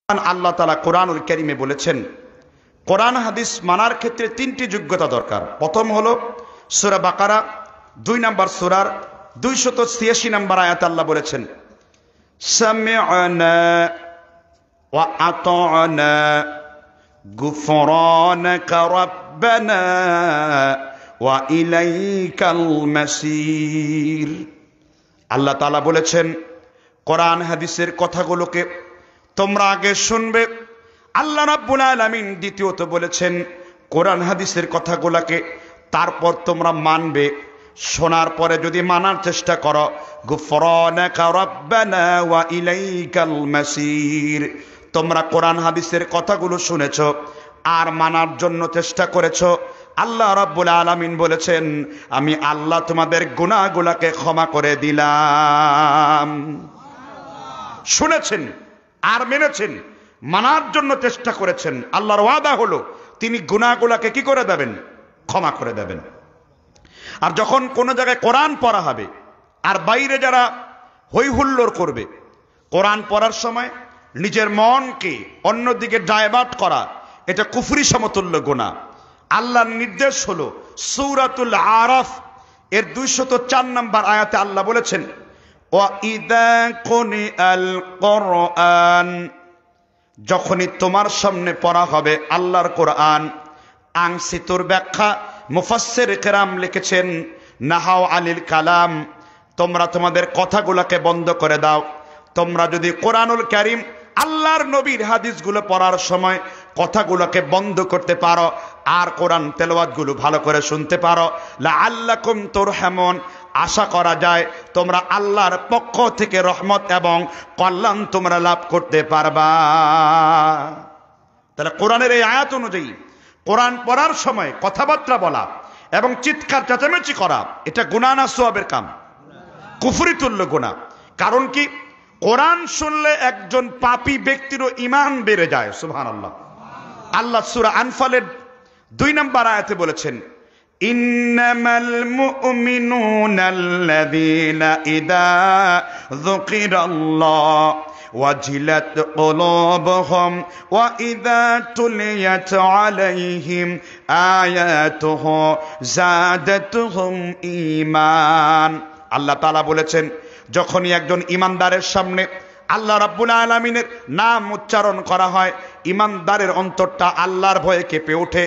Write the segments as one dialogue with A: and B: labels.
A: আল্লাহ তাআলা কোরআনুল কারীমে বলেছেন, কোরআন হাদিস মানার ক্ষেত্রে তিনটি যোগ্যতা দরকার। প্রথম হলো সূরা বাকারা 2 নম্বর সূরার 286 নম্বর আয়াতে আল্লাহ বলেছেন, সামি'না ওয়া আতা'না গুফরানাকা রাব্বানা ওয়া ইলাইকাল মাসির। আল্লাহ তাআলা বলেছেন, কোরআন হাদিসের কথাগুলোকে তোমরা আগে শুনবে। আল্লাহ রাব্বুল আলামিন দ্বিতীয়ত বলেছেন, কোরআন হাদিসের কথাগুলোকে তারপর তোমরা মানবে। শোনার পরে যদি মানার চেষ্টা করো, গুফরানাকা রাব্বানা ওয়া ইলাইকাল মাসির, তোমরা কোরআন হাদিসের কথাগুলো শুনেছো আর মানার জন্য চেষ্টা করেছো, আল্লাহ রাব্বুল আলামিন বলেছেন, আমি আল্লাহ তোমাদের গুনাহগুলোকে ক্ষমা করে দিলাম। শুনেছেন আর মেনেছেন, মানার জন্য চেষ্টা করেছেন, আল্লাহর ওয়াদা হলো তিনি গুনাহগুলোকে কি করে দেবেন? ক্ষমা করে দেবেন। আর যখন কোনো জায়গায় কোরআন পড়া হবে আর বাইরে যারা হই হুল্লোড় করবে, কোরআন পড়ার সময় নিজের মনকে অন্যদিকে ডাইভার্ট করা, এটা কুফরি সমতুল্য গুনাহ। আল্লাহর নির্দেশ হলো সূরাতুল আরাফ এর 204 নম্বর আয়াতে আল্লাহ বলেছেন, ওয়া ইযা কুনিআল কুরআন, যখনই তোমার সামনে পড়া হবে আল্লাহর কোরআন। আংসিতুর ব্যাখ্যা মুফাসসির কেরাম লিখেছেন, নাহাও আনিল কালাম, তোমরা তোমাদের কথাগুলোকে বন্ধ করে দাও। তোমরা যদি কোরআনুল কারীম আল্লাহর নবীর হাদিসগুলো পড়ার সময় কথাগুলোকে বন্ধ করতে পারো আর কোরআন তেলাওয়াতগুলো ভালো করে শুনতে পারো, লাআল্লাকুম তুরহামুন, আশা করা যায় তোমরা আল্লাহর পক্ষ থেকে রহমত এবং কল্যাণ তোমরা লাভ করতে পারবা। তাহলে কোরআনের এই আয়াত অনুযায়ী কোরআন পড়ার সময় কথাবার্তা বলা এবং চিৎকার চেঁচামেচি করা, এটা গুনাহ না সওয়াবের কাম? কুফরি তুল্য গুনাহ। কারণ কি? কোরআন শুনলে একজন পাপী ব্যক্তিরও ঈমান বেড়ে যায়। সুবহানাল্লাহ। আল্লাহ সূরা আনফালের 2 নম্বর আয়াতে বলেছেন, ইন্নামাল মুমিনুনাল্লাযীনা ইযা যুকিরাল্লাহ ওয়াজিলাত কুলুবুহুম ওয়া ইযা তুলিয়াত আলাইহিম আয়াতুহু যাদাতুহুম ঈমান। আল্লাহ তাআলা বলেছেন, যখনই একজন ঈমানদারের সামনে আল্লাহ রাব্বুল আলামিনের নাম উচ্চারণ করা হয়, ঈমানদারের অন্তরটা আল্লাহর ভয়ে কেঁপে ওঠে।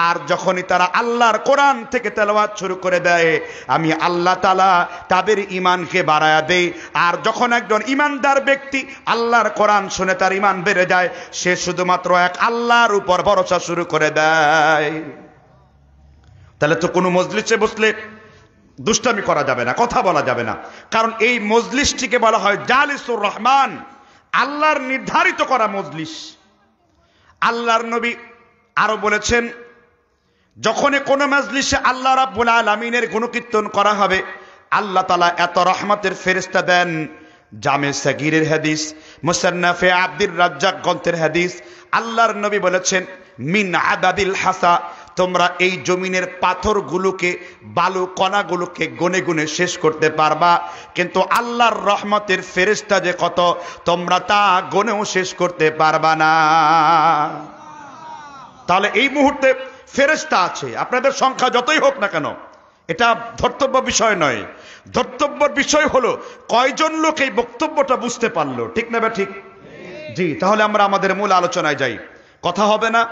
A: আর যখনই তারা আল্লাহর কোরআন থেকে তেলাওয়াত শুরু করে দেয়, আমি আল্লাহ তাআলা তাদের ঈমানকে বাড়ায়া দেই। আর যখন একজন ঈমানদার ব্যক্তি আল্লাহর কোরআন শুনে তার ঈমান বেড়ে যায়, সে শুধুমাত্র এক আল্লাহর উপর ভরসা শুরু করে দেয়। তাহলে তো কোনো মজলিসে বসলে দুষ্টামি করা যাবে না, কথা বলা যাবে না। কারণ এই মজলিসটিকে বলা হয় জালিসুর রহমান, আল্লাহর নির্ধারিত করা মজলিস। আল্লাহর নবী আরো বলেছেন, যখনই কোনো মজলিসে আল্লাহ রাব্বুল আলামিনের গুণকীর্তন করা হবে, আল্লাহ তাআলা এত রহমতের ফেরেশতা দেন। জামে সাগীরের হাদিস, মুসান্নাফে আব্দুর রাজ্জাক গ্রন্থের হাদিস, আল্লাহর নবী বলেছেন, মিন আদাদিল হাসা, তোমরা এই জমিনের পাথরগুলোকে, বালু কণাগুলোকে গুনে গুনে শেষ করতে পারবা, কিন্তু আল্লাহর রহমতের ফেরেশতা যে কত, তোমরা তা গুনেও শেষ করতে পারবা না। তাহলে এই মুহূর্তে ফেরেশতা আছে, আপনাদের সংখ্যা যতই হোক না কেন, এটা ধর্তব্য বিষয় নয়। ধর্তব্য বিষয় হলো কয়জন লোক এই বক্তব্যটা বুঝতে পারলো। ঠিক না? ঠিক। জি, তাহলে আমরা আমাদের মূল আলোচনায় যাই। কথা হবে না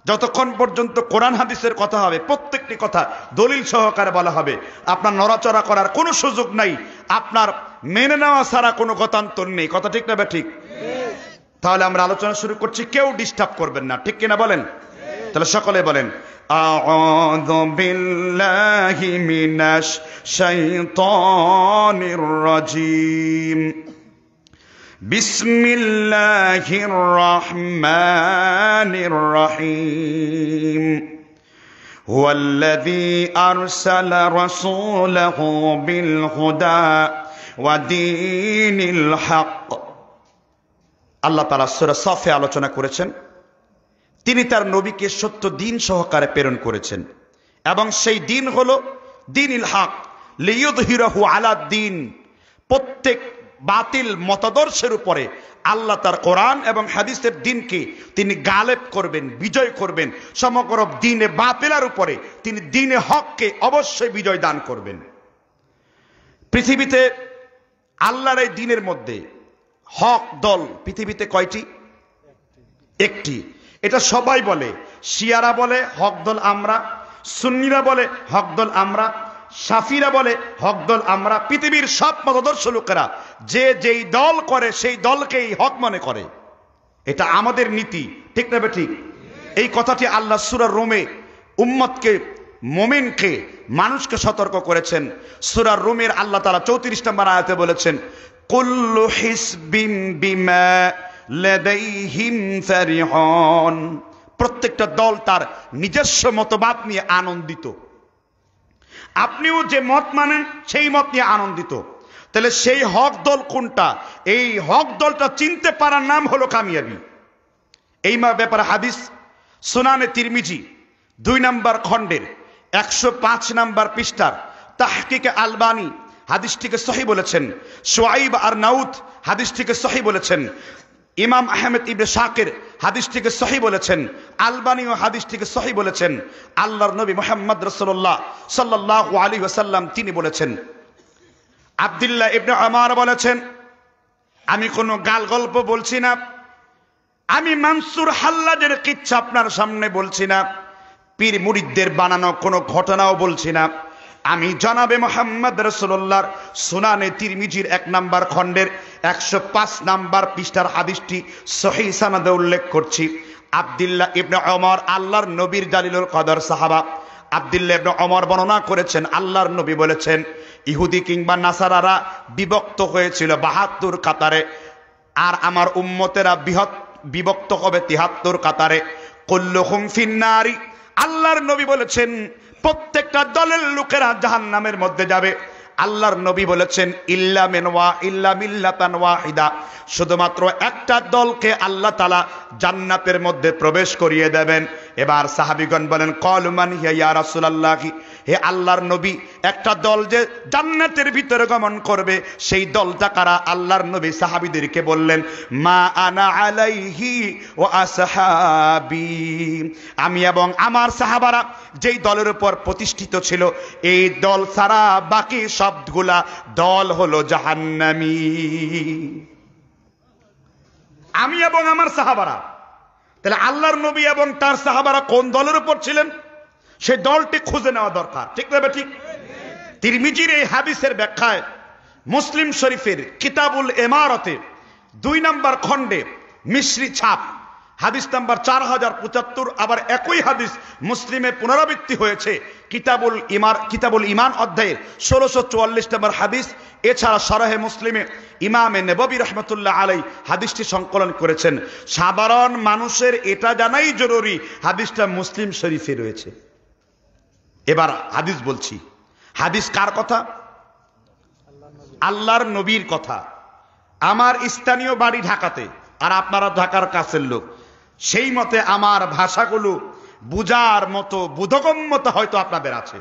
A: যতক্ষণ পর্যন্ত কোরআন হাদিসের কথা হবে, প্রত্যেকটি কথা দলিল সহকারে বলা হবে। আপনার নড়াচড়া করার কোনো সুযোগ নাই, আপনার মেনে নেওয়া ছাড়া কোনো গতান্তর নেই। কথা ঠিক না? ঠিক। তাহলে আমরা আলোচনা শুরু করছি, কেউ ডিস্টার্ব করবেন না। ঠিক কিনা বলেন? তাহলে সকলে বলেন, আউযু বিল্লাহি মিনাশ শাইতানির রাজিম, বিসমিল্লাহির রহমানির রহিম, হুয়াল্লাযী আরসালা রাসূলাহু বিল হুদা ওয়া দীনিল হক। আল্লাহ তাআলা সূরা সাফে আলোচনা করেছেন, তিনি তার নবীকে সত্য দিন সহকারে প্রেরণ করেছেন এবং সেই দিন হলো দীনিল হক, লিইয়ুযহিরাহু আলা দ্বীন, প্রত্যেক বাতিল মতাদর্শের উপরে আল্লাহ তার কোরআন এবং হাদিসের দ্বীনকে তিনি গালেব করবেন, বিজয় করবেন। সমগ্র দ্বীনে বাতিলের উপরে তিনি দ্বীনে হককে অবশ্যই বিজয় দান করবেন। পৃথিবীতে আল্লাহর এই দ্বীনের মধ্যে হক দল পৃথিবীতে কয়টি? একটি। এটা সবাই বলে। শিয়ারা বলে হক দল আমরা, সুন্নিরা বলে হক দল আমরা, শাফিরা বলে হক দল আমরা। পৃথিবীর সব মতাদর্শ লোকেরা যে যেই দল করে সেই দলকেই হক মনে করে। এটা আমাদের নীতি, ঠিক না ঠিক? এই কথাটি আল্লাহ সূরা রোমে উম্মতকে, মুমিনকে, মানুষকে সতর্ক করেছেন। সূরা রোমের আল্লাহ তাআলা 34 নম্বর আয়াতে বলেছেন, কুল্লু হিসবিম বিমা লাদাইহিম ফারিহুন। প্রত্যেকটা দল তার নিজস্ব মতবাদ নিয়ে আনন্দিত। আপনিও যে মত মানেন সেই মত নিয়ে আনন্দিত। তাহলে সেই হক দল কোনটা? এই হক দলটা চিনতে পারার নাম হলো কামিয়াবি। এই ব্যাপারে হাদিস সুনানে তিরমিজি 2 নম্বর খণ্ডের 105 নম্বর পৃষ্ঠার তাহকিকে আলবানী হাদিসটিকে সহিহ বলেছেন। শুআইব আর নাউত হাদিসটিকে সহিহ বলেছেন। ইমাম আহমেদ ইবনে শাকির হাদিসটিকে সহিহ বলেছেন। আলবানীও হাদিসটিকে সহিহ বলেছেন। আল্লাহর নবী মুহাম্মদ রাসূলুল্লাহ সাল্লাল্লাহু আলাইহি ওয়াসাল্লাম তিনি বলেছেন, আব্দুল্লাহ ইবনে ওমর বলেছেন, আমি কোনো গাল গল্প বলছি না, আমি মানসুর হাল্লাজের কিচ্ছা আপনার সামনে বলছি না, পীর মুরিদদের বানানো কোনো ঘটনাও বলছি না। আমি জনাবে মুহাম্মদ রাসূলুল্লাহর সুনানে তিরমিজির 1 নম্বর খণ্ডের 105 নম্বর পৃষ্ঠার হাদিসটি সহিহ সনদে উল্লেখ করছি। আব্দুল্লাহ ইবনে ওমর আল্লাহর নবীর জালিলুল কদর সাহাবা। আব্দুল্লাহ ইবনে ওমর বর্ণনা করেছেন, আল্লাহর নবী বলেছেন, ইহুদি কিংবা নাসারারা বিভক্ত হয়েছিল 72 কাতারে, আর আমার উম্মতেরা বিভক্ত হবে 73 কাতারে। কুল্লুহুম ফিন্নারি। আল্লাহর নবী বলেছেন প্রত্যেকটা দলের লোকেরা জাহান্নামের মধ্যে যাবে। আল্লাহর নবী বলেছেন ইল্লা মিল্লাতান ওয়াহিদা, শুধুমাত্র একটা দলকে আল্লাহ তাআলা জান্নাতের মধ্যে প্রবেশ করিয়ে দেবেন। এবার সাহাবীগণ বলেন, ক্বালু মান হিয়া ইয়া রাসূলুল্লাহ, হে আল্লাহর নবী, একটা দল যে জান্নাতের ভিতরে গমন করবে সেই দলটা কারা? আল্লাহর নবী সাহাবীদেরকে বললেন, মা আনা আলাইহি ওয়া আসহাবি, আমি এবং আমার সাহাবারা যেই দলের উপর প্রতিষ্ঠিত ছিল এই দল ছাড়া বাকি সবগুলা দল হলো জাহান্নামী। আমি এবং আমার সাহাবারা। তাহলে আল্লাহর নবী এবং তার সাহাবারা কোন দলের উপর ছিলেন সেই দলটি খুঁজে নেওয়া দরকার, ঠিক না ঠিক? তিরমিজির এই হাদিসের ব্যাখ্যায় মুসলিম শরীফের কিতাবুল ইমারতে 2 নম্বর খণ্ডে মিশরি ছাপ হাদিস নাম্বার 4075। আবার একই হাদিস মুসলিমে পুনরাবৃত্তি হয়েছে কিতাবুল ইমান অধ্যায়ের 1644 নম্বর হাদিস। এছাড়া শরহে মুসলিমে ইমামে নববী রাহমাতুল্লাহ আলাই হাদিসটি সংকলন করেছেন। সাধারণ মানুষের এটা জানাই জরুরি হাদিসটা মুসলিম শরীফে রয়েছে। এবার হাদিস বলছি। হাদিস কার কথা? আল্লাহর নবীর কথা। আমার স্থানীয় বাড়ি ঢাকাতে, আর আপনারা ঢাকার কাছের লোক, সেই মতে আমার ভাষাগুলো বুঝার মতো বোধগম্যতা হয়তো আপনাদের আছে।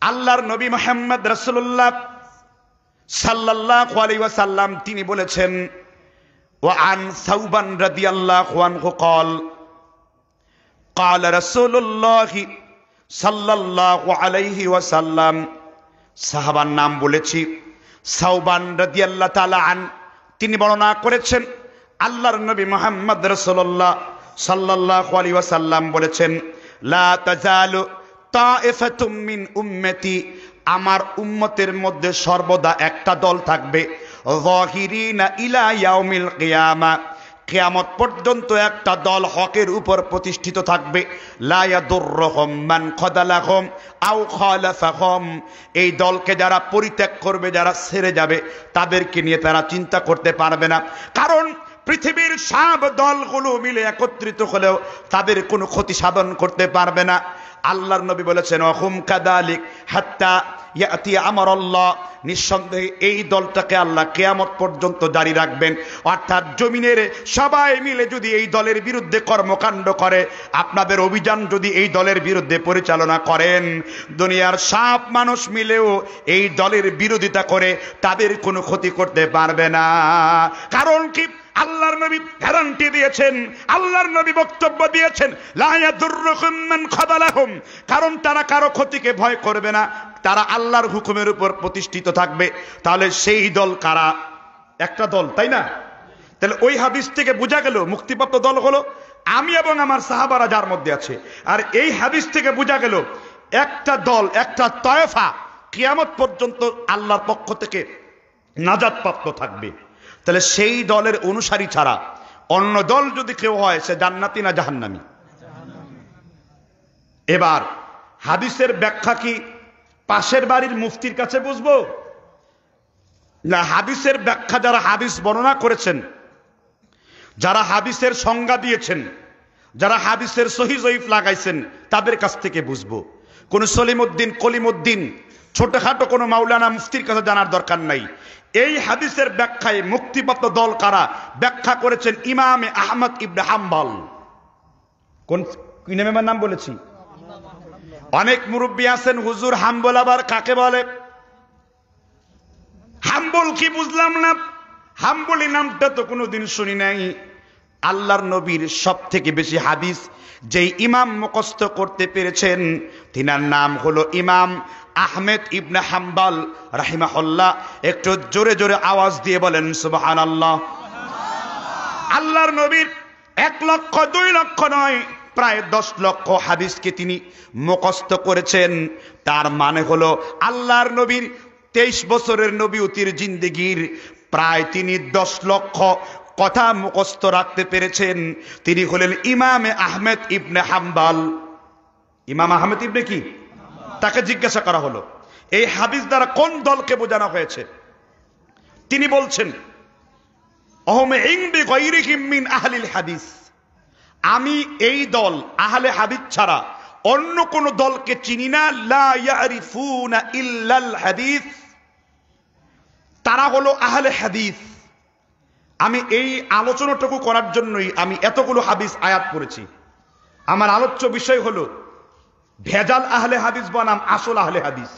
A: আল্লাহর নবী মুহাম্মদ রাসূলুল্লাহ সাল্লাল্লাহু আলাইহি ওয়াসাল্লাম তিনি বলেছেন, ওয়া আন সাউবান রাদিয়াল্লাহু আনহু قال قال رسول الله সাল্লাল্লাহু আলাইহি ওয়াসাল্লাম। সাহাবার নাম বলেছি, সাউবান রাদিয়াল্লাহু তাআলা আন তিনি বর্ণনা করেছেন, আল্লাহর নবী মুহাম্মদ রাসূলুল্লাহ সাল্লাল্লাহু আলাইহি ওয়াসাল্লাম বলেছেন, লা তাজালু তাইফাতুম মিন উম্মতি, আমার উম্মতের মধ্যে সর্বদা একটা দল থাকবে, যাহিরিনা ইলা ইয়াউমিল কিয়ামা, কিয়ামত পর্যন্ত একটা দল হকের উপর প্রতিষ্ঠিত থাকবে। লা ইয়াদুররুহুম মান খাদালাহুম আও খালাফাহুম, এই দলকে যারা পরিত্যাগ করবে, যারা ছেড়ে যাবে, তাদেরকে নিয়ে তারা চিন্তা করতে পারবে না। কারণ পৃথিবীর সব দলগুলো মিলে একত্রিত হলেও তাদের কোনো ক্ষতি সাধন করতে পারবে না। আল্লাহর নবী বলেছেন, ওহুম কাদালিক হাত্তা ইয়াতি আমরাল্লাহ, নিঃসন্দেহে এই দলটাকে আল্লাহ কিয়ামত পর্যন্ত জারি রাখবেন। অর্থাৎ জমিনের সবাই মিলে যদি এই দলের বিরুদ্ধে কর্মকাণ্ড করে, আপনাদের অভিযান যদি এই দলের বিরুদ্ধে পরিচালনা করেন, দুনিয়ার সব মানুষ মিলেও এই দলের বিরোধিতা করে তাদের কোনো ক্ষতি করতে পারবে না। কারণ কি? আল্লাহর নবী গ্যারান্টি দিয়েছেন, আল্লাহর নবী বক্তব্য দিয়েছেন, লা ইয়াদুররুকুম মান খাযালাহুম, কারণ তারা কারো ক্ষতিকে ভয় করবে না, তারা আল্লাহর হুকুমের উপর প্রতিষ্ঠিত থাকবে। তাহলে সেই দল কারা? একটা দল, তাই না? তাহলে ওই হাদিস থেকে বোঝা গেল মুক্তিপ্রাপ্ত দল হলো আমি এবং আমার সাহাবারা যার মধ্যে আছে। আর এই হাদিস থেকে বোঝা গেল একটা দল, একটা তয়ফা কিয়ামত পর্যন্ত আল্লাহর পক্ষ থেকে নাজাতপ্রাপ্ত থাকবে। তাহলে সেই দলের অনুসারী ছাড়া অন্য দল যদি কেউ হয়, সে জান্নাতি না জাহান্নামী? এবার হাদিসের ব্যাখ্যা কি পাশের বাড়ির মুফতির কাছে বুঝবো, না হাদিসের ব্যাখ্যা যারা হাদিস বর্ণনা করেছেন, যারা হাদিসের সংজ্ঞা দিয়েছেন, যারা হাদিসের সহিহ জয়ীফ লাগাইছেন, তাদের কাছ থেকে বুঝবো? কোন সলিমউদ্দিন, কলিমউদ্দিন, ছোটখাটো কোনো মাওলানা মুফতির কাছে জানার দরকার নাই। এই হাদিসের ব্যাখ্যায় মুক্তিপ্রাপ্ত দল কারা ব্যাখ্যা করেছেন ইমামে আহমদ ইবনে হাম্বল। কোন ইমামের নাম বলেছি? অনেক মুরব্বী আছেন, হুজুর হাম্বল আবার কাকে বলে? হাম্বল কি বুঝলাম না। হাম্বলি নামটা তো কোনোদিন শুনি নাই। আল্লাহর নবীর সব থেকে বেশি হাদিস যেই ইমাম মুখস্থ করতে পেরেছেন, তিনার নাম হলো ইমাম আহমেদ ইবনে হাম্বল রাহিমাহুল্লাহ। একটু জোরে জোরে আওয়াজ দিয়ে বলেন সুবহানাল্লাহ। আল্লাহর নবীর 1 লক্ষ 2 লক্ষ নয়, প্রায় 10 লক্ষ হাদিসকে তিনি মুখস্থ করেছেন। তার মানে হলো আল্লাহর নবীর 23 বছরের নবুয়তির জিন্দেগির প্রায় তিনি 10 লক্ষ কথা মুখস্থ রাখতে পেরেছেন। তিনি হলেন ইমামে আহমেদ ইবনে হাম্বল। ইমাম আহমেদ ইবনে কি? তাকে জিজ্ঞাসা করা হলো এই হাদিস দ্বারা কোন দলকে বোঝানো হয়েছে? তিনি বলছেন, আহম ইনবি গায়রিহিম মিন আহলিল হাদিস, আমি এই দল আহলে হাদিস ছাড়া অন্য কোন দলকে চিনি না। লা ইয়ারিফুনা ইল্লাল হাদিস, তারা হলো আহলে হাদিস। আমি এই আলোচনাটুকু করার জন্যই আমি এতগুলো হাদিস আয়াত করেছি। আমার আলোচ্য বিষয় হলো ভেজাল আহলে হাদিস বনাম আসল আহলে হাদিস।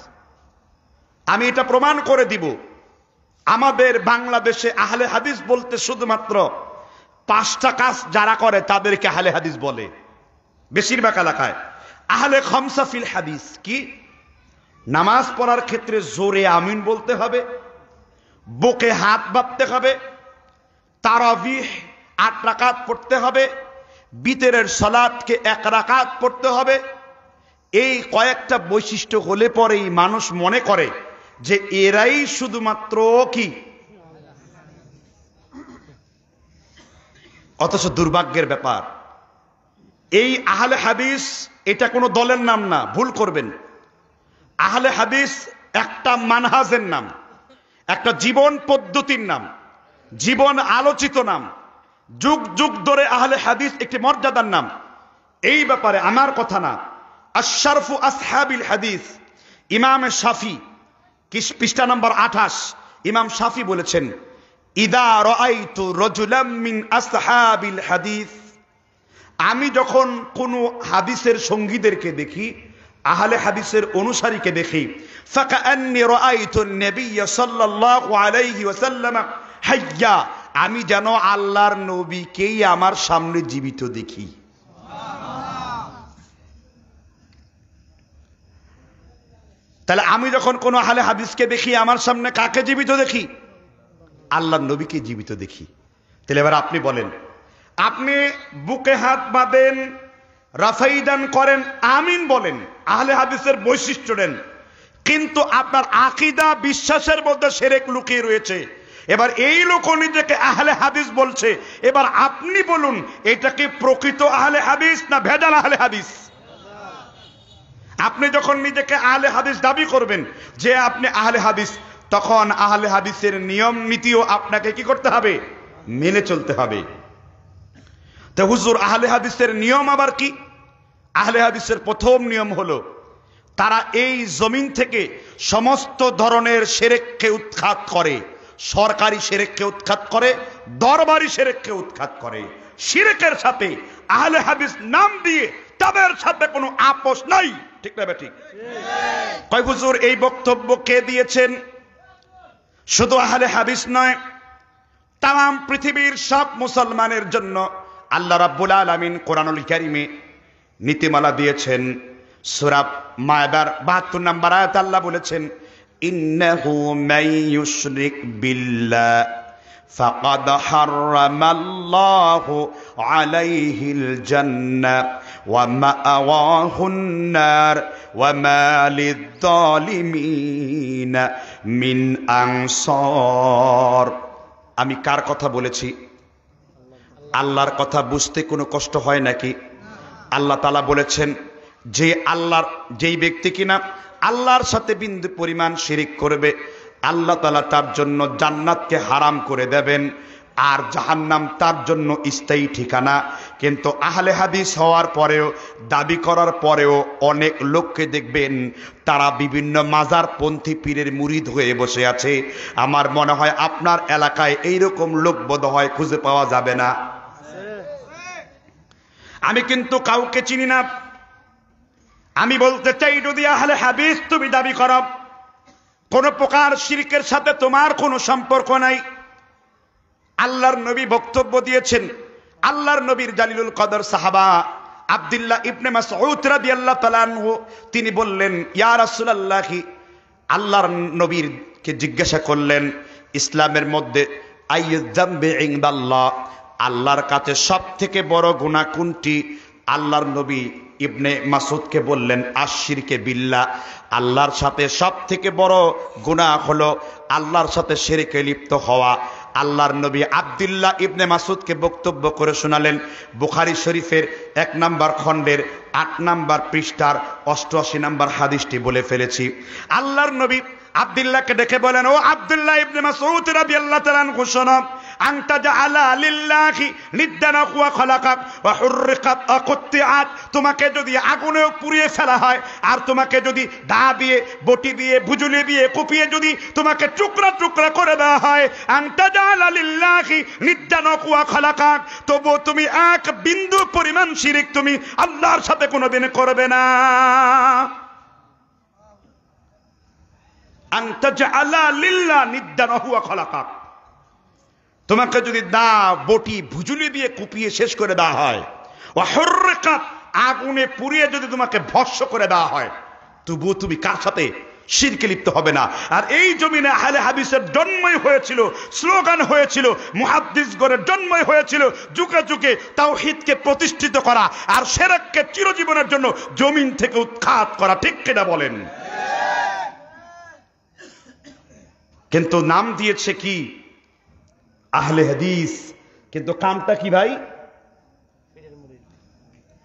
A: আমি এটা প্রমাণ করে দিব। আমাদের বাংলাদেশে আহলে হাদিস বলতে শুধুমাত্র 5টা কাজ যারা করে তাদেরকে আহলে হাদিস বলে। বেশিরভাগ এলাকায় আহলে খামসা ফিল হাদিস কি? নামাজ পড়ার ক্ষেত্রে জোরে আমিন বলতে হবে, বুকে হাত বাঁধতে হবে, তারাবিহ 8 রাকাত পড়তে হবে, বিতরের সালাতকে 1 রাকাত পড়তে হবে। এই কয়েকটা বৈশিষ্ট্য হলে পরেই মানুষ মনে করে যে এরাই শুধুমাত্র কি। অথচ দুর্ভাগ্যের ব্যাপার, এই আহলে হাদিস এটা কোনো দলের নাম না, ভুল করবেন। আহলে হাদিস একটা মানহাজের নাম, একটা জীবন পদ্ধতির নাম, জীবন আলোচিত নাম। যুগ যুগ ধরে আহলে হাদিস একটি মর্যাদার নাম। এই ব্যাপারে আমার কথা না, আশরাফু আসহাবিল হাদিস ইমাম শাফি পৃষ্ঠা নম্বর 28 ইমাম শাফি বলেছেন, ইদা রাআইতু রাজুলাম মিন আসহাবিল হাদিস, আমি যখন কোন হাদিসের সঙ্গীদেরকে দেখি, আহলে হাদিসের অনুসারীকে দেখি, ফাকান্নি রাআইতুন নবিয়্য সাল্লাল্লাহু আলাইহি ওয়াসাল্লাম হাইয়া, আমি যেন আল্লাহর নবীকেই আমার সামনে জীবিত দেখি। তাহলে আমি যখন কোন আহলে হাদিসকে দেখি, আমার সামনে কাকে জীবিত দেখি? আল্লাহর নবীকে জীবিত দেখি। তাহলে এবার আপনি বলেন, আপনি বুকে হাত বাঁধেন, রাফাইদান করেন, আমিন বলেন, আহলে হাদিসের বৈশিষ্ট্য দেন, কিন্তু আপনার আকীদা বিশ্বাসের মধ্যে শিরক লুকিয়ে রয়েছে। এবার এই লোক নিজেকে আহলে হাদিস বলছে, এবার আপনি বলুন এটা কি প্রকৃত আহলে হাদিস না ভেজাল আহলে হাদিস? আপনি যখন নিজেকে আহলে হাদিস দাবি করবেন যে আপনি আহলে হাদিস, তখন আহলে হাদিসের নিয়ম নীতিও আপনাকে কি করতে হবে? মেনে চলতে হবে। তো হুজুর আহলে হাদিসের নিয়ম আবার কি? আহলে হাদিসের প্রথম নিয়ম হলো তারা এই জমিন থেকে সমস্ত ধরনের শিরককে উৎখাত করে, সরকারি শিরককে উৎখাত করে, দরবারি শিরককে উৎখাত করে। শিরকের সাথে আহলে হাদিস নাম দিয়ে তাদের সাথে কোনো আপোষ নাই, ঠিক না ঠিক? কয় হুজুর এই বক্তব্য কে দিয়েছেন? শুধু আহলে হাদিস নয়, তাম পৃথিবীর সব মুসলমানের জন্য আল্লাহ রাব্বুল আলামিন কোরআনুল কারীমে নীতিমালা দিয়েছেন। সূরা মায়দার ৭২ নম্বর আয়াত আল্লাহ বলেছেন, ইন্নাহু মান ইউশরিক বিল্লাহ ফাকাদ হারামাল্লাহু আলাইহিল জান্নাহ ওয়া মাআওয়াহুন নার ওয়া মা লিয-যালিমিনা মিন আনসার। আমি কার কথা বলেছি? আল্লাহর কথা বুঝতে কোনো কষ্ট হয় নাকি? আল্লাহ তাআলা বলেছেন যে যেই ব্যক্তি কিনা আল্লাহর সাথে বিন্দু পরিমাণ শিরিক করবে, আল্লাহ তাআলা তার জন্য জান্নাতকে হারাম করে দেবেন, আর জাহান্নাম তার জন্য স্থায়ী ঠিকানা। কিন্তু আহলে হাদিস হওয়ার পরেও, দাবি করার পরেও অনেক লোককে দেখবেন তারা বিভিন্ন মাজারপন্থী পীরের মুরিদ হয়ে বসে আছে। আমার মনে হয় আপনার এলাকায় এইরকম লোক বোধহয় খুঁজে পাওয়া যাবে না। আমি কিন্তু কাউকে চিনি না। আমি বলতে চাই, যদি আহলে হাদিস তুমি দাবি করো, কোন প্রকার শিরকের সাথে তোমার কোনো সম্পর্ক নাই। আল্লাহর নবী বক্তব্য দিয়েছেন। আল্লাহর নবীর জালিলুল কদর সাহাবা আব্দুল্লাহ ইবনে মাসউদ রাদিয়াল্লাহু তাআলা আনহু তিনি বললেন, ইয়া রাসূলুল্লাহ, আল্লাহর নবীকে জিজ্ঞাসা করলেন ইসলামের মধ্যে আইয়ুয যামবি ইনদাল্লাহ, আল্লাহর কাছে সবথেকে বড় গুনাহ কোনটি? আল্লাহর নবী ইবনে মাসউদকে বললেন আশরিকে বিল্লাহ, আল্লাহর সাথে সবথেকে বড় গুনাহ হলো আল্লাহর সাথে শিরকে লিপ্ত হওয়া। আল্লাহর নবী আব্দুল্লাহ ইবনে মাসউদকে বক্তব্য করে শোনালেন। বুখারী শরীফের ১ নম্বর খণ্ডের ৮ নম্বর পৃষ্ঠার ৮৮ নম্বর হাদিসটি বলে ফেলেছি। আল্লাহর নবী আব্দুল্লাহকে ডেকে বলেন, ও আব্দুল্লাহ ইবনে মাসউদ রাদিয়াল্লাহু তাআলা আনহু শোনো, আনতা জাআলা লিল্লাহি নিদ্দান ওয়া খালাকাক ওয়া হুররিকাত আকুত্তিআত, তোমাকে যদি আগুনে পুড়িয়ে ফেলা হয়, আর তোমাকে যদি দা দিয়ে, বটি দিয়ে, ভুজুলি দিয়ে কুপিয়ে যদি তোমাকে টুকরা টুকরা করে দেওয়া হয়, আনতা জাআলা লিল্লাহি নিদ্দান ওয়া খালাকাক, তবু তুমি এক বিন্দু পরিমাণ শিরক তুমি আল্লাহর সাথে কোনোদিন করবে না। আনতা জাআলা লিল্লাহ নিদ্দান ওয়া খালাকাক, তোমাকে যদি দা, বটি, ভুজুলি দিয়ে কুপিয়ে শেষ করে দেওয়া হয়, ওয়া হুররিকাত আগুনে পুড়িয়ে যদি তোমাকে ভস্ম করে দেওয়া হয়, তবুও তুমি কার সাথে শিরকে লিপ্ত হবে না। আর এই জমিনে আহলে হাদিসের জন্মই হয়েছিল, স্লোগান হয়েছিল, মুহাদ্দিসগণের জন্মই হয়েছিল যুগে যুগে তাওহীদকে প্রতিষ্ঠিত করা আর শিরককে চিরজীবনের জন্য জমিন থেকে উৎখাত করা, ঠিক কিনা বলেন? কিন্তু নাম দিয়েছে কি? আহলে হাদিস, কিন্তু কামটা কি ভাই?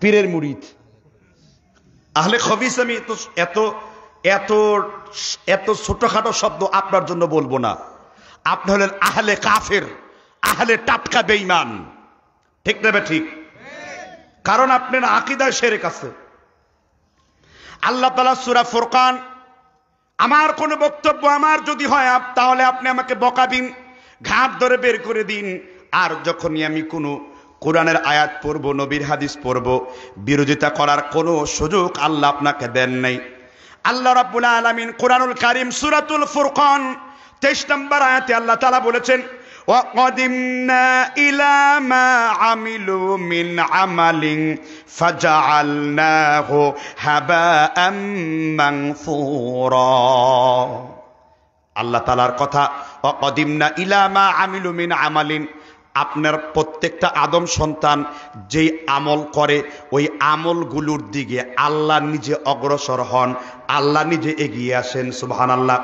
A: পীরের মুরিদ। আহলে খবিস আমি এত এত এত ছোটখাটো শব্দ আপনার জন্য বলবো না। আপনি হলেন আহলে কাফের, আহলে টাটকা বেঈমান, ঠিক না ঠিক? কারণ আপনার আকীদায় শিরক আছে। আল্লাহ তাআলা সূরা ফুরকান, আমার কোন বক্তব্য আমার যদি হয় তাহলে আপনি আমাকে বকাবিন, ঘাট ধরে বের করে দিন। আর যখনই আমি কোনো কোরআনের আয়াত পড়ব, নবীর হাদিস পড়ব, বিরোধিতা করার কোনো সুযোগ আল্লাহ আপনাকে দেন নাই। আল্লাহ রাব্বুল আলামিন কোরআনুল কারীম সূরাতুল ফুরকান 23 নম্বর আয়াতে আল্লাহ তাআলা বলেছেন, ওয়াকাদিমনা ইলা মা আমিলু মিন আমালিন ফাজআলনাহু হাবাআম মানসুরা। আল্লাহ তাআলার কথা, ওয়াকাদিমনা ইলা মা আমিলু মিন আমালিন, আপনার প্রত্যেকটা আদম সন্তান যেই আমল করে ওই আমলগুলোর দিকে আল্লাহ নিজে অগ্রসর হন, আল্লাহ নিজে এগিয়ে আসেন। সুবহানাল্লাহ।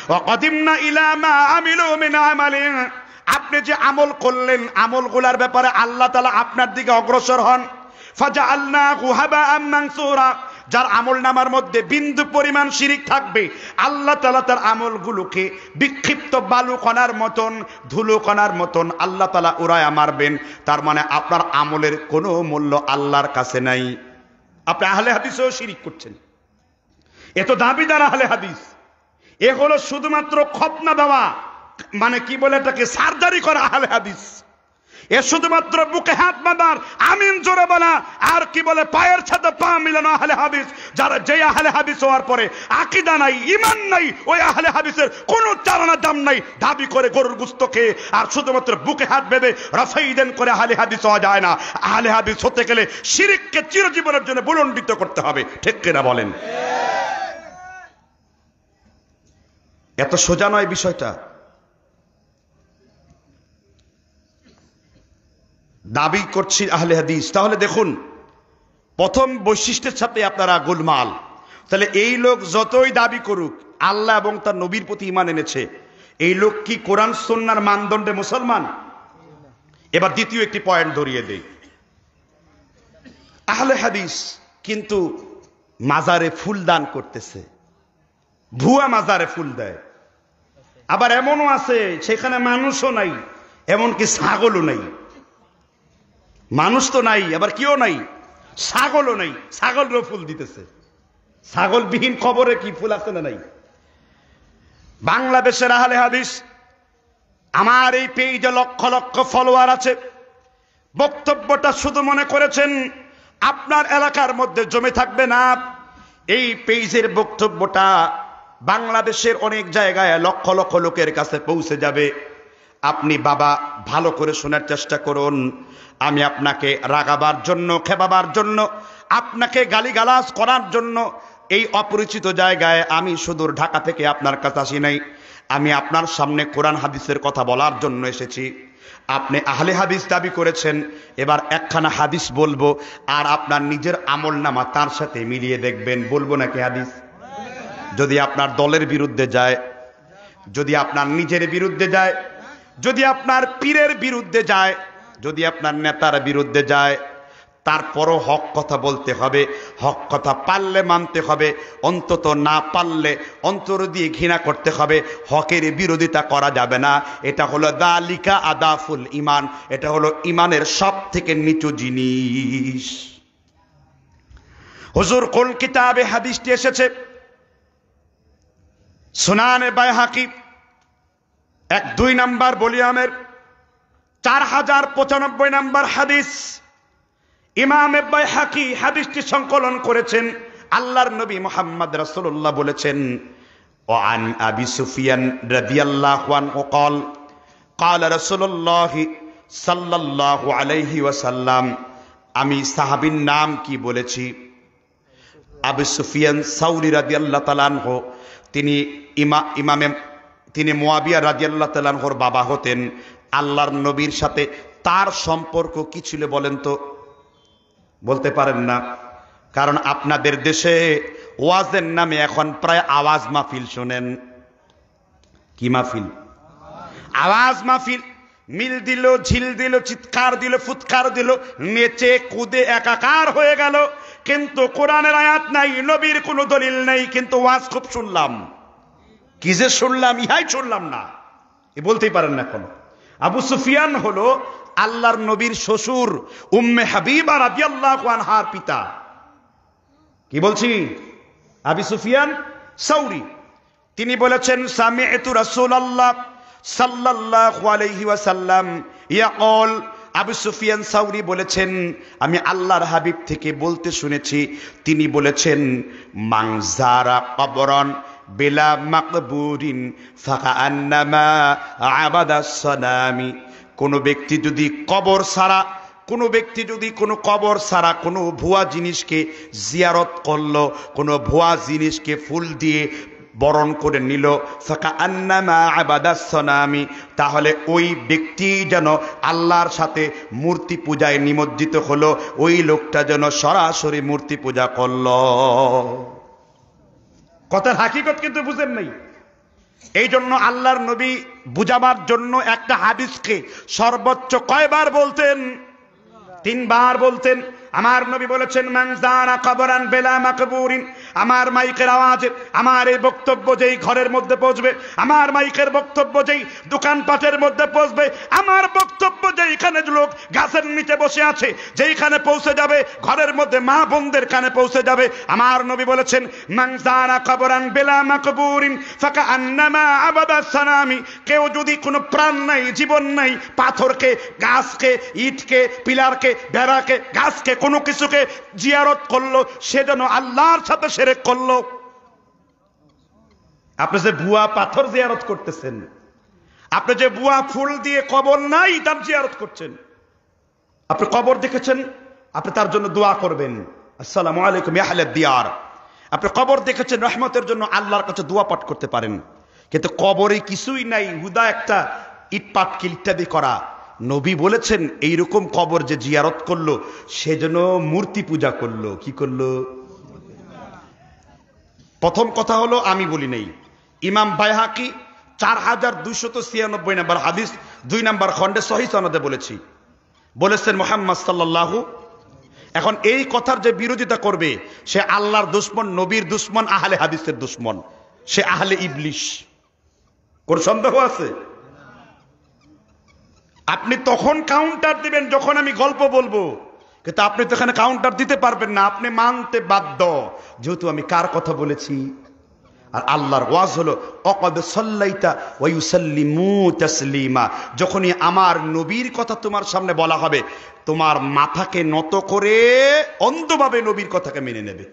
A: ওয়াকাদিমনা ইলা মা আমিলু মিন আমালিন, আপনি যে আমল করলেন আমলগুলার ব্যাপারে আল্লাহ তাআলা আপনার দিকে অগ্রসর হন। ফাজআলনাহু হাবাআম মানসুরা, যার আমল নামার মধ্যে বিন্দু পরিমাণ শিরিক থাকবে আল্লাহ তাআলা তার আমলগুলোকে বিক্ষিপ্ত বালুকণার মতন, ধুলোকণার মতন আল্লাহ তাআলা উড়ায়া মারবেন। তার মানে আপনার আমলের কোনো মূল্য আল্লাহর কাছে নাই। আপনি আহলে হাদিসেও শিরিক করছেন, এ তো দাবিদার আহলে হাদিস। এ হলো শুধুমাত্র খতনা দেওয়া, মানে কি বলে এটাকে, সার্জারি করা আহলে হাদিস। এ শুধুমাত্র বুকে হাত বাঁধার আমিন জোরে বলা আর কি বলে পায়ের সাথে পা মিলানো আহলে হাদিস। যারা যে আহলে হাদিস হওয়ার পরে আকীদা নাই, ঈমান নাই, ওই আহলে হাদিসের কোনো চালানা দাম নাই। দাবি করে গরুর গোশত খেয়ে আর শুধুমাত্র বুকে হাত বেঁধে রাফাইদেন করে আহলে হাদিস হওয়া যায় না। আহলে হাদিস হতে গেলে শিরককে চিরজীবনের জন্য বুলন্ডিত করতে হবে। ঠিক কিনা বলেন? এত সোজা নয় বিষয়টা। দাবি করছি আহলে হাদিস, তাহলে দেখুন প্রথম বৈশিষ্ট্যের সাথে আপনারা গোলমাল। তাহলে এই লোক যতই দাবি করুক আল্লাহ এবং তার নবীর প্রতি ঈমান এনেছে, এই লোক কি কোরআন সুন্নাহর মানদণ্ডে মুসলমান? এবার দ্বিতীয় একটি পয়েন্ট ধরিয়ে দেই। আহলে হাদিস কিন্তু মাজারে ফুল দান করতেছে, ভুয়া মাজারে ফুল দেয়। আবার এমনও আছে সেখানে মানুষও নাই, এমনকি ছাগলও নাই। মানুষ তো নাই, আবার কেউ নাই, ছাগলও নাই, ছাগলরও ফুল দিতেছে। ছাগলবিহীন কবরে কি ফুল আছে না নাই? বাংলাদেশের আহলে হাদিস, আমার এই পেজে লক্ষ লক্ষ ফলোয়ার আছে, বক্তব্যটা শুধু মনে করেছেন আপনার এলাকার মধ্যে জমে থাকবে না। এই পেজের বক্তব্যটা বাংলাদেশের অনেক জায়গায় লক্ষ লক্ষ লোকের কাছে পৌঁছে যাবে। আপনি বাবা ভালো করে শোনার চেষ্টা করুন। আমি আপনাকে রাগাবার জন্য, খেপাবার জন্য, আপনাকে গালিগালাজ করার জন্য এই অপরিচিত জায়গায় আমি সুদূর ঢাকা থেকে আপনার কাছে আসি নাই। আমি আপনার সামনে কোরআন হাদিসের কথা বলার জন্য এসেছি। আপনি আহলে হাদিস দাবি করেছেন, এবার একখানা হাদিস বলবো আর আপনার নিজের আমল নামা তার সাথে মিলিয়ে দেখবেন। বলবো নাকি হাদিস? যদি আপনার দলের বিরুদ্ধে যায়, যদি আপনার নিজের বিরুদ্ধে যায়, যদি আপনার পীরের বিরুদ্ধে যায়, যদি আপনার নেতার বিরুদ্ধে যায়, তারপরও হক কথা বলতে হবে। হক কথা পারলে মানতে হবে, অন্তত না পারলে অন্তর দিয়ে ঘৃণা করতে হবে। হকের বিরোধিতা করা যাবে না। এটা হলো দালিকা আদাফুল ইমান, এটা হলো ইমানের সব থেকে নিচু জিনিস। হুজুর কুল কিতাবে হাদিসটি এসেছে সুনানে বাইহাকি 1-2 নাম্বার ভলিউমের 4095 নাম্বার হাদিস। ইমাম বাইহাকি হাদিসটি সংকলন করেছেন। আল্লাহর নবী মুহাম্মদ রাসূলুল্লাহ বলেছেন, ওয়ান আবি সুফিয়ান রাদিয়াল্লাহু আনহু قال قال রাসূলুল্লাহ সাল্লাল্লাহু আলাইহি ওয়াসাল্লাম। আমি সাহাবীর নাম কি বলেছি? আবু সুফিয়ান সাউরি রাদিয়াল্লাহু তাআলা আনহু, তিনি মুয়াবিয়া রাদিয়াল্লাহু তাআলা আনহুর বাবা হতেন। আল্লাহর নবীর সাথে তার সম্পর্ক কি ছিল বলেন তো? বলতে পারেন না, কারণ আপনাদের দেশে ওয়াজের নামে এখন প্রায় আওয়াজ মাহফিল শোনেন। কি মাহফিল? আওয়াজ মাহফিল। মিল দিল, ঝিল দিল, চিৎকার দিল, ফুৎকার দিল, নেচে কুদে একাকার হয়ে গেল। কিন্তু কোরআনের আয়াত নাই, নবীর কোনো দলিল নাই, কিন্তু ওয়াজ খুব শুনলাম। কি যে শুনলাম, ইহাই শুনলাম না, এ বলতেই পারেন না এখন। আবু সুফিয়ান হলো আল্লাহর নবীর শ্বশুর, উম্মে হাবিবা রাদিয়াল্লাহু আনহার পিতা। কি বলছি? আবু সুফিয়ান সাউরি, তিনি বলেছেন, সামি'তু রাসূলুল্লাহ সাল্লাল্লাহু আলাইহি ওয়াসাল্লাম ইয়াকুল। আবু সুফিয়ান সাউরি বলেছেন, আমি আল্লাহর হাবিব থেকে বলতে শুনেছি, তিনি বলেছেন, মান যারা কবরান বিলা মাকবুরিন ফাকান্নামা আবাদাস সানামি। কোন ব্যক্তি যদি কবর ছাড়া, কোনো ব্যক্তি যদি কোনো কবর ছাড়া কোনো ভুয়া জিনিসকে জিয়ারত করলো, কোনো ভুয়া জিনিসকে ফুল দিয়ে বরণ করে নিল, ফাকান্নামা আবাদাস সানামি, তাহলে ওই ব্যক্তি যেন আল্লাহর সাথে মূর্তি পূজায় নিমজ্জিত হলো, ওই লোকটা যেন সরাসরি মূর্তি পূজা করলো। কথার হাকিকত কিন্তু বুঝেন নাই। এই জন্য আল্লাহর নবী বুঝাবার জন্য একটা হাদিসকে সর্বোচ্চ কয়বার বলতেন? 3 বার বলতেন। আমার নবী বলেছেন, মান যারা কবরান বিলা মাকবুরিন, আমার মাইকের আওয়াজে আমার এই বক্তব্য যেই ঘরের মধ্যে পৌঁছবে, আমার মাইকের বক্তব্য যেই দোকানপাটের মধ্যে পৌঁছবে, আমার বক্তব্য যেইখানে লোক গাছের নিচে বসে আছে যেইখানে পৌঁছে যাবে, ঘরের মধ্যে মা বোনদের কানে পৌঁছে যাবে, আমার নবী বলেছেন, মান যারা কবরান বিলা মাকবুরিন ফাকান্নামা আবাদা সানামি, কেউ যদি কোনো প্রাণ নাই, জীবন নাই, পাথরকে, গাছকে, ইটকে, পিলারকে, বেড়াকে, গাছকে, কোনো কিছুকে জিয়ারত করলো, সে যেন আল্লাহর সাথে শিরক করলো। আপনি যে ভুয়া পাথর জিয়ারত করতেছেন, আপনি যে ভুয়া ফুল দিয়ে কবর নাই তার জিয়ারত করছেন, আপনি কবর দেখেছেন, আপনি তার জন্য দোয়া করবেন, আসসালামু আলাইকুম ইয়া আহলাদ দিয়ার। আপনি কবর দেখেছেন, রহমতের জন্য আল্লাহর কাছে দোয়া পাঠ করতে পারেন। কিন্তু কবরে কিছুই নাই, হুদা একটা ইট পাটকেল ইত্যাদি করা। নবী বলেছেন, এইরকম কবর যে জিয়ারত করলো সেজন্য মূর্তি পূজা করলো। কি করলো? প্রথম কথা হলো, আমি বলি নাই, ইমাম বাইহাকি 4296 নম্বর হাদিস 2 নম্বর খণ্ডে সহিহ সনদে বলেছেন মুহাম্মদ সাল্লাল্লাহু। এখন এই কথার যে বিরোধিতা করবে সে আল্লাহর দুশমন, নবীর দুশমন, আহলে হাদিসের দুশমন, সে আহলে ইবলিস। কোন সন্দেহ আছে? আপনি তখন কাউন্টার দিবেন যখন আমি গল্প বলবো, কিন্তু আপনি তো এখানে কাউন্টার দিতে পারবেন না, আপনি মানতে বাধ্য, যেহেতু আমি কার কথা বলেছি। আর আল্লাহর ওয়াজ হলো অকদ সাল্লাইতা ওয়া ইউসাল্লিমু তাসলিমা, যখনই আমার নবীর কথা তোমার সামনে বলা হবে, তোমার মাথাকে নত করে অন্ধভাবে নবীর কথাকে মেনে নেবে।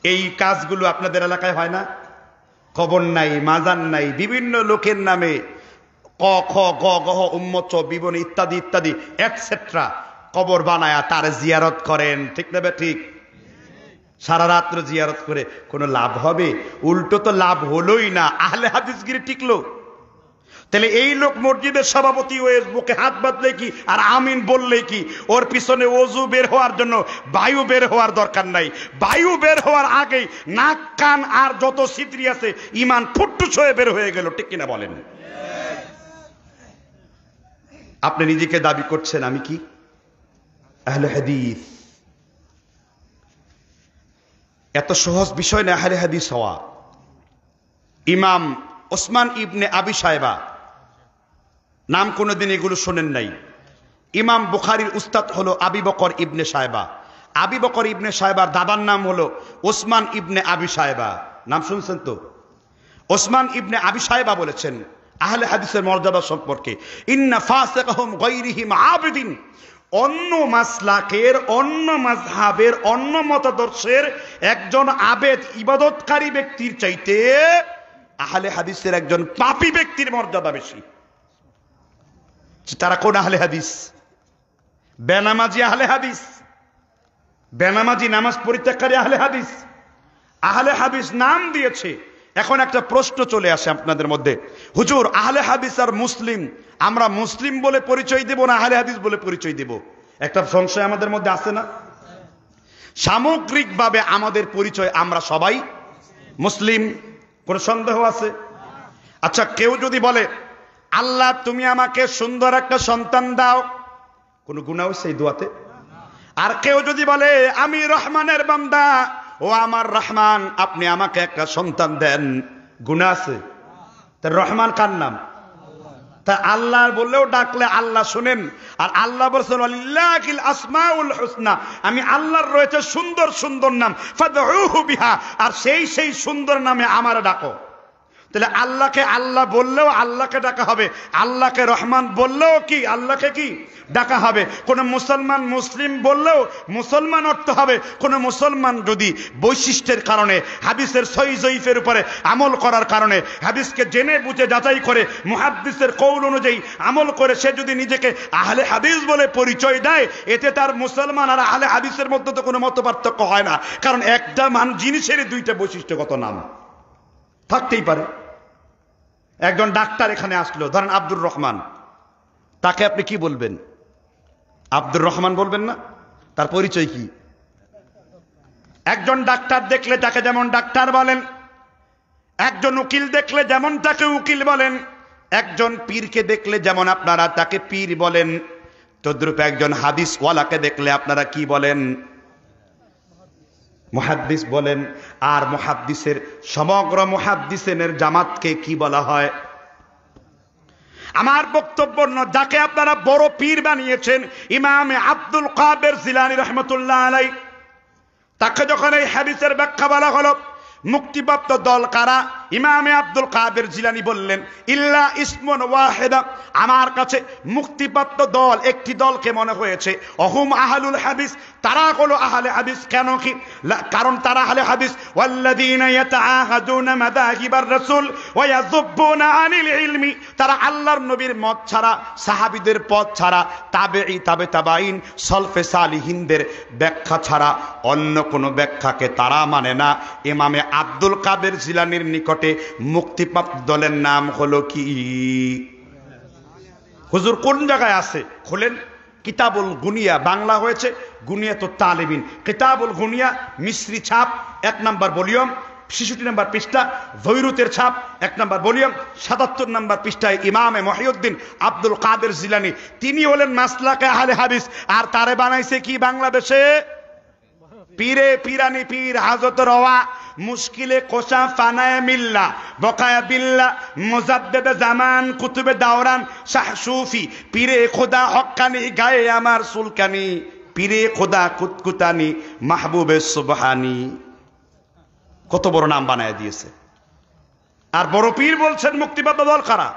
A: এই কাজগুলো আপনাদের এলাকায় হয় না? কবর নাই, মাজার নাই, বিভিন্ন লোকের নামে ক খ গ গহ উম্মত বিবন ইত্যাদি ইত্যাদি এটসেট্রা কবর বানায়া তার জিয়ারত করেন। ঠিক না বে ঠিক? সারা রাত্র জিয়ারত করে কোনো লাভ হবে? উল্টো তো লাভ হলোই না, আহলে হাদিসগিরি টিকলো। তাহলে এই লোক মসজিদের সভাপতি হয়ে বুকে হাত বাঁধলে কি আর আমিন বললে কি, ওর পিছনে ওযু বের হওয়ার জন্য বায়ু বের হওয়ার দরকার নাই। বায়ু বের হওয়ার আগেই নাক কান আর যত ছিদ্রি আছে ঈমান ফুটফুস হয়ে বের হয়ে গেল। ঠিক কিনা বলেন? আপনি নিজেকে দাবি করছেন আমি কি আহলে হাদিস। এত সহজ বিষয় না আহলে হাদিস হওয়া। ইমাম ওসমান ইবনে আবি সায়বা, নাম কোনোদিন এগুলো শোনেন নাই। ইমাম বুখারীর উস্তাদ হলো আবি বকর ইবনে সায়বা। আবি বকর ইবনে সায়বার দাদার নাম হলো ওসমান ইবনে আবি সায়বা। নাম শুনছেন তো? ওসমান ইবনে আবি সায়বা বলেছেন আহলে হাদিসের মর্যাদা সম্পর্কে, ইন্না ফাসিকাহুম গায়রিহিম আবিদিন, অন্য মাসলাকের, অন্য মাযহাবের, অন্য মতাদর্শের একজন আবেদ ইবাদতকারী ব্যক্তির চাইতে আহলে হাদিসের একজন পাপী ব্যক্তির মর্যাদা বেশি। তারা কোন আহলে হাদিস? বেনামাজি আহলে হাদিস, বেনামাজি নামাজ পরিত্যাগকারী আহলে হাদিস। আহলে হাদিস নাম দিয়েছে। এখন একটা প্রশ্ন চলে আসে আপনাদের মধ্যে, হুজুর আহলে হাদিস আর মুসলিম, আমরা মুসলিম বলে পরিচয় দেব না আহলে হাদিস বলে পরিচয় দেব? একটা সংশয় আমাদের মধ্যে আছে না? সামগ্রিকভাবে আমাদের পরিচয় আমরা সবাই মুসলিম, কোন সন্দেহ আছে? আচ্ছা, কেউ যদি বলে আল্লাহ তুমি আমাকে সুন্দর একটা সন্তান দাও, কোন গুনাহ সেই দোয়াতে? আর কেউ যদি বলে আমি রহমানের বান্দা, ও আমার রহমান আপনি আমাকে একটা সন্তান দেন, গুনাহ আছে? তার রহমান কার নাম? তা আল্লাহ বললেও ডাকলে আল্লাহ শুনেন। আর আল্লাহ বলেছেন লিল্লাহিল আসমাউল হুসনা, আমি আল্লাহর রয়েছে সুন্দর সুন্দর নাম, ফাদউহু বিহা, আর সেই সুন্দর নামে আমারে ডাকো। তাহলে আল্লাহকে আল্লাহ বললেও আল্লাহকে ডাকা হবে, আল্লাহকে রহমান বললেও কি আল্লাহকে কি ডাকা হবে। কোন মুসলমান মুসলিম বললেও মুসলমান অর্থ হবে। কোন মুসলমান যদি বৈশিষ্ট্যের কারণে, হাদিসের সহিহ জয়ীফের উপরে আমল করার কারণে, হাদিসকে জেনে বুঝে যাচাই করে মুহাদ্দিসের কৌল অনুযায়ী আমল করে সে যদি নিজেকে আহলে হাদিস বলে পরিচয় দেয়, এতে তার মুসলমান আর আহলে হাদিসের মধ্যে তো কোনো মত পার্থক্য হয় না। কারণ একটা জিনিসেরই দুইটা বৈশিষ্ট্যগত নাম থাকতেই পারে। একজন ডাক্তার এখানে আসলো, ধরেন আব্দুর রহমান, তাকে আপনি কি বলবেন? আব্দুর রহমান বলবেন না? তার পরিচয় কি? একজন ডাক্তার দেখলে তাকে যেমন ডাক্তার বলেন, একজন উকিল দেখলে যেমন তাকে উকিল বলেন, একজন পীরকে দেখলে যেমন আপনারা তাকে পীর বলেন, তদ্রূপ একজন হাদিসওয়ালাকে দেখলে আপনারা কি বলেন? মুহাদ্দিস বলেন। আর মুহাদ্দিসের সমগ্র মুহাদ্দিসিনের জামাতকে কি বলা হয়? আমার বক্তব্য যাকে আপনারা বড় পীর বানিয়েছেন ইমামে আব্দুল কাদের জিলানী রাহমাতুল্লাহ আলাইহি, তাকে যখন এই হাদিসের ব্যাখ্যা বলা হলো মুক্তিপ্রাপ্ত দল কারা, ইমামে আব্দুল কাদের জিলানী বললেন ইল্লা ইসমুন ওয়াহিদা, আমার কাছে মুক্তিপ্রাপ্ত দল একটি দলকে মনে হয়েছে, অহুম আহলুল হাদিস, তারা হলো আহলে হাদিস। কেন কি? কারণ তারা আহলে হাদিস ওয়াল্লাযীনা ইয়াতাআহাদুনা মাযাহিবার রাসূল ওয়া ইয়াযুব্বুনা আনিল ইলমি, তারা আল্লাহর নবীর মত ছাড়া, সাহাবীদের পথ ছাড়া, তাবেঈ তাবে তাবাইন সলফে সালিহিনদের ব্যাখ্যা ছাড়া অন্য কোনো ব্যাখ্যাকে তারা মানে না। ইমামে আব্দুল কাদের জিলানীর নিকটে মুক্তিপ্রাপ্ত দলের নাম হলো কি? হুজুর কোন জায়গায় আছে? খোলেন কিতাবুল গুনিয়া, বাংলা হয়েছে গুনিয়াত তালিবিন, কিতাবুল গুনিয়া মিসরি ছাপ 1 নম্বর ভলিউম 66 নম্বর পৃষ্ঠা, ভৈরুতের ছাপ 1 নম্বর ভলিউম 77 নম্বর পৃষ্ঠায় ইমামে মহিউদ্দিন আব্দুল কাদের জিলানী, তিনি হলেন মাসলাকে আহলে হাদিস। আর তারে বানাইছে কি বাংলাদেশে? পীরে পীরানি পীর হাজত রওয়া মুশকিলে কোশা ফানায়ে মিল্লা বকায়া বিল্লা মুজাদ্দেদে জামান কুতুবে দাওরান শাহ সুফি পীরে খোদা হক্কানি গায়ে আমার সুলকানি পীরে খোদা কুতকুতানি মাহবুবে সুবহানি। কত বড় নাম বানায় দিয়েছে। আর বড় পীর বলছেন মুক্তিপ্রাপ্ত দল কারা?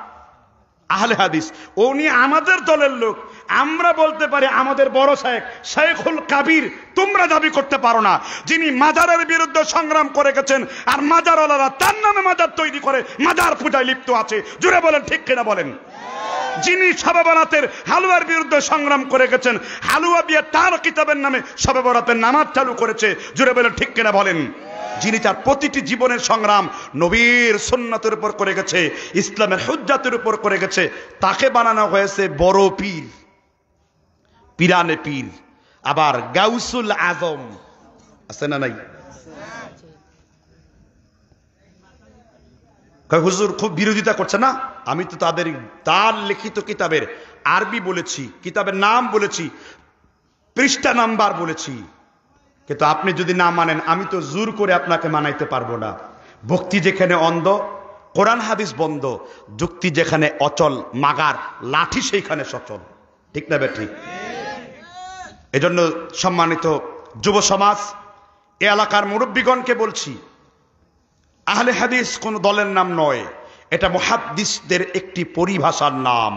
A: আহলে হাদিস। উনি আমাদের দলের লোক, আমরা বলতে পারি আমাদের বড় শাইখ শাইখুল কাবির, তোমরা দাবি করতে পারো না। যিনি মাজারের বিরুদ্ধে সংগ্রাম করে গেছেন, আর মাজারওয়ালারা তার নামে মাজার তৈরি করে মাজার পূজায় লিপ্ত আছে। জোরে বলেন ঠিক কিনা বলেন? যিনি শবে বরাতের হালুয়ার বিরুদ্ধে সংগ্রাম করে গেছেন, হালুয়া দিয়ে তার কিতাবের নামে শবে বরাতের নামাজ চালু করেছে। জোরে বলেন ঠিক কিনা বলেন? যিনি তার প্রতিটি জীবনের সংগ্রাম নবীর সুন্নাতের উপর করে গেছে, ইসলামের হুজ্জাতের উপর করে গেছে, তাকে বানানো হয়েছে বড় পীর, পীরানে পীর। আবার গাউসুল আজম আছে না নাই? হুজুর খুব বিরোধিতা করছে না? আমি তো তার লিখিত কিতাবের আরবি বলেছি, কিতাবের নাম বলেছি, পৃষ্ঠা নাম্বার বলেছি, কিন্তু আপনি যদি না মানেন আমি তো জোর করে আপনাকে মানাইতে পারবো না। ভক্তি যেখানে অন্ধ, কোরআন হাদিস বন্ধ, যুক্তি যেখানে অচল, মাগার লাঠি সেইখানে সচল। ঠিক না ঠিক? এজন্য সম্মানিত যুব সমাজ, এ এলাকার মুরব্বীগণকে বলছি, আহলে হাদিস কোন দলের নাম নয়, এটা মুহাদ্দিসদের একটি পরিভাষার নাম।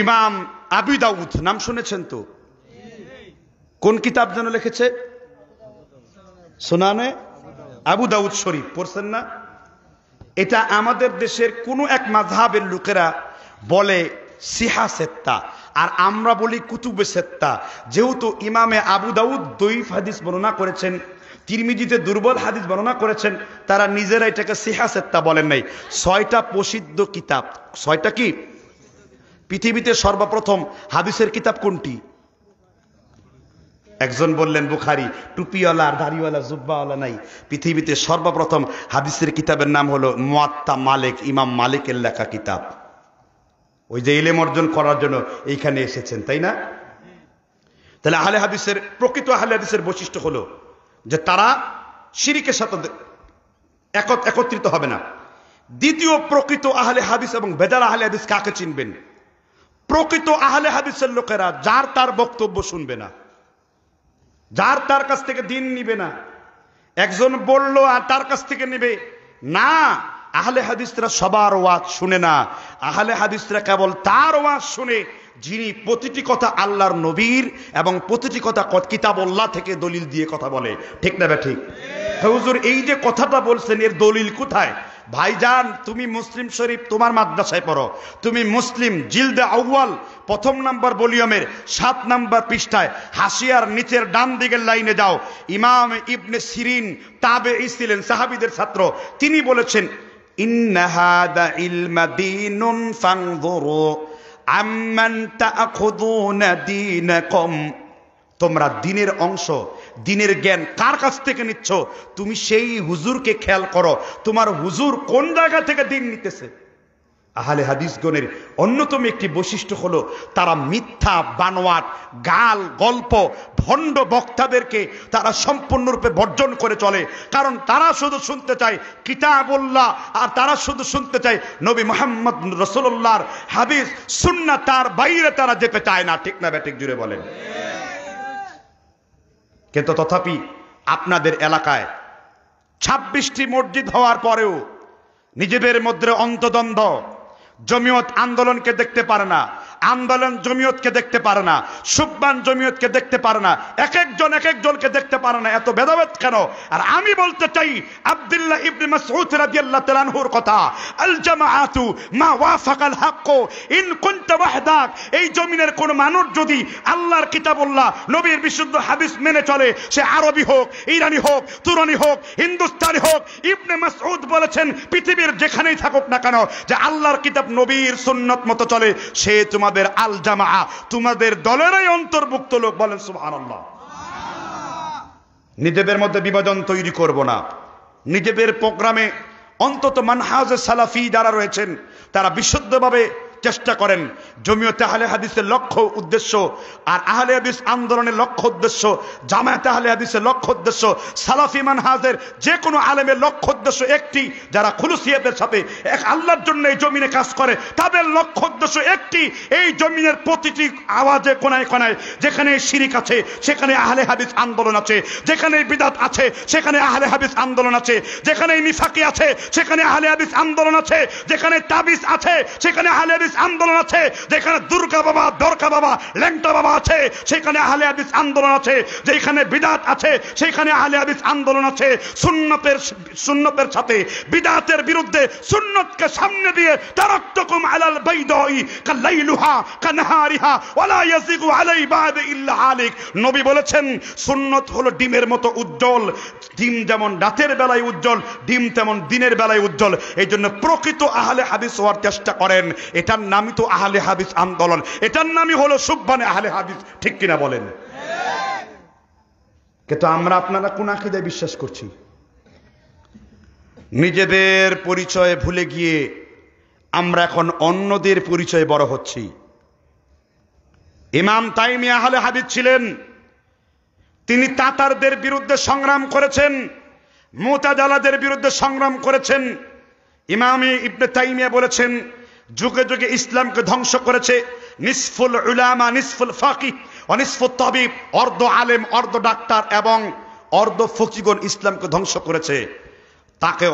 A: ইমাম আবু দাউদ নাম শুনেছেন তো? কোন কিতাব যেন লিখেছে? সুনানে আবু দাউদ শরীফ পড়ছেন না? এটা আমাদের দেশের কোন এক মাযহাবের লোকেরা বলে সিহা সেত্তা, আর আমরা বলি কুতুবে সেত্তা। যেহেতু ইমামে আবু দাউদ দঈফ হাদিস বর্ণনা করেছেন, তিরমিজিতে দুর্বল হাদিস বর্ণনা করেছেন, তারা নিজেরা এটাকে সিহা সেত্তা বলেন নাই। 6টা প্রসিদ্ধ কিতাব। 6টা কি? পৃথিবীতে সর্বপ্রথম হাদিসের কিতাব কোনটি? একজন বললেন বুখারী, টুপিওয়ালা আর দাড়িওয়ালা জুব্বাওয়ালা নাই। পৃথিবীতে সর্বপ্রথম হাদিসের কিতাবের নাম হলো মুয়াত্তা মালিক, ইমাম মালিকের লেখা কিতাব। ওই যে ইলম অর্জন করার জন্য এইখানে এসেছেন, তাই না? তাহলে আহলে হাদিসের, প্রকৃত আহলে হাদিসের বৈশিষ্ট্য হলো যে তারা শিরকের সাথে একত্রিত হবে না। দ্বিতীয়, প্রকৃত আহলে হাদিস এবং বেদার আহলে হাদিস কাকে চিনবেন? প্রকৃত আহলে হাদিসের লোকেরা যার তার বক্তব্য শুনবে না, যার তার কাছ থেকে দিন নিবে না। একজন বলল আর তার কাছ থেকে নিবে না। আহলে হাদিসরা সবার ওয়াজ শুনে না। আহলে হাদিসরা কেবল তার ওয়াজ শুনে যিনি প্রতিটি কথা আল্লাহর নবীর এবং প্রতিটি কথা কিতাবুল্লাহ থেকে দলিল দিয়ে কথা বলে। ঠিক না ঠিক? হুজুর এই যে কথাটা বলছেন, এর দলিল কোথায়? ভাইজান, তুমি মুসলিম শরীফ তোমার মাদ্রাসায় পড়ো, তুমি মুসলিম জিলদে আউয়াল 1 নম্বর ভলিউমের 7 নম্বর পৃষ্ঠায় হাসিয়ার নিচের ডান দিকের লাইনে যাও। ইমাম ইবনে সিরিন তাবেঈ ছিলেন, সাহাবীদের ছাত্র। তিনি বলেছেন, ইন্না হাদা ইলমা দীনুন ফানজুরু আম্মান তাআখুযুনা দীনাকুম। তোমরা দ্বীনের অংশ, দ্বীনের জ্ঞান কার কাছ থেকে নিচ্ছ? তুমি সেই হুজুরকে খেয়াল করো, তোমার হুজুর কোন জায়গা থেকে দ্বীন নিতেছে। আহলে হাদিসগণের অন্যতম একটি বৈশিষ্ট্য হলো তারা মিথ্যা, বানোয়াট, গাল গল্প, ভণ্ড বক্তাদেরকে তারা সম্পূর্ণরূপে বর্জন করে চলে। কারণ তারা শুধু শুনতে চায় কিতাবুল্লাহ, আর তারা শুধু শুনতে চায় নবী মুহাম্মদ রাসূলুল্লাহর হাদিস সুন্নাহ, তার বাইরে তারা যেতে চায় না। ঠিক না ব্যাঠিক জুড়ে বলেন? কিন্তু তথাপি আপনাদের এলাকায় 26টি মসজিদ হওয়ার পরেও নিজেদের মধ্যে অন্তদ্বন্দ্ব, জমিয়ত আন্দোলনকে দেখতে পারে না, আন্দোলন জমিয়তকে দেখতে পারে না, সুবহান জমিয়তকে দেখতে পারে না, এক একজনকে দেখতে পারে না। এত ভেদাভেদ কেন? আর আমি বলতে চাই আব্দুল্লাহ ইবনে মাসউদ রাদিয়াল্লাহু তাআলা আনহুর কথা, আল জামাআতু মা ওয়াফাকাল হক ইন কুনতা ওয়াহদাক। এই জমিনের কোন মানুষ যদি আল্লাহর কিতাবুল্লাহ, নবীর বিশুদ্ধ হাদিস মেনে চলে, সে আরবি হোক, ইরানি হোক, তুরানি হোক, হিন্দুস্তানি হোক, ইবনে মাসউদ বলেছেন পৃথিবীর যেখানেই থাকুক না কেন, যে আল্লাহর কিতাব নবীর সুন্নাত মতো চলে, সে তোমাদের আল জামাআ, তোমাদের দলেরই অন্তর্ভুক্ত লোক। বলেন সুবহানাল্লাহ। নিজেদের মধ্যে বিভাজন তৈরি করব না। নিজেদের প্রোগ্রামে অন্তত মানহাজে সালাফি যারা রয়েছেন তারা বিশুদ্ধভাবে চেষ্টা করেন জমিয়তে আহলে হাদিসের লক্ষ্য উদ্দেশ্য আর আহলে হাদিস আন্দোলনের লক্ষ্য উদ্দেশ্য, জামায়াতে আহলে হাদিসের লক্ষ্য উদ্দেশ্য, সালাফি মানহাজের যে কোনো আলেমের লক্ষ্য উদ্দেশ্য একটি, যারা খুলুসিয়তের সাথে এক আল্লাহর জন্য এই জমিনে কাজ করে তাদের লক্ষ্য উদ্দেশ্য একটি, এই জমিনের প্রতিটি আওয়াজে কোনায় কোনায় যেখানে শিরিক আছে সেখানে আহলে হাদিস আন্দোলন আছে, যেখানে বিদআত আছে সেখানে আহলে হাদিস আন্দোলন আছে, যেখানে নিফাকি আছে সেখানে আহলে হাদিস আন্দোলন আছে, যেখানে তাবিজ আছে সেখানে আহলে হাদিস আন্দোলন আছে, যেখানে দুর্গা বাবা, দরকা বাবা, ল্যাংটা বাবা আছে সেখানে আহলে হাদিস আন্দোলন আছে, যেখানে বিদআত আছে সেখানে আহলে হাদিস আন্দোলন আছে। সুন্নতের সাথে বিদআতের বিরুদ্ধে সুন্নতকে সামনে দিয়ে তারাক্তুকুম আলাল বাইদাই কালাইলুহা কানহারিহা ওয়ালা ইয়াজিগু আলাই বাদ ইল্লা হালিক। নবী বলেছেন সুন্নত হলো ডিমের মতো উজ্জ্বল, ডিম যেমন রাতের বেলায় উজ্জ্বল, ডিম তেমন দিনের বেলায় উজ্জ্বল। এই জন্য প্রকৃত আহলে হাদিস হওয়ার চেষ্টা করেন। এটার নামই তো আহলে হাদিস আন্দোলন, এটার নামই হলো সুবহানে আহলে হাদিস। ঠিক কিনা বলেন? কিন্তু আমরা আপনারা কোন আকীদায় বিশ্বাস করছি? নিজেদের পরিচয় ভুলে গিয়ে আমরা এখন অন্যদের পরিচয়ে বড় হচ্ছি। ইমাম তাইমিয়া আহলে হাদিস ছিলেন, তিনি তাতারদের বিরুদ্ধে সংগ্রাম করেছেন, মুতাজালাদের বিরুদ্ধে সংগ্রাম করেছেন। ইমাম ইবনে তাইমিয়া বলেছেন যুগে যুগে ইসলামকে ধ্বংস করেছে নিসফুল উলামা নিসফুল ফাকিহ ও নিসফুত তাবিব, অর্ধ আলেম, অর্ধ ডাক্তার এবং অর্ধ ফকিহগণ ইসলামকে ধ্বংস করেছে। তাকে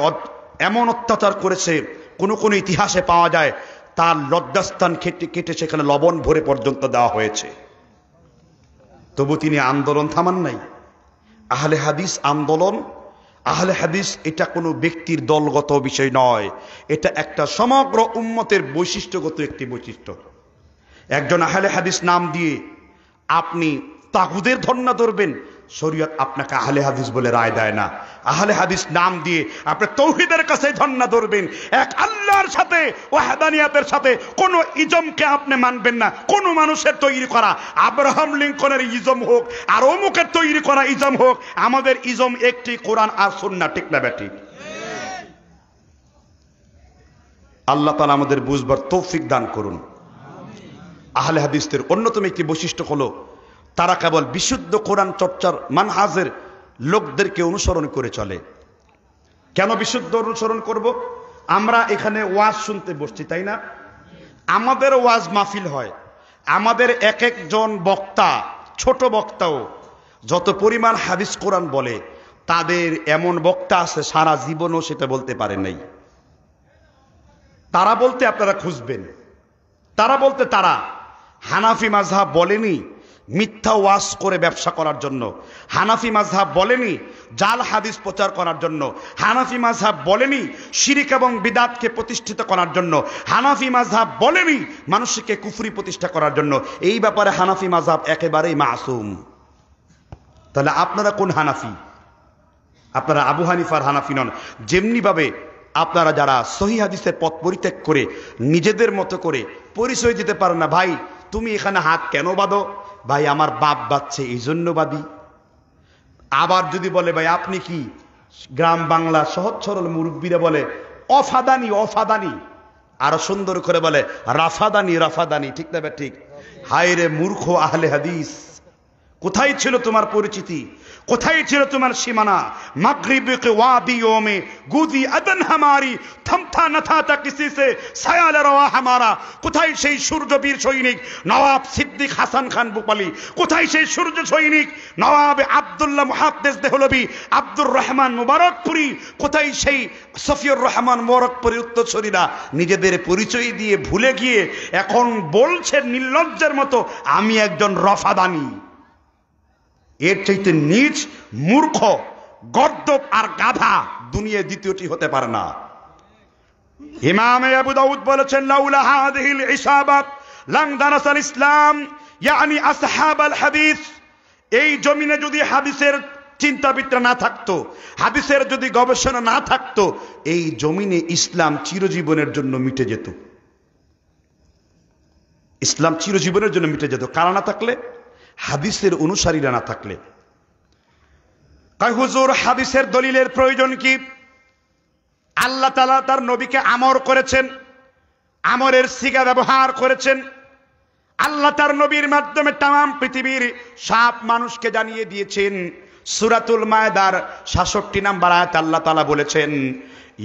A: এমন অত্যাচার করেছে কোন কোন ইতিহাসে পাওয়া যায় তার লজ্জাস্থান কেটে কেটে সেখানে লবণ ভরে পর্যন্ত দেওয়া হয়েছে। তবু তিনি আন্দোলন থামান নাই। আহলে হাদিস আন্দোলন, আহলে হাদিস এটা কোনো ব্যক্তির দলগত বিষয় নয়, এটা একটা সমগ্র উম্মতের বৈশিষ্ট্যগত একটি বৈশিষ্ট্য। একজন আহলে হাদিস নাম দিয়ে আপনি তাগুদের ধর্ণা ধরবেন, শরীয়ত আপনাকে আহলে হাদিস বলে রায় দেয় না। আহলে হাদিস নাম দিয়ে আপনি তৌহিদের কাছে ধর্ণা ধরবেন, এক আল্লাহর সাথে ওয়াহদানিয়াতের সাথে কোন ইজমকে আপনি মানবেন না। কোন মানুষের তৈরি করা আব্রাহাম লিঙ্কনের ইজম হোক আর অমুকের তৈরি করা ইজম হোক, আমাদের ইজম একটি, কোরআন আর সুন্নাহ। ঠিক না ব্যাটি? আল্লাহ তাআলা আমাদের বুঝবার তৌফিক দান করুন। আহলে হাদিসদের অন্যতম একটি বৈশিষ্ট্য হলো তারা কেবল বিশুদ্ধ কোরআন চর্চার মানহাজের লোকদেরকে অনুসরণ করে চলে। কেন বিশুদ্ধ অনুসরণ করব? আমরা এখানে ওয়াজ শুনতে বসছি, তাই না? আমাদের ওয়াজ মাহফিল হয়, আমাদের এক একজন বক্তা, ছোট বক্তাও যত পরিমাণ হাদিস কোরআন বলে, তাদের এমন বক্তা আছে সারা জীবনও সেটা বলতে পারে নাই। তারা বলতে আপনারা খুঁজবেন, তারা বলতে তারা হানাফি মাযহাব বলেনি মিথ্যা ওয়াজ করে ব্যবসা করার জন্য, হানাফি মাযহাব বলেনি জাল হাদিস প্রচার করার জন্য, হানাফি মাযহাব বলেনি শিরিক এবং বিদআতকে প্রতিষ্ঠিত করার জন্য, হানাফি মাযহাব বলেনি মানুষকে কুফরি প্রতিষ্ঠা করার জন্য। এই ব্যাপারে হানাফি মাযহাব একেবারেই মাসুম। তাহলে আপনারা কোন হানাফি? আপনারা আবু হানিফার হানাফি নন। যেমনি ভাবে আপনারা যারা সহিহ হাদিসের পথ পরিত্যাগ করে নিজেদের মতো করে পরিচয় দিতে পারেন না, ভাই তুমি এখানে হাত কেন বাঁধো? ভাই আমার বাপ বাঁধছে এই জন্য বাঁধি। আবার যদি বলে ভাই আপনি কি, গ্রাম বাংলা সহজ সরল মুরব্বীরা বলে অফাদানি, অফাদানি, আরো সুন্দর করে বলে রাফাদানি রাফাদানি, ঠিক না ঠিক? হায় রে মূর্খ আহলে হাদিস, কোথায় ছিল তোমার পরিচিতি, কোথায় ছিল তোমার সীমানা? মাগরিব के वादियों में गुदी अदन हमारी थमथा न था किसी से साया रवा हमारा। কোথায় সেই সূর্যবীর সৈনিক নওয়াব সিদ্দিক হাসান খান ভূপালী? কোথায় সেই সূর্য সৈনিক নওয়াব আব্দুল্লাহ মুহাদ্দিস দেহলভী, আব্দুর রহমান মুবারকপুরি? কোথায় সেই সফিউর রহমান মুবারকপুরি উত্তরসূরিরা? নিজেদের পরিচয় দিয়ে ভুলে গিয়ে এখন বলছেন নির্লজ্জের মতো আমি একজন রফাদানি। এর চাইতে নীচ, মূর্খ, গর্দভ আর গাধা দুনিয়া দ্বিতীয়টি হতে পারে না। ইমাম আবু দাউদ বলেছেন লাউলা হাযিহিল ইসাবাত লান দারাসাল ইসলাম ইয়ানি আসহাবাল হাদিস। এই জমিনে যদি হাদিসের চিন্তাবিদরা না থাকতো, হাদিসের যদি গবেষণা না থাকতো, এই জমিনে ইসলাম চিরজীবনের জন্য মিটে যেত। ইসলাম চিরজীবনের জন্য মিটে যেত। কারা না থাকলে? হাদিসের অনুসারীরা না থাকলে। কয় হুজুর হাদিসের দলিলের প্রয়োজন কি? আল্লাহ তাআলা তার নবীকে আমর করেছেন, আমরের সিগা ব্যবহার করেছেন। আল্লাহ তার নবীর মাধ্যমে তাম পৃথিবীর সব মানুষকে জানিয়ে দিয়েছেন। সূরাতুল মায়দার ৬৭ নম্বর আয়াতে আল্লাহ তাআলা বলেছেন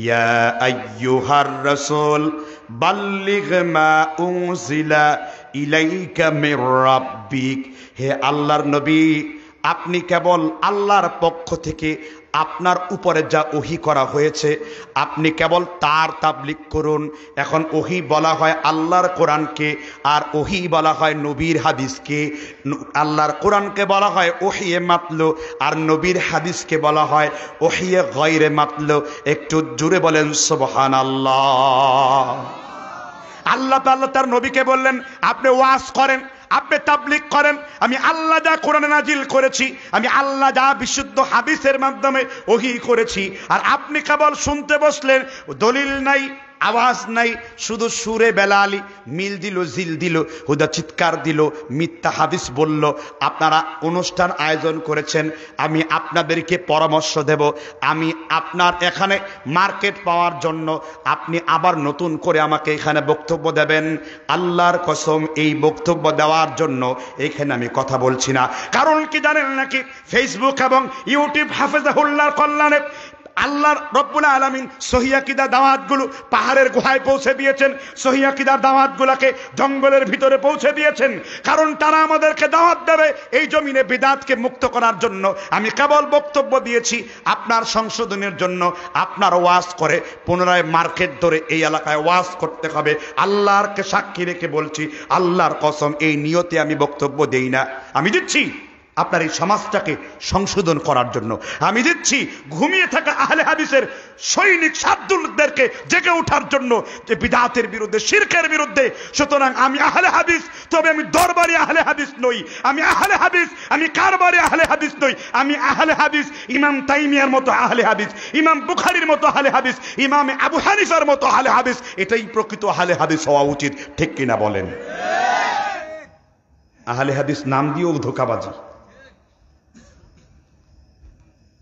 A: ইয়া আইয়ুহার রাসূল বাল্লিগ মা উনজিলা ইলাইকা মির রাব্বিক। হে আল্লাহর নবী, আপনি কেবল আল্লাহর পক্ষ থেকে আপনার উপরে যা ওহী করা হয়েছে আপনি কেবল তার তাবলীগ করুন। এখন ওহী বলা হয় আল্লাহর কোরআনকে, আর ওহী বলা হয় নবীর হাদিসকে। আল্লাহর কোরআনকে বলা হয় ওহিয়ে মাতলু, আর নবীর হাদিসকে বলা হয় ওহিয়ে গায়রে মাতলু। একটু জোরে বলেন সুবহানাল্লাহ। আল্লাহ তাআলা তার নবীকে বললেন আপনি ওয়াজ করেন, আপনি তাবলীগ করেন। আমি আল্লাহ যা কোরআনে নাজিল করেছি, আমি আল্লাহ যা বিশুদ্ধ হাদিসের মাধ্যমে ওহী করেছি, আর আপনি কেবল শুনতে বসলেন। দলিল নাই, আওয়াজ নাই, শুধু সুরে বেলালি মিল দিল, জিল দিল, হুদা চিৎকার দিল, মিথ্যা হাদিস বলল। আপনারা অনুষ্ঠান আয়োজন করেছেন, আমি আপনাদেরকে পরামর্শ দেব, আমি আপনার এখানে মার্কেট পাওয়ার জন্য আপনি আবার নতুন করে আমাকে এখানে বক্তব্য দেবেন। আল্লাহর কসম এই বক্তব্য দেওয়ার জন্য এখানে আমি কথা বলছি না। কারণ কি জানেন নাকি? ফেসবুক এবং ইউটিউব হাফেজাহুল্লাহর কল্যাণে আল্লাহর রব্বুল আলামিন সহিহ আকীদার দাওয়াতগুলো পাহাড়ের গুহায় পৌঁছে দিয়েছেন, সহিহ আকীদার দাওয়াতগুলোকে জঙ্গলের ভিতরে পৌঁছে দিয়েছেন। কারণ তারা আমাদেরকে দাওয়াত দেবে এই জমিনে বিদআতকে মুক্ত করার জন্য। আমি কেবল বক্তব্য দিয়েছি আপনার সংশোধনের জন্য। আপনার ওয়াজ করে পুনরায় মার্কেট ধরে এই এলাকায় ওয়াজ করতে হবে। আল্লাহরকে সাক্ষী রেখে বলছি, আল্লাহর কসম এই নিয়তে আমি বক্তব্য দেই না। আমি দিচ্ছি আপনার এই সমাজটাকে সংশোধন করার জন্য। আমি দিচ্ছি ঘুমিয়ে থাকা আহলে হাদিসের সৈনিক শাবদুলদেরকে জেগে ওঠার জন্য, যে বিদআতের বিরুদ্ধে, শিরকের বিরুদ্ধে। সুতরাং আমি আহলে হাদিস, তবে আমি দরবারি আহলে হাদিস নই। আমি আহলে হাদিস, আমি কারবারি আহলে হাদিস নই। আমি আহলে হাদিস ইমাম তাইমিয়ার মতো আহলে হাদিস, ইমাম বুখারীর মতো আহলে হাদিস, ইমাম আবু হানিফার মতো আহলে হাদিস। এটাই প্রকৃত আহলে হাদিস হওয়া উচিত, ঠিক কিনা বলেন? আহলে হাদিস নাম দিয়েও ধোঁকাবাজি।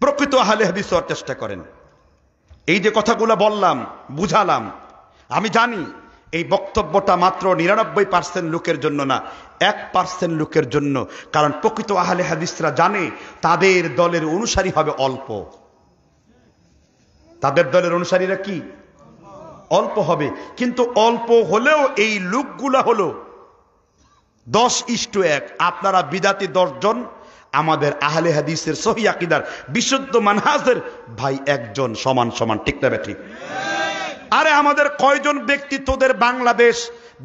A: প্রকৃত আহলে হাদিস হওয়ার চেষ্টা করেন। এই যে কথাগুলো বললাম, বুঝালাম, আমি জানি এই বক্তব্যটা মাত্র ৯৯% লোকের জন্য না, 1% লোকের জন্য। কারণ প্রকৃত আহলে হাদিসরা জানে তাদের দলের অনুসারী হবে অল্প। তাদের দলের অনুসারীরা কি? অল্প হবে। কিন্তু অল্প হলেও এই লোকগুলা হলো 10:1। আপনারা বিদআতি 10 জন, আমাদের আহলে হাদিসের সহিহ আকীদার বিশুদ্ধ মানহাজের ভাই একজন, সমান সমান, ঠিক না ঠিক? আরে আমাদের কয়জন ব্যক্তি তোদের বাংলাদেশ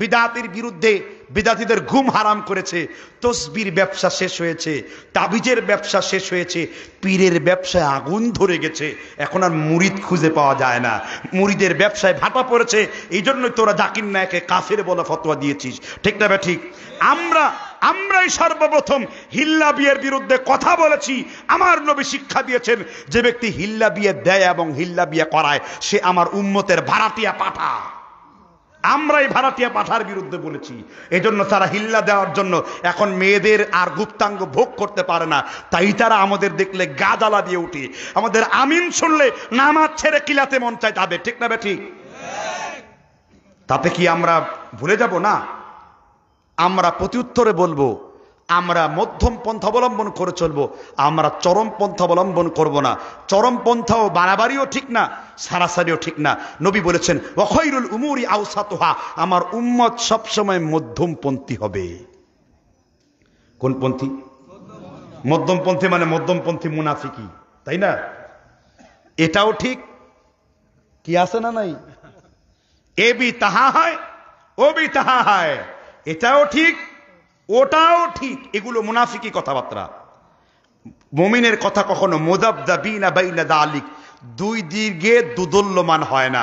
A: বিদআতির বিরুদ্ধে বিদআতিদের ঘুম হারাম করেছে। তসবির ব্যবসা শেষ হয়েছে, তাবিজের ব্যবসা শেষ হয়েছে, পীরের ব্যবসায় আগুন ধরে গেছে, এখন আর মুরিদ খুঁজে পাওয়া যায় না, মুরিদের ব্যবসায় ভাটা পড়েছে। এই জন্যই তোরা জাকির নায়েককে কাফের বলে ফতোয়া দিয়েছিস, ঠিক না ঠিক? আমরাই সর্বপ্রথম হিল্লা বিয়ের বিরুদ্ধে কথা বলেছি। আমার নবী শিক্ষা দিয়েছেন, যে ব্যক্তি হিল্লা বিয়ে দেয় এবং হিল্লা বিয়ে করায় সে আমার উম্মতের ভাড়াটিয়া পাঠা। আমরাই ভাড়াটিয়া পাঠার বিরুদ্ধে বলেছি। এজন্য তারা হিল্লা দেওয়ার জন্য এখন মেয়েদের আর গুপ্তাঙ্গ ভোগ করতে পারে না, তাই তারা আমাদের দেখলে গা জ্বালা দিয়ে উঠে। আমাদের আমিন শুনলে নামাজ ছেড়ে কিলাতে মন চায় তাদের, ঠিক না ঠিক? তাতে কি আমরা ভুলে যাব? না, আমরা প্রতি উত্তরে বলবো আমরা মধ্যম পন্থা অবলম্বন করে চলবো, আমরা চরম পন্থা অবলম্বন করব না। চরম পন্থাও বাড়াবাড়িও ঠিক না, সারাসারিও ঠিক না। নবী বলেছেন ওয়া খায়রুল উমুরি আওসাতুহা, আমার উম্মত সবসময় মধ্যমপন্থী হবে। কোন পন্থী? মধ্যমপন্থী, মানে মধ্যমপন্থী মুনাফিকি, তাই না? এটাও ঠিক, কি আছে না নাই? এ বি তাহা হয়, ও বি তাহা হয়, এটাও ঠিক ওটাও ঠিক। এগুলো মুনাফিকি কথাবার্তা। মুমিনের কথা কখনো মুযাবযাবিনা বাইনা যালিক, দুই দিকে দুদুল্যমান হয় না।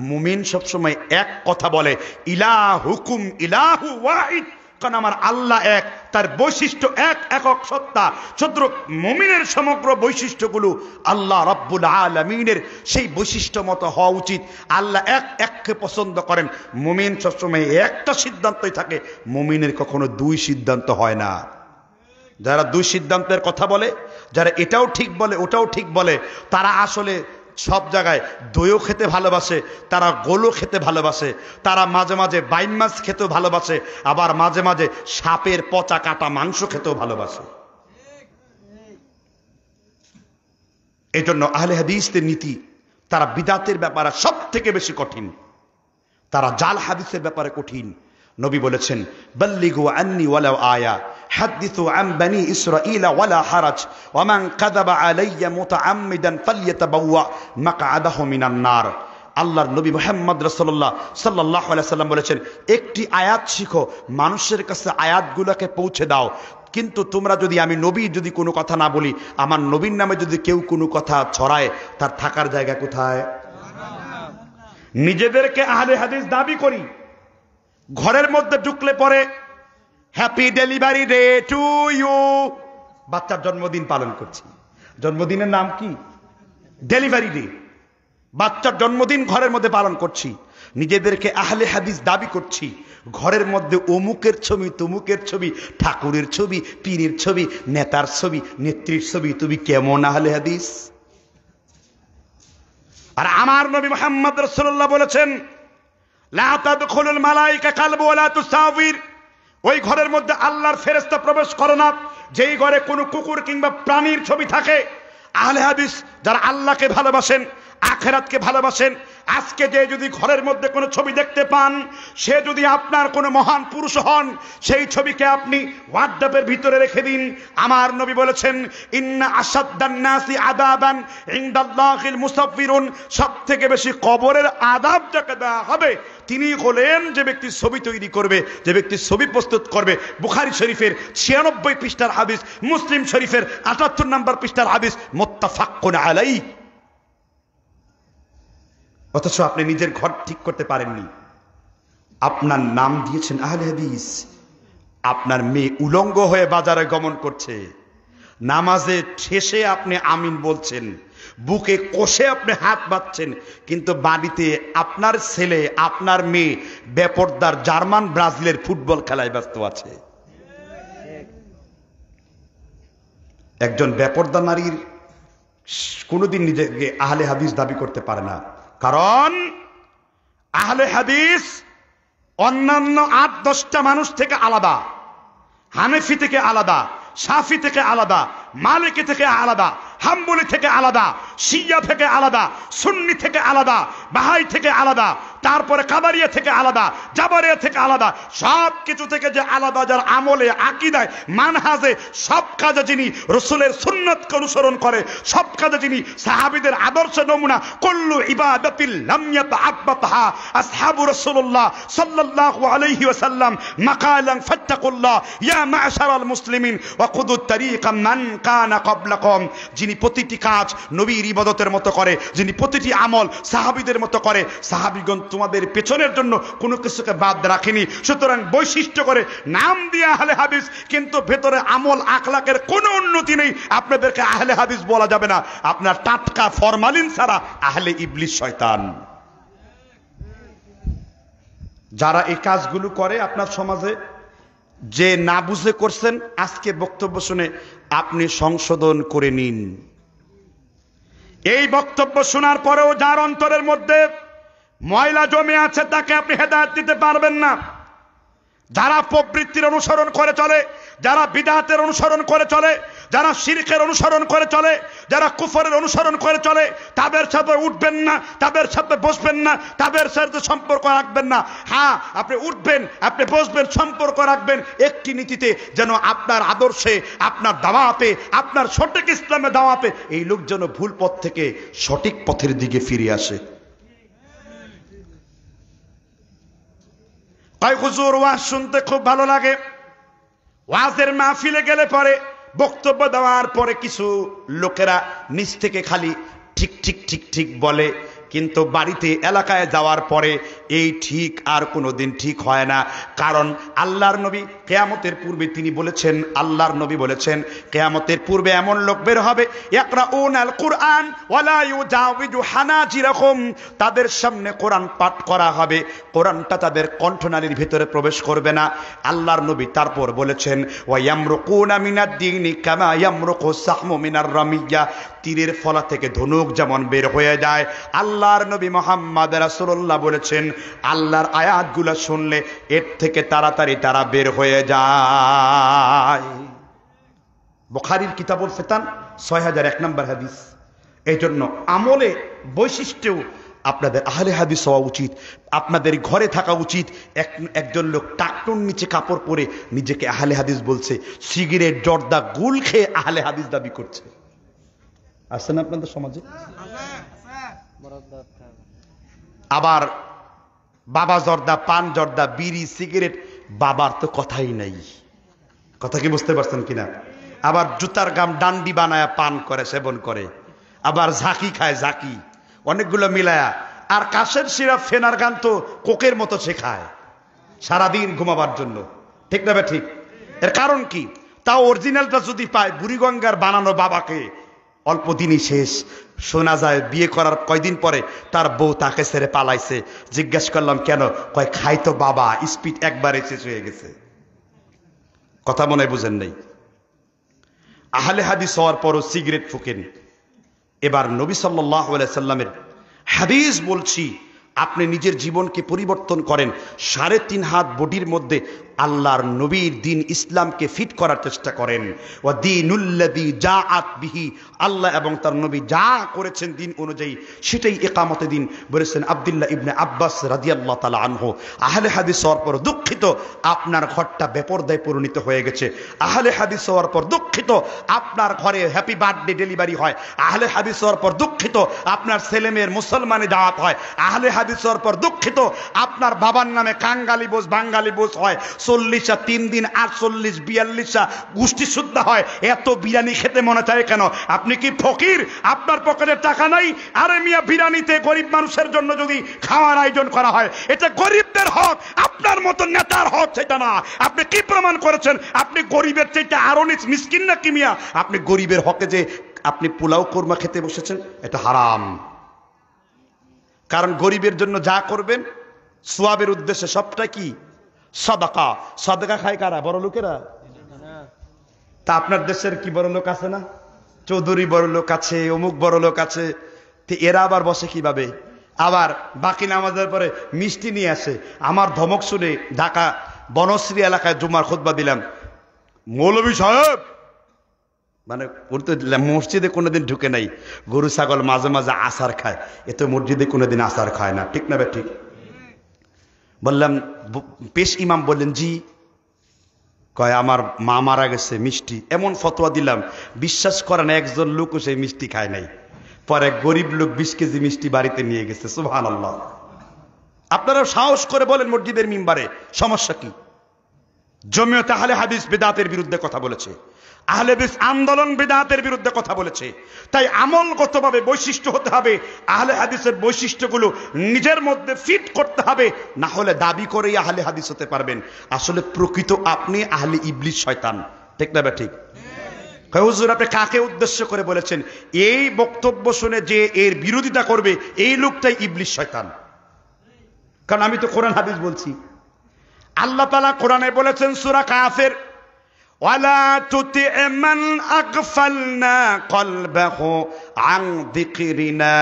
A: মুমিন সবসময় এক কথা বলে, ইলাহুকুম ইলাহু ওয়াহিদ, কারণ আমার আল্লাহ এক, তার বৈশিষ্ট্য এক, একক সত্তা। সুতরাং মুমিনের সমগ্র বৈশিষ্ট্যগুলো আল্লাহ রাব্বুল আলামিনের সেই বৈশিষ্ট্য মতো হওয়া উচিত। আল্লাহ এক, এককে পছন্দ করেন। মুমিন সবসময় একটা সিদ্ধান্তই থাকে, মুমিনের কখনো দুই সিদ্ধান্ত হয় না। যারা দুই সিদ্ধান্তের কথা বলে, যারা এটাও ঠিক বলে ওটাও ঠিক বলে, তারা আসলে সব জায়গায় দইও খেতে ভালোবাসে, তারা গোলও খেতে ভালোবাসে, তারা মাঝে মাঝে বাইন মাছ খেতেও ভালোবাসে, আবার মাঝে মাঝে সাপের পচা কাটা মাংস খেতেও ভালোবাসে। এই জন্য আহলে হাদিসদের নীতি, তারা বিদাতের ব্যাপারে সব থেকে বেশি কঠিন, তারা জাল হাদিসের ব্যাপারে কঠিন। নবী বলেছেন বাল্লিগু আন্নি ওয়ালাউ আয়া হাদিসু আন বনি ইসরাঈল ওয়ালা হারাজ ওয়া মান কাযাবা আলাইয়া মুতাআম্মিদান ফালইয়াতাবাওয়া মাকআদাহু মিনান নার। আল্লাহর নবী মুহাম্মদ রাসূলুল্লাহ সাল্লাল্লাহু আলাইহি সাল্লাম বলেছেন, একটি আয়াত শিখো, মানুষের কাছে আয়াতগুলোকে পৌঁছে দাও, কিন্তু তোমরা যদি, আমি নবী যদি কোনো কথা না বলি, আমার নবীর নামে যদি কেউ কোনো কথা ছড়ায়, তার থাকার জায়গা কোথায়? নিজেদেরকে আহলে হাদিস দাবি করি, ঘরের মধ্যে ঢুকলে পরে happy delivery day to you, বাচ্চার জন্মদিন পালন করছি। জন্মদিনের নাম কি? Delivery day. বাচ্চার জন্মদিন ঘরের মধ্যে পালন করছি, নিজেদেরকে আহলে হাদিস দাবি করছি, ঘরের মধ্যে অমুকের ছবি, তমুকের ছবি, ঠাকুরের ছবি, পীরের ছবি, নেতার ছবি, নেত্রীর ছবি। তুমি কেমন আহলে হাদিস? আর আমার নবী মুহাম্মদ রাসূলুল্লাহ বলেছেন লা তাদখুলুল মালায়েকা কালবু ওয়া লা তুসাওয়ির, ওই ঘরের মধ্যে আল্লাহর ফেরেশতা প্রবেশ করে না যেই ঘরে কোনো কুকুর কিংবা প্রাণীর ছবি থাকে। আহলে হাদিস যারা আল্লাহকে ভালোবাসেন, আখিরাতকে ভালোবাসেন, আজকে যে যদি ঘরের মধ্যে কোনো ছবি দেখতে পান, সে যদি আপনার কোনো মহান পুরুষ হন, সেই ছবিকে আপনি ওয়ার্ড্রোবের ভিতরে রেখে দিন। আমার নবী বলেছেন ইন্না আশাদ্দান নাসি আযাবান ইনদাল্লাহিল মুসাফফিরুন, সবথেকে বেশি কবরের আযাব যাকে দেওয়া হবে তিনি হলেন যে ব্যক্তি ছবি তৈরি করবে, যে ব্যক্তি ছবি প্রস্তুত করবে। বুখারী শরীফের 96 পৃষ্ঠার হাদিস, মুসলিম শরীফের 78 নম্বর পৃষ্ঠার হাদিস, মুত্তাফাকুন আলাইহি। অথচ আপনি নিজের ঘর ঠিক করতে পারেননি, আপনার নাম দিয়েছেন আহলে হাদিস। আপনার মেয়ে উলঙ্গ হয়ে বাজারে গমন করছে, নামাজে শেষে আপনি আমিন বলছেন, বুকে কষে আপনি হাত বাঁধছেন, কিন্তু বাড়িতে আপনার ছেলে, আপনার মেয়ে বেপরদার জার্মান ব্রাজিলের ফুটবল খেলায় ব্যস্ত আছে। একজন বেপরদা নারীর কোনোদিন নিজেকে আহলে হাদিস দাবি করতে পারে না, কারণ আহলে হাদিস অন্যান্য 8-10টা মানুষ থেকে আলাদা। হানাফি থেকে আলাদা, শাফি থেকে আলাদা, মালিকি থেকে আলাদা, হাম্বলি থেকে আলাদা, শিয়া থেকে আলাদা, সুন্নি থেকে আলাদা, বাহাই থেকে আলাদা, তারপরে কাদারিয়া থেকে আলাদা, জাবারিয়া থেকে আলাদা। সব কিছু থেকে যে আলাদা, যার আমলে, আকীদায়, মানহাজে, সব কাজে যিনি রাসূলের সুন্নাতকে অনুসরণ করে, সব কাজে যিনি সাহাবীদের আদর্শ নমুনা, কুল্লু ইবাদাতিল লাম ইয়াতাআব্বাতহা আসহাবু রাসূলুল্লাহ সাল্লাল্লাহু আলাইহি ওয়াসাল্লাম মাকালান ফাত্তাকুল্লাহ ইয়া মা'শারাল মুসলিমিন ওয়া খুদুত তারিকা মান কানা ক্বাবলাকুম। যিনি প্রতিটি কাজ নবীর ইবাদতের মতো করে, যিনি প্রতিটি আমল সাহাবীদের মতো করে, সাহাবীগণ তোমাদের পেছনের জন্য কোনো কিছুকে বাদ রাখেনি। সুতরাং বৈশিষ্ট্য করে নাম দিয়ে আহলে হাদিস, কিন্তু ভেতরে আমল আখলাকের কোনো উন্নতি নেই, আপনাদেরকে আহলে হাদিস বলা যাবে না। আপনার টাটকা ফরমালিন ছাড়া আহলে ইবলিস শয়তান। যারা এই কাজগুলো করে আপনার সমাজে, যে না বুঝে করছেন, আজকে বক্তব্য শুনে আপনি সংশোধন করে নিন। এই বক্তব্য শোনার পরেও যার অন্তরের মধ্যে ময়লা জমে আছে তাকে আপনি হেদায়েত দিতে পারবেন না। যারা প্রবৃত্তির অনুসরণ করে চলে, যারা বিদআতের অনুসরণ করে চলে, যারা শিরকের অনুসরণ করে চলে, যারা কুফরের অনুসরণ করে চলে, তাদের সাথে উঠবেন না, তাদের সাথে বসবেন না, তাদের সাথে সম্পর্ক রাখবেন না। হ্যাঁ, আপনি উঠবেন, আপনি বসবেন, সম্পর্ক রাখবেন একটি নীতিতে, যেন আপনার আদর্শে, আপনার দাওয়াতে, আপনার সঠিক ইসলামে দাওয়াতে এই লোক যেন ভুল পথ থেকে সঠিক পথের দিকে ফিরে আসে। তাই হুজুর ওয়াজ শুনতে খুব ভালো লাগে। ওয়াজের মাহফিলে গেলে পরে, বক্তব্য দেওয়ার পরে কিছু লোকেরা নিচ থেকে খালি ঠিক ঠিক ঠিক ঠিক বলে, কিন্তু বাড়িতে এলাকায় যাওয়ার পরে এই ঠিক আর কোনোদিন ঠিক হয় না। কারণ আল্লাহর নবী কিয়ামতের পূর্বে তিনি বলেছেন, আল্লাহর নবী বলেছেন কিয়ামতের পূর্বে এমন লোক বের হবে, ইয়াকরাউনাল কুরআন ওয়ালা ইউজাউযু হানাজিরাহুম, তাদের সামনে কোরআন পাঠ করা হবে, কোরআনটা তাদের কণ্ঠনালীর ভিতরে প্রবেশ করবে না। আল্লাহর নবী তারপর বলেছেন ওয়া ইয়ামরুকুনা মিনাদ দীনি কামা ইয়ামরুকু সাহমু মিনার রামিয়া, তীরের ফলা থেকে ধনুক যেমন বের হয়ে যায়, আল্লাহর নবী মুহাম্মদ রাসূলুল্লাহ বলেছেন আল্লাহর আয়াতগুলো শুনলে এর থেকে তাড়াতাড়ি তারা বের হয়ে যায়। বুখারীর কিতাবুল ফিতান 6001 নম্বর হাদিস। এই জন্য আমলে বৈশিষ্ট্যও আপনাদের আহলে হাদিস হওয়া উচিত। আপনাদের ঘরে থাকা উচিত। একজন লোক টাকটুন নিচে কাপড় পরে নিজেকে আহলে হাদিস বলছে, সিগারেট জর্দা গুল খেয়ে আহলে হাদিস দাবি করছে। আছে না আপনাদের সমাজে? আবার বাবা জর্দা, পান জর্দা, বিড়ি, সিগারেট, বাবার তো কথাই নাই। কথা কি বুঝতে পারছেন কিনা? আবার জুতার গাম ডান্ডি বানায়া পান করে, সেবন করে, আবার ঝাঁকি খায়, ঝাঁকি অনেকগুলো মিলায়া, আর কাশের সিরাপ ফেনার গান তো কোকের মতো সে খায় সারাদিন ঘুমাবার জন্য। ঠিক না? ঠিক। এর কারণ কি? তা অরিজিনালটা যদি পায়, বুড়িগঙ্গার বানানো বাবাকে অল্প দিনই শেষ। শোনা যায় বিয়ে করার কয়দিন পরে তার বউ তাকে ছেড়ে পালাইছে। জিজ্ঞেস করলাম কেন? কয় খাই তো বাবা, স্পিড একবারে শেষ হয়ে গেছে। কথা মনে বুঝেন নাই? আহলে হাদিস হওয়ার পরও সিগারেট ফুকেন। এবার নবী সাল্লাল্লাহু আলাইহি সাল্লামের হাদিস বলছি, আপনি নিজের জীবনকে পরিবর্তন করেন। 3.5 হাত বডির মধ্যে আল্লাহর নবীর দিন ইসলামকে ফিট করার চেষ্টা করেন। ওয়া দীনুল্লাযী জাআত বিহি, আল্লাহ এবং তার নবী যা করেছেন দিন অনুযায়ী সেটাই ইকামতে দিন। বলেছেন আব্দুল্লাহ ইবনে আব্বাস রাদিয়াল্লাহু তাআলা আনহু, আহলে হাদিস হওয়ার পর দুঃখিত আপনার ঘরটা বেপরদায় পরিণত হয়ে গেছে। আহলে হাদিস হওয়ার পর দুঃখিত আপনার ঘরে হ্যাপি বার্থডে ডেলিভারি হয়। আহলে হাদিস হওয়ার পর দুঃখিত আপনার ছেলেমেয়ের মুসলমানে দাওয়াত হয়। আহলে হাদিস হওয়ার পর দুঃখিত আপনার বাবার নামে কাঙ্গালি বোঝ, বাঙ্গালি বোঝ হয়। 40টা 3 দিন 48 42টা গোষ্ঠী শুদ্ধ হয়। এত বিরিয়ানি খেতে মনে চায় কেন? আপনি কি ফকির? আপনার পকেটে টাকা নাই? আরে মিয়া, বিরিয়ানিতে গরিব মানুষের জন্য যদি খাওয়ার আয়োজন করা হয়, এটা গরিবদের হক, আপনার মতো নেতার হক সেটা না। আপনি কি প্রমাণ করেছেন? আপনি গরিবের চাইতে আরো নিচ মিসকিন নাকি মিয়া? আপনি গরিবের হকে যে আপনি পোলাও কোরমা খেতে বসেছেন, এটা হারাম। কারণ গরিবের জন্য যা করবেন সওয়াবের উদ্দেশ্যে সবটা কি সাদাকা। সাদাকা খায় কারা? বড় লোকেরা। তা আপনার দেশের কি বড় লোক আছে না? চৌধুরী বড় লোক আছে, অমুক বড় লোক আছে। তো এরা আবার বসে কিভাবে? আবার বাকি নামাজের পরে মিষ্টি নিয়ে আসে। আমার ধমক শুনে ঢাকা বনশ্রী এলাকায় জুমার খুতবা দিলাম, মৌলভী সাহেব, মানে ওর তো মসজিদে কোনোদিন ঢুকে নাই, গরু ছাগল মাঝে মাঝে আসার খায়, এ তো মসজিদে কোনোদিন আসার খায় না। ঠিক না বে ঠিক? বললাম, পেশ ইমাম বললেন জি। কয় আমার মা মারা গেছে, মিষ্টি। এমন ফতোয়া দিলাম, বিশ্বাস করেন একজন লোকও সেই মিষ্টি খায় নাই। পরে গরিব লোক 20 কেজি মিষ্টি বাড়িতে নিয়ে গেছে। সুবহানাল্লাহ। আপনারা সাহস করে বলেন মসজিদের মিম্বারে, সমস্যা কি? জমিয়ত আহলে হাদিস বিদআতের বিরুদ্ধে কথা বলেছে, আহলে হাদিস আন্দোলন বিদআতের বিরুদ্ধে কথা বলেছে। তাই আমলগতভাবে বৈশিষ্ট্য হতে হবে, আহলে হাদিসের বৈশিষ্ট্যগুলো নিজের মধ্যে ফিট করতে হবে, না হলে দাবি করেই আহলে হাদিস হতে পারবেন। আসলে প্রকৃত আপনি আহলে ইবলিস, শয়তান। ঠিক না বে ঠিক? হুজুর আপনি কাকে উদ্দেশ্য করে বলেছেন? এই বক্তব্য শুনে যে এর বিরোধিতা করবে এই লোকটাই ইবলিস, শয়তান। কারণ আমি তো কোরআন হাদিস বলছি। আল্লাহ তাআলা কোরআনে বলেছেন সূরা কাফের, ওয়ালা তুতি' মান আগফালনা কলবাহু আন যিকরিনা।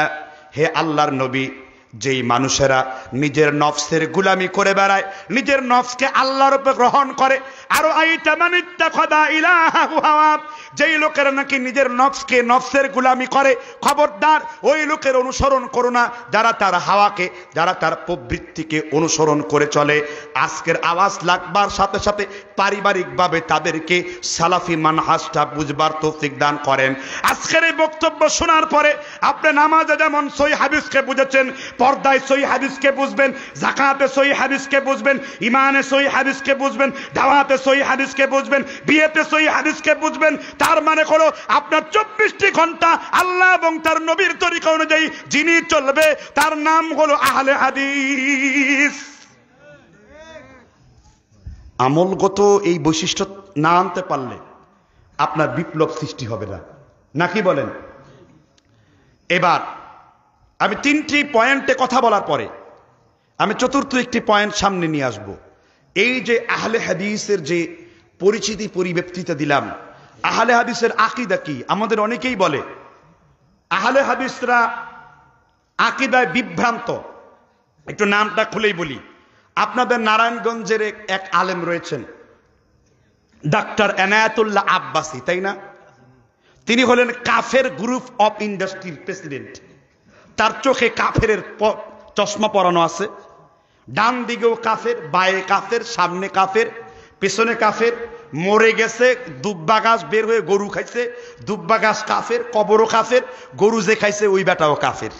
A: হে আল্লাহর নবী, যেই মানুষেরা নিজের নফসের গুলামি করে বেড়ায়, নিজের নফসকে আল্লাহর উপর গ্রহণ করে, আরো আইতা মানিত্তা খদা ইলাহু হাওয়া, যেই লোকেরা নাকি নিজের নফসকে নফসের গুলামি করে, খবরদার ওই লোকের অনুসরণ করো না যারা তার হাওয়াকে, যারা তার প্রবৃত্তিকে অনুসরণ করে চলে। আজকের আওয়াজ লাগবার সাথে সাথে পারিবারিকভাবে তাদেরকে সালাফি মানহাজটা বুঝবার তৌফিক দান করেন। আজকের এই বক্তব্য শোনার পরে আপনি নামাজে যেমন সহিহ হাদিসকে বুঝেছেন, পর্দায় সহিহ হাদিসকে বুঝবেন, যাকাতে সহিহ হাদিসকে বুঝবেন, ইমানে সহিহ হাদিসকে বুঝবেন, দাওয়াতে সহিহ হাদিসকে বুঝবেন, বিয়েতে সহিহ হাদিসকে বুঝবেন। তার মানে হলো আপনার 24টি ঘন্টা আল্লাহ এবং তার নবীর তরিকা অনুযায়ী যিনি চলবে তার নাম হলো আহলে হাদিস। আমলগত এই বৈশিষ্ট্য না আনতে পারলে আপনার বিপ্লব সৃষ্টি হবে না, নাকি বলেন? এবার আমি 3টি পয়েন্টে কথা বলার পরে আমি চতুর্থ একটি পয়েন্ট সামনে নিয়ে আসব। এই যে আহলে হাদিসের যে পরিচিতি পরিব্যক্তিতে দিলাম, আহলে হাদিসের আকীদা কি? আমাদের অনেকেই বলে আহলে হাদিসরা আকীদায় বিভ্রান্ত। একটু নামটা খুলেই বলি, আপনাদের নারায়ণগঞ্জের এক আলেম রয়েছেন ডাক্তার এনায়েতুল্লাহ আব্বাসী, তাই না? তিনি হলেন কাফের গ্রুপ অফ ইন্ডাস্ট্রির প্রেসিডেন্ট। তার চোখে কাফের চশমা পরানো আছে, ডান দিকেও কাফের, বায়ে কাফের, সামনে কাফের, পেছনে কাফের। মরে গেছে, দুব্বা গাছ বের হয়ে গরু খাইছে, দুব্বা গাছ কাফের, কবরও কাফের, গরু যে খাইছে ওই বেটাও কাফের।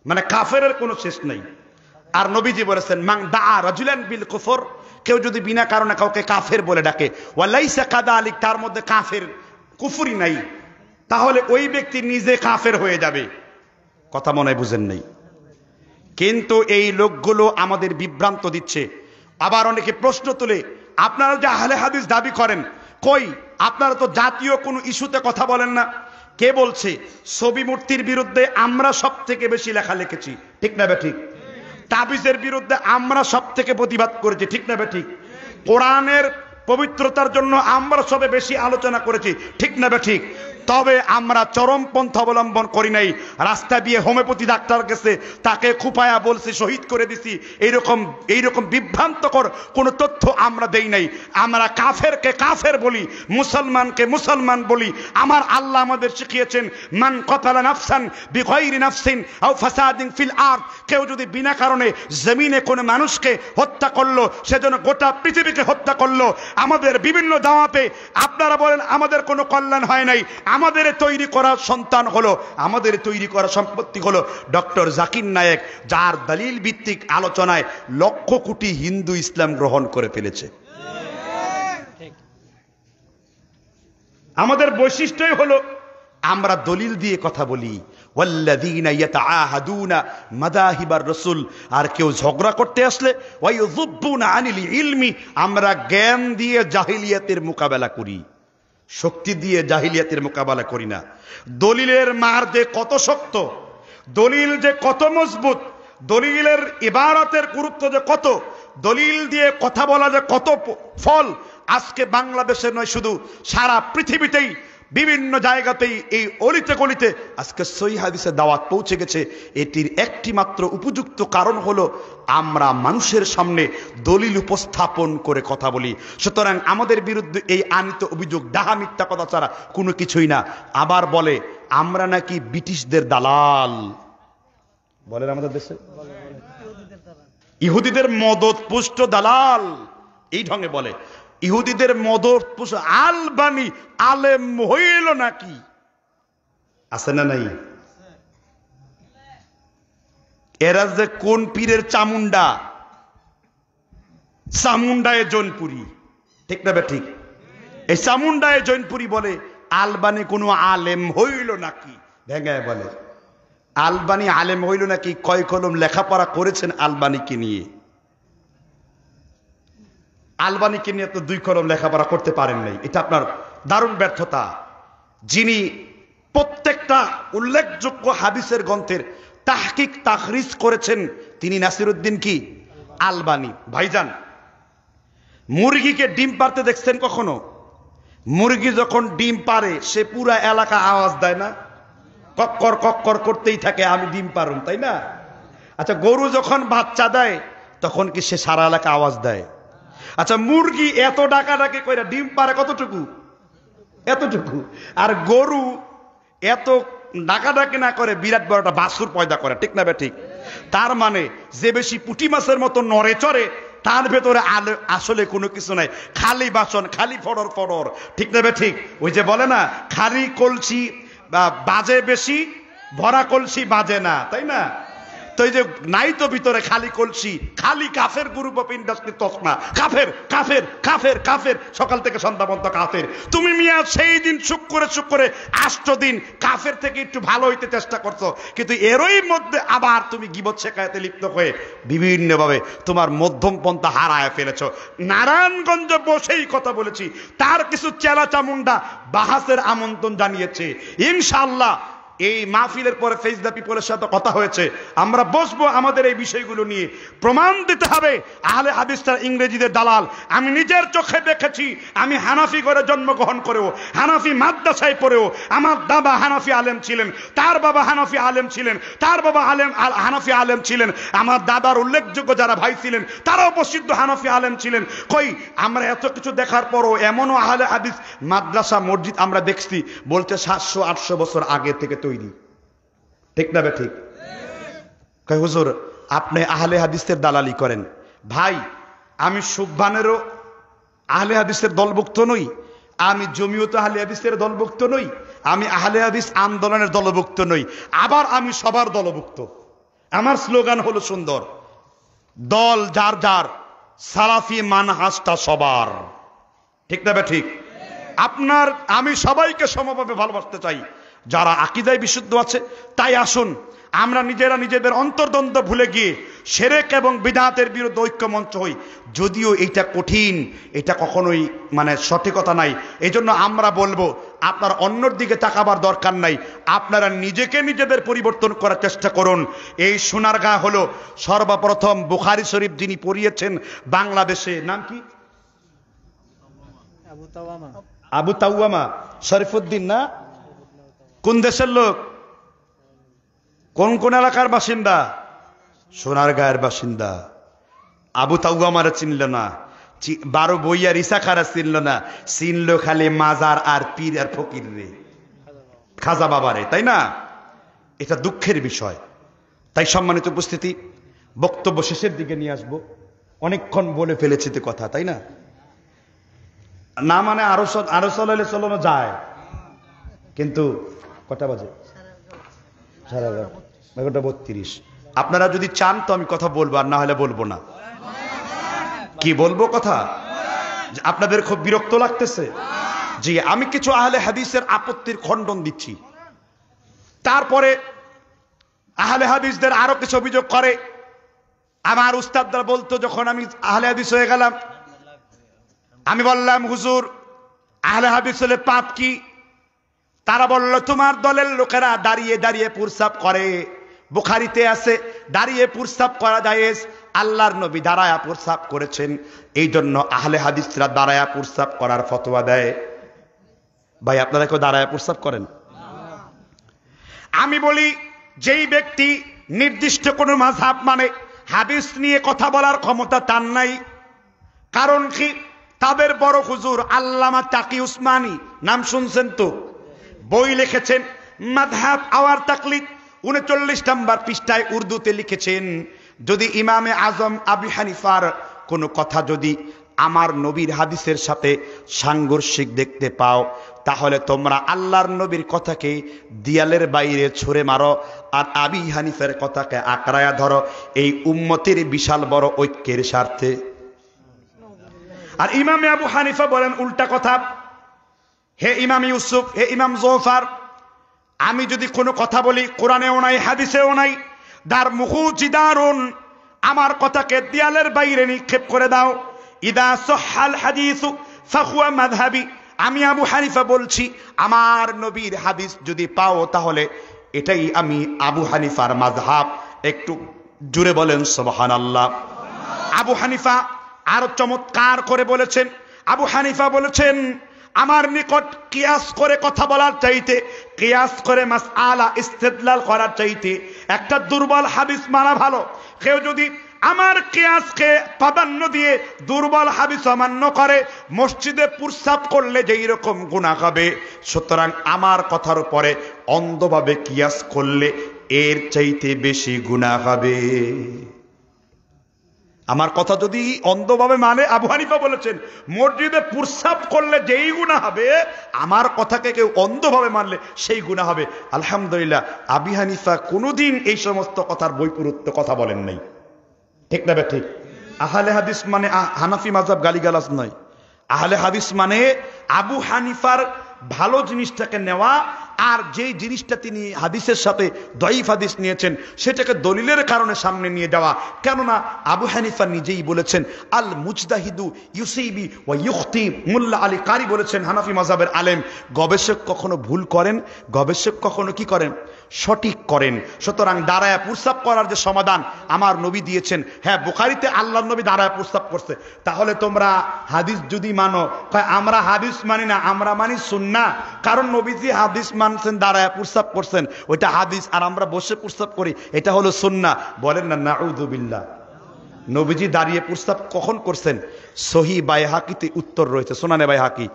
A: মানে কাফের কোনো শেষ নাই। আর নবীজি বলেছেন মান দাআ রাজুলান বিল কুফর, কেউ যদি বিনা কারণে কাউকে কাফের বলে ডাকে, ওয়ালাইসা কাযালিক, তার মধ্যে কাফের কুফরি নাই, তাহলে ওই ব্যক্তি নিজে কাফের হয়ে যাবে। কথা মনে হয় বুঝেন নাই? কিন্তু এই লোকগুলো আমাদের বিভ্রান্ত দিচ্ছে। আবার অনেকে প্রশ্ন তুলে, আপনারা যে আহলে হাদিস দাবি করেন, কই আপনারা তো জাতীয় কোনো ইস্যুতে কথা বলেন না। কে বলছে? ছবি মূর্তির বিরুদ্ধে আমরা সব থেকে বেশি লেখা লিখেছি, ঠিক না ঠিক? তাবিজের বিরুদ্ধে আমরা সব থেকে প্রতিবাদ করেছি, ঠিক না ঠিক? কোরআনের পবিত্রতার জন্য আমরা সবে বেশি আলোচনা করেছি, ঠিক না ঠিক? তবে আমরা চরমপন্থা অবলম্বন করি নাই। রাস্তা দিয়ে হোমিওপ্যাথি ডাক্তার গেছে, তাকে খুপায়া বলছি, শহীদ করে দিছি, এইরকম বিভ্রান্তকর কোন তথ্য আমরা দেই নাই। আমরা কাফেরকে কাফের বলি, মুসলমানকে মুসলমান বলি। আমার আল্লাহ আমাদের শিখিয়েছেন মান কতালা নাফসান বিগাইরি নাফসিন আও ফাসাদিন ফিল আরদ, কেউ যদি বিনা কারণে জমিনে কোনো মানুষকে হত্যা করলো, সেজন্য গোটা পৃথিবীকে হত্যা করলো। আমাদের বিভিন্ন দাওয়াতে আপনারা বলেন আমাদের কোনো কল্যাণ হয় নাই। আমাদের তৈরি করা সন্তান হলো, আমাদের তৈরি করা সম্পত্তি হলো ডক্টর জাকির নায়েক, যার দলিল ভিত্তিক আলোচনায় লক্ষ কোটি হিন্দু ইসলাম গ্রহণ করে ফেলেছে। আমাদের বৈশিষ্ট্যই হলো আমরা দলিল দিয়ে কথা বলি। ওয়াল্লাযীনা ইয়াতাআহাদুনা মাযাহিবার রাসূল, আর কেউ ঝগড়া করতে আসলে ওয়ায়ুযুব্বুনা আনিল ইলমি, আমরা জ্ঞান দিয়ে জাহিলিয়াতের মোকাবেলা করি, শক্তি দিয়ে জাহিলিয়াতের মোকাবেলা করি না। দলিলের মার যে কত শক্ত, দলিল যে কত মজবুত, দলিলের ইবারতের গুরুত্ব যে কত, দলিল দিয়ে কথা বলা যে কত ফল, আজকে বাংলাদেশে নয় শুধু সারা পৃথিবীতেই বিভিন্ন জায়গাতেই এই অলিতে গলিতে আজকে সহিহ হাদিসের দাওয়াত পৌঁছে গেছে। এটির একটি মাত্র উপযুক্ত কারণ হলো আমরা মানুষের সামনে দলিল উপস্থাপন করে কথা বলি। সুতরাং আমাদের বিরুদ্ধে এই আনিত অভিযোগ ডাহা মিথ্যা কথা ছাড়া কোনো কিছুই না। আবার বলে আমরা নাকি ব্রিটিশদের দালাল, বলেন আমাদের দেশে ইহুদিদের মদত পুষ্ট দালাল, এই ঢঙ্গে বলে। ইহুদিদের মদত পুষ্ট আলবানি আলেম হইল নাকি? আছে না নাই? এরা যে কোন পীরের চামুন্ডা, চামুন্ডায় জৈনপুরি, ঠিক না ঠিক? এই চামুন্ডায় জৈনপুরি বলে আলবানি কোন আলেম হইল নাকি? ভেঙ্গায় বলে আলবানি আলেম হইল নাকি? কয় কলম লেখাপড়া করেছেন আলবানিকে নিয়ে? আলবানিকে নিয়ে তো 2 কলম লেখাপড়া করতে পারেন নাই, এটা আপনার দারুণ ব্যর্থতা। যিনি প্রত্যেকটা উল্লেখযোগ্য হাদিসের গ্রন্থের তাহকিক তাখরিজ করেছেন তিনি নাসিরউদ্দিন কি আলবানি। ভাইজান, মুরগিকে ডিম পারতে দেখছেন কখনো? মুরগি যখন ডিম পারে সে পুরা এলাকা আওয়াজ দেয় না? কক্কর কক্কর করতেই থাকে, আমি ডিম পারুম, তাই না? আচ্ছা গরু যখন বাচ্চা দেয় তখন কি সে সারা এলাকা আওয়াজ দেয়? আচ্ছা মুরগি এত ডাকাডাকি করে ডিম পারে কতটুকু? এতটুকু। আর গরু এত ডাকাডাকি না করে বিরাট বড় একটা বাছুর পয়দা করে, ঠিক না ঠিক? তার মানে যে বেশি পুঁটি মাছের মতো নড়ে চড়ে তার ভেতরে আসলে কোনো কিছু নাই, খালি বাসন, খালি ফড়র ফড়র, ঠিক না ঠিক? ওই যে বলে না, খালি কলসি বাজে বেশি, ভরা কলসি বাজে না, তাই না? তো এই যে নাই তো ভিতরে খালি কলসি, খালি কাফের গ্রুপ অফ ইন্ডাস্ট্রি তসমা, কাফের কাফের কাফের কাফের, সকাল থেকে সন্ধ্যা পর্যন্ত কাফের। তুমি মিয়া সেই দিন চুপ করে 8 দিন কাফের থেকে একটু ভালো হইতে চেষ্টা করছো, কিন্তু এরই মধ্যে আবার তুমি গীবত শেখায়তে লিপ্ত হয়ে বিভিন্নভাবে তোমার মধ্যম পন্থা হারায় ফেলেছো। নারায়ণগঞ্জে বসেই কথা বলেছি, তার কিছু চেলা চামুন্ডা বাহাসের আমন্ত্রণ জানিয়েছে। ইনশাআল্লাহ এই মাহফিলের পরে ফেস দ্য পিপলের সাথে কথা হয়েছে, আমরা বসবো আমাদের এই বিষয়গুলো নিয়ে। প্রমাণ দিতে হবে আহলে হাদিসরা ইংরেজিদের দালাল। আমি নিজের চোখে দেখেছি, আমি হানাফি ঘরে জন্মগ্রহণ করেও, হানাফি মাদ্রাসায় পড়েও, আমার বাবা হানাফি আলেম ছিলেন, তার বাবা হানাফি আলেম ছিলেন, তার বাবা হানাফি আলেম ছিলেন, আমার দাদার উল্লেখযোগ্য যারা ভাই ছিলেন তারাও প্রসিদ্ধ হানাফি আলেম ছিলেন। কই আমরা এত কিছু দেখার পরও এমনও আহলে হাদিস মাদ্রাসা মসজিদ আমরা দেখছি বলতে 700-800 বছর আগে থেকে তৈরি, ঠিক না ঠিক? কই হুজুর আপনি আহলে হাদিসের দালালি করেন। ভাই আমি সুবহানেরও আহলে হাদিসের দলভুক্ত নই, আমি জমিয়ত আহলে হাদিসের দলভুক্ত নই, আমি আহলে হাদিস আন্দোলনের দলভুক্ত নই, আবার আমি সবার দলভুক্ত। আমার স্লোগান হলো সুন্দর, দল যার যার, সালাফি মানহাজটা সবার, ঠিক না ঠিক? আপনার আমি সবাইকে সমভাবে ভালোবাসতে চাই। যারা আকীদায় বিশুদ্ধ আছে তাই আসুন আমরা নিজেরা নিজেদের অন্তর্দ্বন্দ্ব ভুলে গিয়ে শিরক এবং বিদআতের বিরুদ্ধে ঐক্যমঞ্চ হই। যদিও এটা কঠিন, এটা কখনোই মানে সঠিকতা নাই। এই জন্য আমরা বলবো আপনার অন্যর দিকে তাকাবার দরকার নাই, আপনারা নিজেকে নিজেদের পরিবর্তন করার চেষ্টা করুন। এই সোনারগাঁ হলো সর্বপ্রথম বুখারী শরীফ যিনি পড়িয়েছেন বাংলাদেশে, নাম কি? আবু তাওয়ামা শরীফুদ্দিন না? কোন দেশের লোক? কোন কোন এলাকার বাসিন্দা? সোনারগাঁয়ের বাসিন্দা। আবু তাওয়ামারে চিনল না, 12 বইয়ার ইসাখারা চিনল না, চিনল খালি মাজার আর পীর আর ফকির রে, খাজা বাবারে, তাই না? এটা দুঃখের বিষয়। তাই সম্মানিত উপস্থিতি, বক্তব্য শেষের দিকে নিয়ে আসবো, অনেকক্ষণ বলে ফেলেছি তো কথা, তাই না? না মানে আরো চলানো যায়, কিন্তু কটা বাজে? 11:32। আপনারা যদি চান তো আমি কথা বলবো, আর না হলে বলবো না। কি বলবো কথা? আপনাদের খুব বিরক্ত লাগতেছে? জি, আমি কিছু আহলে হাদিসের আপত্তির খণ্ডন দিচ্ছি। তারপরে আহলে হাদিসদের আরো কিছু অভিযোগ করে। আমার উস্তাদরা বলতো, যখন আমি আহলে হাদিস হয়ে গেলাম, আমি বললাম হুজুর আহলে হাদিস হলে পাপ কি? তারা বলল তোমার দলের লোকেরা দাঁড়িয়ে দাঁড়িয়ে প্রস্রাব করে, বুখারীতে আছে দাঁড়িয়ে প্রস্রাব করা জায়েজ, আল্লাহর নবী দাঁড়ায়া প্রস্রাব করেছেন, এই জন্য আহলে হাদিসরা দাঁড়ায়া প্রস্রাব করার ফতোয়া দেয়। ভাই আপনারা কেউ দাঁড়ায়া প্রস্রাব করেন? আমি বলি যেই ব্যক্তি নির্দিষ্ট কোনো মাযহাব মানে হাদিস নিয়ে কথা বলার ক্ষমতা তার নাই। কারণ কি? তাদের বড় হুজুর আল্লামা তাকি উসমানী, নাম শুনছেন তো? বই লিখেছেন মাযহাব আওয়ার তাকলিদ, 39 নম্বর পৃষ্ঠায় উর্দুতে লিখেছেন, যদি ইমামে আজম আবু হানিফার কোনো কথা যদি আমার নবীর হাদিসের সাথে সাংঘর্ষিক দেখতে পাও, তাহলে তোমরা আল্লাহর নবীর কথাকে দিয়ালের বাইরে ছুঁড়ে মারো আর আবু হানিফার কথাকে আকড়ায়া ধরো, এই উম্মতের বিশাল বড় ঐক্যের স্বার্থে। আর ইমামে আবু হানিফা বলেন উল্টা কথা, হে ইমাম ইউসুফ, হে ইমাম জোফার, আমি যদি কোনো কথা বলি কোরআনেও নাই হাদিসেও নাই, দার মুহুজিদারুন, আমার কথাকে দেয়ালের বাইরে নিক্ষেপ করে দাও। ইদা সহাল হাদিসু ফাহুয়া মাযহাবি, আমি আবু হানিফা বলছি আমার নবীর হাদিস যদি পাও তাহলে এটাই আমি আবু হানিফার মাযহাব। একটু জুড়ে বলেন সুবহানাল্লাহ। আবু হানিফা আরো চমৎকার করে বলেছেন, আবু হানিফা বলেছেন আমার নিকট কিয়াস করে কথা বলার চাইতে, কিয়াস করে মাসআলা ইস্তেদলাল করার চাইতে একটা দুর্বল হাদিস মানা ভালো। কেউ যদি আমার কিয়াসকে প্রাধান্য দিয়ে দুর্বল হাদিস অমান্য করে, মসজিদে প্রস্রাব করলে যেই রকম গুনাহ হবে, সুতরাং আমার কথার উপরে অন্ধভাবে কিয়াস করলে এর চাইতে বেশি গুনাহ হবে। আমার কথা যদি অন্ধভাবে মানে, আবু হানিফা বলেছেন মসজিদে প্রস্রাব করলে যেই গুনাহ হবে, আমার কথাকে কেউ অন্ধভাবে মানলে সেই গুনাহ হবে। আলহামদুলিল্লাহ, আবু হানিফা কোনোদিন এই সমস্ত কথার বৈপরীত্য কথা বলেন নাই। ঠিক না ঠিক? আহলে হাদিস মানে হানাফি মাযহাব গালিগালাজ নয়। আহলে হাদিস মানে আবু হানিফার ভালো জিনিসটাকে নেওয়া, আর যেই জিনিসটা তিনি হাদিসের সাথে দঈফ হাদিস নিয়েছেন সেটাকে দলিলের কারণে সামনে নিয়ে যাওয়া। কেননা আবু হানিফা নিজেই বলেছেন আল মুজতাহিদু ইউসিবি ওয়া ইউখতি। মোল্লা আলী কারি বলেছেন, হানাফি মাযহাবের আলেম, গবেষক কখনো ভুল করেন, গবেষক কখনো কি করেন, সঠিক করেন। সুতরাং দাঁড়ায় প্রস্রাব করার যে সমাধান আমার নবী দিয়েছেন, হ্যাঁ বুখারীতে আল্লাহর নবী দাঁড়ায় প্রস্রাব করছে, তাহলে তোমরা হাদিস যদি মানো, আমরা হাদিস মানি না, আমরা মানি সুন্নাহ। কারণ নবীজি হাদিস মানছেন, দাঁড়ায় প্রস্রাব করছেন, ওইটা হাদিস, আর আমরা বসে প্রস্রাব করি, এটা হলো সুন্নাহ। বলেন না নাউযু বিল্লাহ। নবীজি দাঁড়িয়ে প্রস্রাব কখন করছেন? সহিহ বাইহাকিতে উত্তর রয়েছে, সুনানে বাইহাকি।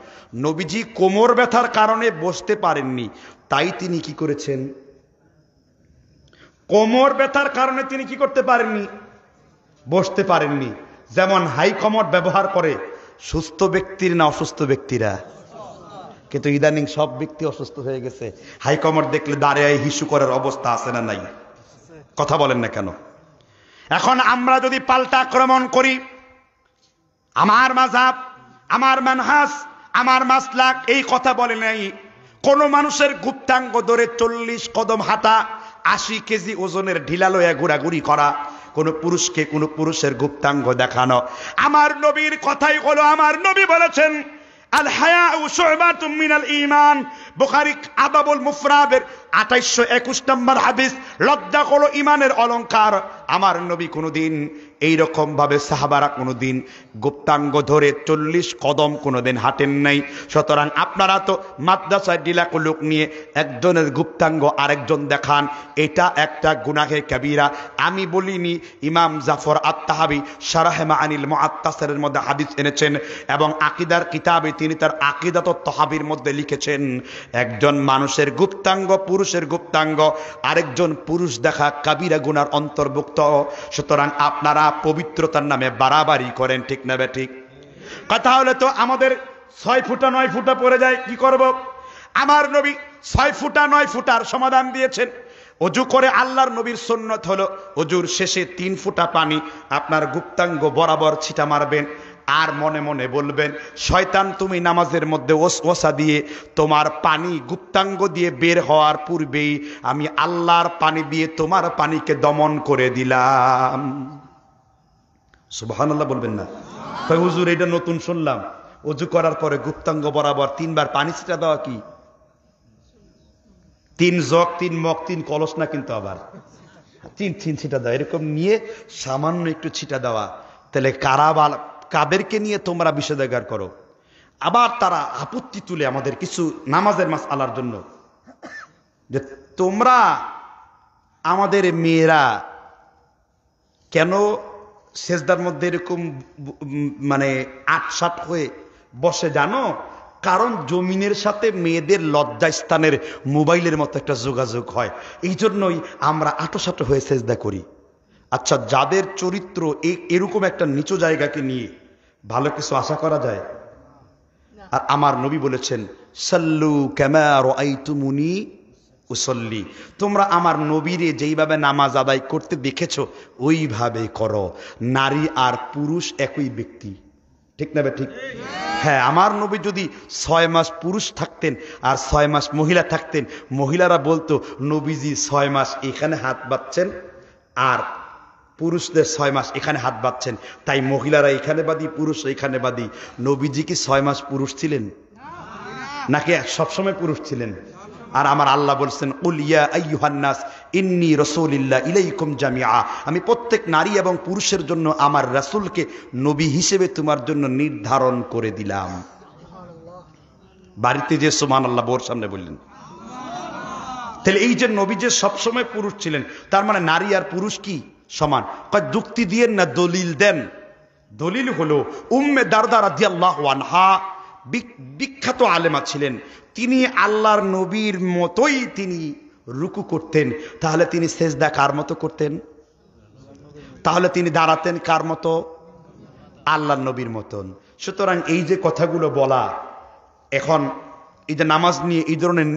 A: নবীজি কোমর ব্যথার কারণে বসতে পারেননি, তাই তিনি কি করেছেন? কোমর ব্যথার কারণে তিনি কি করতে পারেননি? বসতে পারেননি। যেমন হাই কমোড ব্যবহার করে সুস্থ ব্যক্তির না অসুস্থ ব্যক্তিরা? কিন্তু ইদানিং সব ব্যক্তি অসুস্থ হয়ে গেছে, হাই কমোড দেখলে দাঁড়িয়ে হিসু করার অবস্থা আছে না নাই? কথা বলেন না কেন? এখন আমরা যদি পাল্টা আক্রমণ করি, আমার মাযহাব, আমার মানহাজ, আমার মাসলাক এই কথা বলে নাই কোন মানুষের গুপ্তাঙ্গ ধরে 40 কদম হাঁটা, 80 কেজি ওজনের ঢিলা লয়ে ঘোরাঘুরি করা, কোন পুরুষকে কোন পুরুষের গুপ্তাঙ্গ দেখানো। আমার নবীর কথাই হলো, আমার নবী বলেছেন আল হায়াউ শুবাতুম মিনাল ঈমান। বুখারী আদাবুল মুফরাদের 2821 নম্বর হাদিস। লজ্জা হলো ঈমানের অলংকার। আমার নবী কোনদিন এইরকম ভাবে, সাহাবারা কোনদিন গুপ্তাঙ্গ ধরে 40 কদম কোনদিন হাঁটেন নাই। সুতরাং আপনারা তো মাদ্রাসায় ডিলাকুলুক নিয়ে একজনের গুপ্তাঙ্গ আরেকজন দেখান, এটা একটা গুনাহে কাবীরা। আমি বলিনি, ইমাম জাফর আত-তাহাবী শারহে মাআনিল মুআত্তাসিরের মধ্যে হাদিস এনেছেন, এবং আকীদার কিতাবে তিনি তার আকীদাতুত তাহাবীর মধ্যে লিখেছেন, একজন মানুষের গুপ্তাঙ্গ, পুরুষের গুপ্তাঙ্গ আরেকজন পুরুষ দেখা কাবীরা গুনার অন্তর্ভুক্ত। সুতরাং আপনারা পবিত্রতার নামে বাড়াবাড়ি করেন, ঠিক না বে ঠিক? কথা হলে তো আমাদের 6 ফুটা 9 ফুটা পড়ে যায়, কি করব? আমার নবী 6 ফুটা 9 ফুটার সমাধান দিয়েছেন। ওযু করে আল্লাহর নবীর সুন্নত হলো ওযুর শেষে 3 ফুটা পানি আপনার গুপ্তাঙ্গ বরাবর ছিটা মারবেন, আর মনে মনে বলবেন, শয়তান তুমি নামাজের মধ্যে ওয়াসওয়াসা দিয়ে তোমার পানি গুপ্তাঙ্গ দিয়ে বের হওয়ার পূর্বেই আমি আল্লাহর পানি দিয়ে তোমার পানিকে দমন করে দিলাম। সুবহানাল্লাহ বলবেন না? কই হুজুর এটা নতুন শুনলাম, ওযু করার পরে গুপ্তাঙ্গ বরাবর 3 বার পানি ছিটা দেওয়া কি? 3 জগ 3 মগ 3 কলস না, কিন্তু আবার 3 ছিটা দেওয়া, এরকম নিয়ে সামান্য একটু ছিটা দেওয়া। তাহলে কাদেরকে নিয়ে তোমরা বিষেধাগার করো? আবার তারা আপত্তি তুলে আমাদের কিছু নামাজের মাসআলার জন্য, যে তোমরা আমাদের মেয়েরা কেন সেজদার মধ্যে এরকম মানে আটসাট হয়ে বসে জানো? কারণ জমিনের সাথে মেয়েদের লজ্জাস্থানের মোবাইলের মতো একটা যোগাযোগ হয়, এই জন্যই আমরা আটোসাটো হয়ে সেজদা করি। আচ্ছা, যাদের চরিত্র এরকম একটা নিচু জায়গাকে নিয়ে ভালো কিছু আশা করা যায়? আর আমার নবী বলেছেন, সাল্লু কামা রাআইতুমুনি উসল্লি, তোমরা আমার নবীরে যেইভাবে নামাজ আদায় করতে দেখেছো ওইভাবে করো। নারী আর পুরুষ একই ব্যক্তি, ঠিক না? ঠিক। হ্যাঁ, আমার নবী যদি 6 মাস পুরুষ থাকতেন আর 6 মাস মহিলা থাকতেন, মহিলারা বলতো নবীজি 6 মাস এখানে হাত বাঁধছেন আর পুরুষদের 6 মাস এখানে হাত বাঁধছেন, তাই মহিলারা এখানে বাঁধি, পুরুষ এখানে বাঁধি। নবীজি কি 6 মাস পুরুষ ছিলেন নাকি সবসময় পুরুষ ছিলেন? আর আমার আল্লাহ বলছেন, কুল ইয়া আইয়ুহান নাস ইন্নী রাসূলুল্লাহ ইলাইকুম জামিআ, আমি প্রত্যেক নারী এবং পুরুষের জন্য আমার রাসূলকে নবী হিসেবে তোমার জন্য নির্ধারণ করে দিলাম। বাড়িতে যে সুবহানাল্লাহ বোর সামনে বললেন। তাহলে এই যে নবী যে সবসময় পুরুষ ছিলেন, তার মানে নারী আর পুরুষ কি সমান? কয় যুক্তি দিয়েন না, দলিল দেন। দলিল হলো উম্মে দারদা রাদিয়াল্লাহু আনহা বিখ্যাত আলেমা ছিলেন। তিনি আল্লাহর নবীর মতোই তিনি রুকু করতেন। তাহলে তিনি সেজদা কার মতো করতেন? তাহলে তিনি দাঁড়াতেন কার মতো? আল্লাহর নবীর মতন। সুতরাং এই যে কথাগুলো বলা, এখন এই যে নামাজ নিয়ে এই ধরনের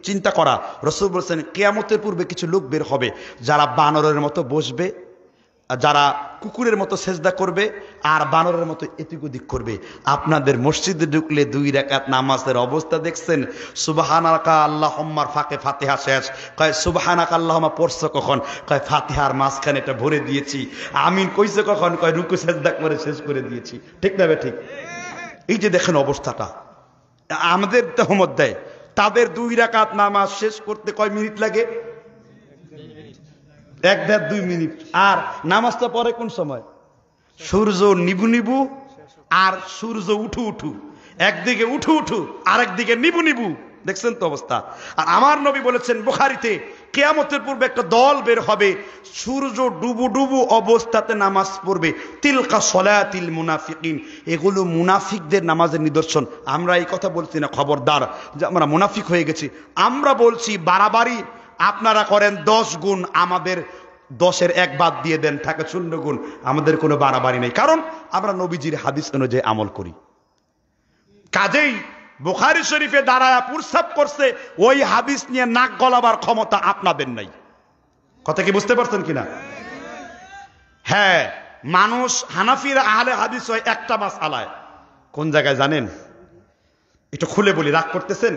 A: চিন্তা করা, রাসূল বলেছেন কিয়ামতের পূর্বে কিছু লোক বের হবে যারা বানরের মতো বসবে, যারা কুকুরের মতো সেজদা করবে, আর বানরের মতো এদিক ওদিক করবে। আপনাদের মসজিদে ঢুকলে 2 রাকাত নামাজের অবস্থা দেখছেন? সুবহানাকা আল্লাহুম্মার ফাঁকে ফাতিহা শেষ। কয় সুবহানাকা আল্লাহুম্মা পড়ছো কখন? কয় ফাতিহার মাঝখানে এটা ভরে দিয়েছি। আমিন কইছে কখন? কয় রুকু সেজদা করে শেষ করে দিয়েছি। ঠিক না ঠিক? এই যে দেখেন অবস্থাটা, আমাদের তহমত দেয়। তাদের 2 রাকাত নামাজ শেষ করতে কয় মিনিট লাগে? 1-1.5-2 মিনিট। আর নামাজটা পরে কোন সময়? সূর্য নিবু নিবু আর সূর্য উঠু উঠু। একদিকে উঠু উঠু আর একদিকে নিবু নিবু। দেখছেন তো অবস্থা? আর আমার নবী বলেছেন বুখারীতে, কিয়ামতের পূর্বে একটা দল বের হবে, সূর্য ডুবু ডুবু অবস্থাতে নামাজ পড়বে। তিলকা সলাতিল মুনাফিকিন, এগুলো মুনাফিকদের নামাজের নিদর্শন। আমরা এই কথা বলছি না খবরদার যে আমরা মুনাফিক হয়ে গেছি। আমরা বলছি বাড়াবাড়ি আপনারা করেন 10 গুণ, আমাদের 10-এর 1 বাদ দিয়ে দেন, থাকে 0 গুণ। আমাদের কোনো বাড়াবাড়ি নেই, কারণ আমরা নবীজির হাদিস অনুযায়ী আমল করি। কাজেই বুখারী শরীফে দাঁড়ায় প্রস্তাব করছে, ওই হাদিস নিয়ে নাক গলাবার ক্ষমতা আপনাদের নাই। কথা কি বুঝতে পারছেন কিনা? হ্যাঁ, মানুষ হানাফিরা আহলে হাদিস হয় একটা মাসআলায়। কোন জায়গায় জানেন? একটু খুলে বলি, রাগ করতেছেন?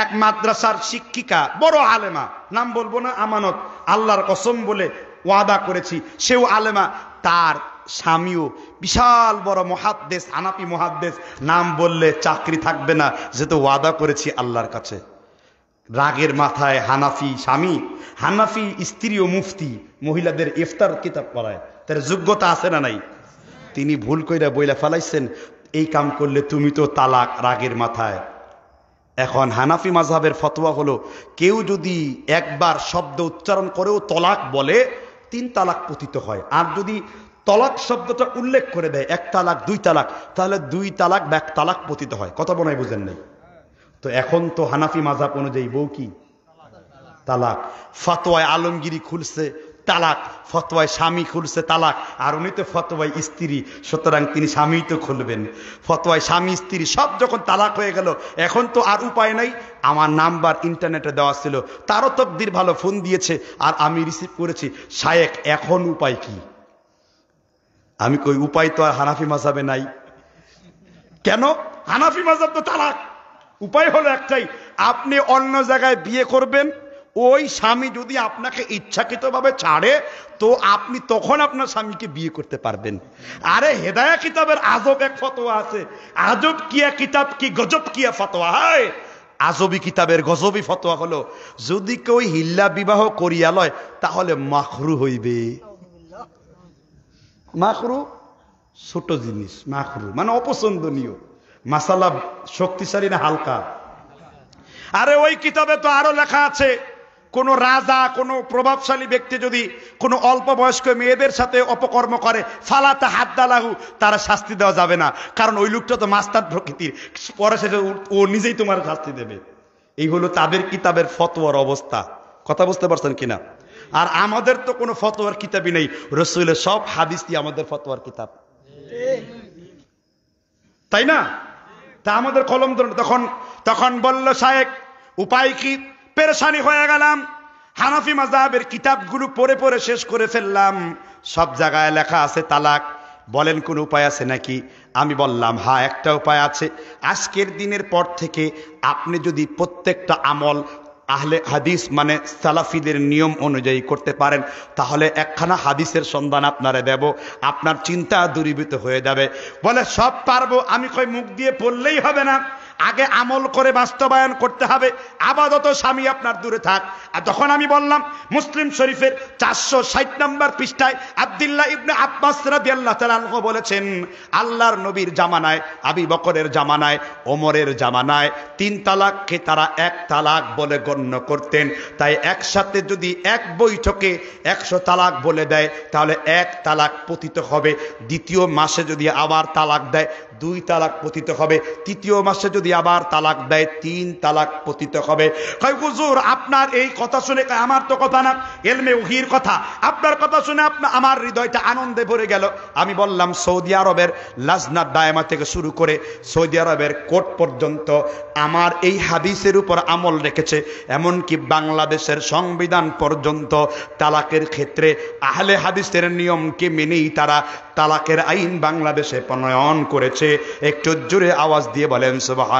A: এক মাদ্রাসার শিক্ষিকা, বড় আলেমা, নাম বলবো না, আমানত, আল্লাহর কসম বলে ওয়াদা করেছি, সেও আলেমা, তার স্বামীও বিশাল বড় মুহাদ্দিস, হানাফি মুহাদ্দিস, নাম বললে চাকরি থাকবে না, যেহেতু ওয়াদা করেছি আল্লাহর কাছে। রাগের মাথায় হানাফি স্বামী, হানাফি স্ত্রীও মুফতি, মহিলাদের ইফতার কিতাব পড়ায়, তার যোগ্যতা আছে না নাই? তিনি ভুল কইরা বইলা ফেলাইছেন, এই কাম করলে তুমি তো তালাক, রাগের মাথায়। এখন হানাফি মাযহাবের ফতোয়া হলো, কেউ যদি একবার শব্দ উচ্চারণ করেও তলাক বলে 3 তালাক পতিত হয়। আর যদি তলাক শব্দটা উল্লেখ করে দেয় 1 তালাক 2 তালাক, তাহলে 2 তালাক বা 1 তালাক পতিত হয়। কথা বনাই বুঝেন নাই? তো এখন তো হানাফি মাযহাব অনুযায়ী বউ কি তালাক। ফতোয়ায় আলমগিরি খুলছে তালাক, ফতোয়ায় স্বামী খুলছে তালাক, আর উনি তো ফতোয়ায় স্ত্রী, সুতরাং তিনি স্বামী তো খুলবেন। ফতোয়ায় স্বামী স্ত্রী সব যখন তালাক হয়ে গেল, এখন তো আর উপায় নাই। আমার নাম্বার ইন্টারনেটে দেওয়া ছিল, তারও তকদির ভালো, ফোন দিয়েছে আর আমি রিসিভ করেছি, শায়েখ এখন উপায় কি? আমি কই উপায় তো আর হানাফি মাযহাবে নাই। কেন? হানাফি মাযহাব তো তালাক। উপায় হলো একটাই, আপনি অন্য জায়গায় বিয়ে করবেন, ওই স্বামী যদি আপনাকে ইচ্ছাকৃতভাবে ছাড়ে, তো আপনি তখন আপনার স্বামীকে বিয়ে করতে পারবেন। আরে হেদায়া কিতাবের আজব এক ফতোয়া আছে, আজব কিয়া কিতাব কি গজব কিয়া ফতোয়া। হয় আজবি কিতাবের গজবি ফতোয়া হলো, যদি কেউ হিল্লা বিবাহ করিয়া লয় তাহলে মাখরু হইবে। মাখরু ছোট জিনিস, মাখরু মানে অপছন্দনীয়। মাসালা শক্তিশালী না হালকা? আরে ওই কিতাবে তো আরো লেখা আছে, কোন রাজা, কোন প্রভাবশালী ব্যক্তি যদি কোন অল্প বয়স্ক মেয়েদের সাথে অপকর্ম করে, ফালাতা হাদ্দালাহু, তারা শাস্তি দেওয়া যাবে না, কারণ ওই লোকটা তো মাস্তান প্রকৃতির, পরে সে ও নিজেই তোমার শাস্তি দেবে। এই হলো তাদের কিতাবের ফতোয়ার অবস্থা। কথা বুঝতে পারছেন কিনা? আর আমাদের তো কোনো ফতোয়ার কিতাবই নেই, রাসূলের সব হাদিস দিয়ে আমাদের ফতোয়ার কিতাব, তাই না? তা আমাদের কলম ধরে তখন বলল শায়েখ উপায় কি? পেরেশানি হয়ে গেলাম, হানাফি মাযহাবের কিতাবগুলো পড়ে পড়ে শেষ করে ফেললাম, সব জায়গায় লেখা আছে তালাক, বলেন কোন উপায় আছে নাকি? আমি বললাম হ্যাঁ, একটা উপায় আছে। আজকের দিনের পর থেকে আপনি যদি প্রত্যেকটা আমল আহলে হাদিস মানে সালাফিদের নিয়ম অনুযায়ী করতে পারেন, তাহলে একখানা হাদিসের সন্ধান আপনারা দেব, আপনার চিন্তা দূরীভূত হয়ে যাবে। বলে সব পারবো, আমি কই মুখ দিয়ে বললেই হবে না, আগে আমল করে বাস্তবায়ন করতে হবে। আপাতত স্বামী আপনার দূরে থাক। আর যখন আমি বললাম মুসলিম শরীফের 460 নম্বর পৃষ্ঠায় আব্দুল্লাহ ইবনে আব্বাস রাদিয়াল্লাহু তাআলা আনহু বলেছেন, আল্লাহর নবীর জামানায়, আবু বকরের জামানায়, ওমরের জামানায় 3 তালাককে তারা 1 তালাক বলে গণ্য করতেন। তাই একসাথে যদি এক বৈঠকে 100 তালাক বলে দেয়, তাহলে 1 তালাক পতিত হবে। দ্বিতীয় মাসে যদি আবার তালাক দেয়, 2 তালাক পতিত হবে। তৃতীয় মাসে যদি আবার তালাক দেয়, 3 তালাক পতিত হবে। কয় হুজুর আপনার এই কথা শুনে, আমার তো কথা না, ইলমে ওহীর কথা, আপনার কথা শুনে আমার হৃদয়টা আনন্দে ভরে গেল। আমি বললাম সৌদি আরবের লাজনাত দায়মা থেকে শুরু করে সৌদি আরবের কোর্ট পর্যন্ত আমার এই হাদিসের উপর আমল রেখেছে। এমনকি বাংলাদেশের সংবিধান পর্যন্ত তালাকের ক্ষেত্রে আহলে হাদিসের নিয়মকে মেনেই তারা তালাকের আইন বাংলাদেশে প্রণয়ন করেছে। একটু জোরে আওয়াজ দিয়ে বলেন সুবহানাল্লাহ।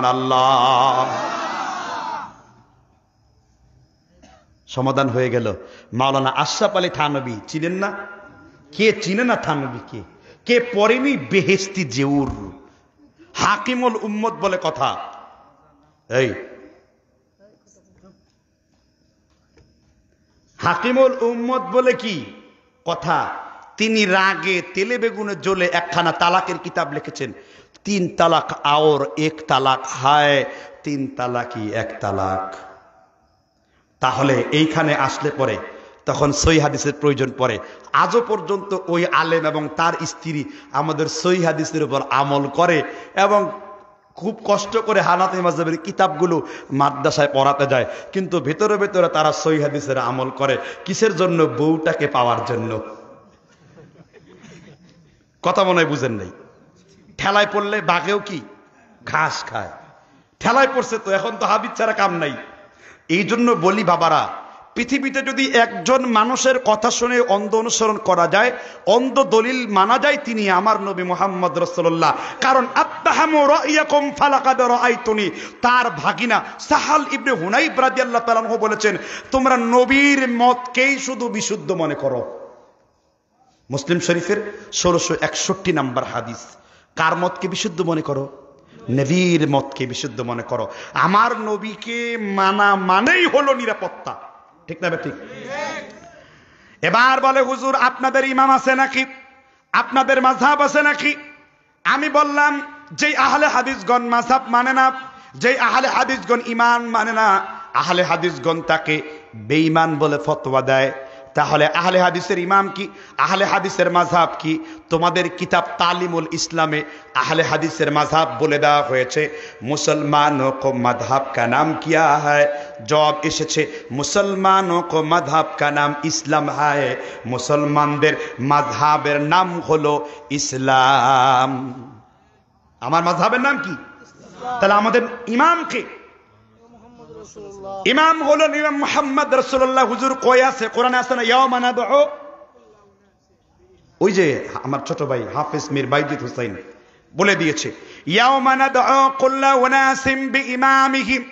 A: সমাধান হয়ে গেল। মাওলানা আশরাফ আলী থানভী চিনেন না? কে চিনে না থানভী? কে পড়েনি বেহেশতি জেউর? হাকিমুল উম্মত বলে কথা। এই হাকিমুল উম্মত বলে কি কথা? তিনি রাগে তেলে বেগুনে জ্বলে একখানা তালাকের কিতাব লিখেছেন। 3 তালাক আর 1 তালাক হায়, 3 তালাকই 1 তালাক। তাহলে এইখানে আসলে পরে তখন সহিহ হাদিসের প্রয়োজন পড়ে। আজও পর্যন্ত ওই আলেম এবং তার স্ত্রী আমাদের সহিহ হাদিসের উপর আমল করে এবং খুব কষ্ট করে হানাফি মাযহাবের কিতাবগুলো মাদ্রাসায় পড়াতে যায়, কিন্তু ভেতরে ভেতরে তারা সহিহ হাদিসের আমল করে। কিসের জন্য? বউটাকে পাওয়ার জন্য। কথা মনে হয় বুঝেন নাই। ঠেলায় পড়লে বাঘেও কি ঘাস খায়। ঠেলায় পড়ছে তো, এখন তো হাবিব ছাড়া কাম নাই। এই জন্য বলি বাবারা, পৃথিবীতে যদি একজন মানুষের কথা শুনে অন্ধ অনুসরণ করা যায়, অন্ধ দলিল মানা যায়, তিনি আমার নবী মুহাম্মদ রাসূলুল্লাহ। কারণ আত্তাহামু রাইয়াকুম ফালাকাদ রাআইতুনি, তার ভাগিনা সাহাল ইবনে হুনাইব রাদিয়াল্লাহু তাআলা আনহু বলেছেন, তোমরা নবীর মতকেই শুধু বিশুদ্ধ মনে করো। মুসলিম শরীফের 1661 নম্বর হাদিস। কার মতকে বিশুদ্ধ মনে করো? নবীর মতকে বিশুদ্ধ মনে করো। আমার নবীকে মানা মানেই হলো নিরাপত্তা। ঠিক না ঠিক? এবার বলে হুজুর আপনাদের ইমাম আছে নাকি, আপনাদের মাযহাব আছে নাকি? আমি বললাম যেই আহলে হাদিসগণ মাযহাব মানে না, যেই আহলে হাদিসগণ ঈমান মানে না, আহলে হাদিসগণ তাকে বেঈমান বলে ফতোয়া দেয়। তাহলে আহলে হাদিসের ইমাম কি, আহলে হাদিসের মাযহাব কি? তোমাদের কিতাব তালিমুল ইসলামে আহলে হাদিসের মাযহাব বলে দেওয়া হয়েছে। মুসলমানোं को मذहब का नाम क्या है? জবাব এসেছে মুসলমানোं को मذहब का नाम ইসলাম है। মুসলমানদের মাযহাবের নাম হলো ইসলাম। আমার মাযহাবের নাম কি? তাহলে আমাদের ইমাম কে? ইমাম হলো ইমাম মুহাম্মদ রাসূলুল্লাহ। হুজুর কই আছে? কোরআনে আছে না? ইয়াওমা নাদউ, ওই যে আমার ছোট ভাই হাফেজ মীর বাইজিদ হুসাইন বলে দিয়েছে, ইয়াওমা নাদউ কুল্লা উনাসিম বিইমামিহিম।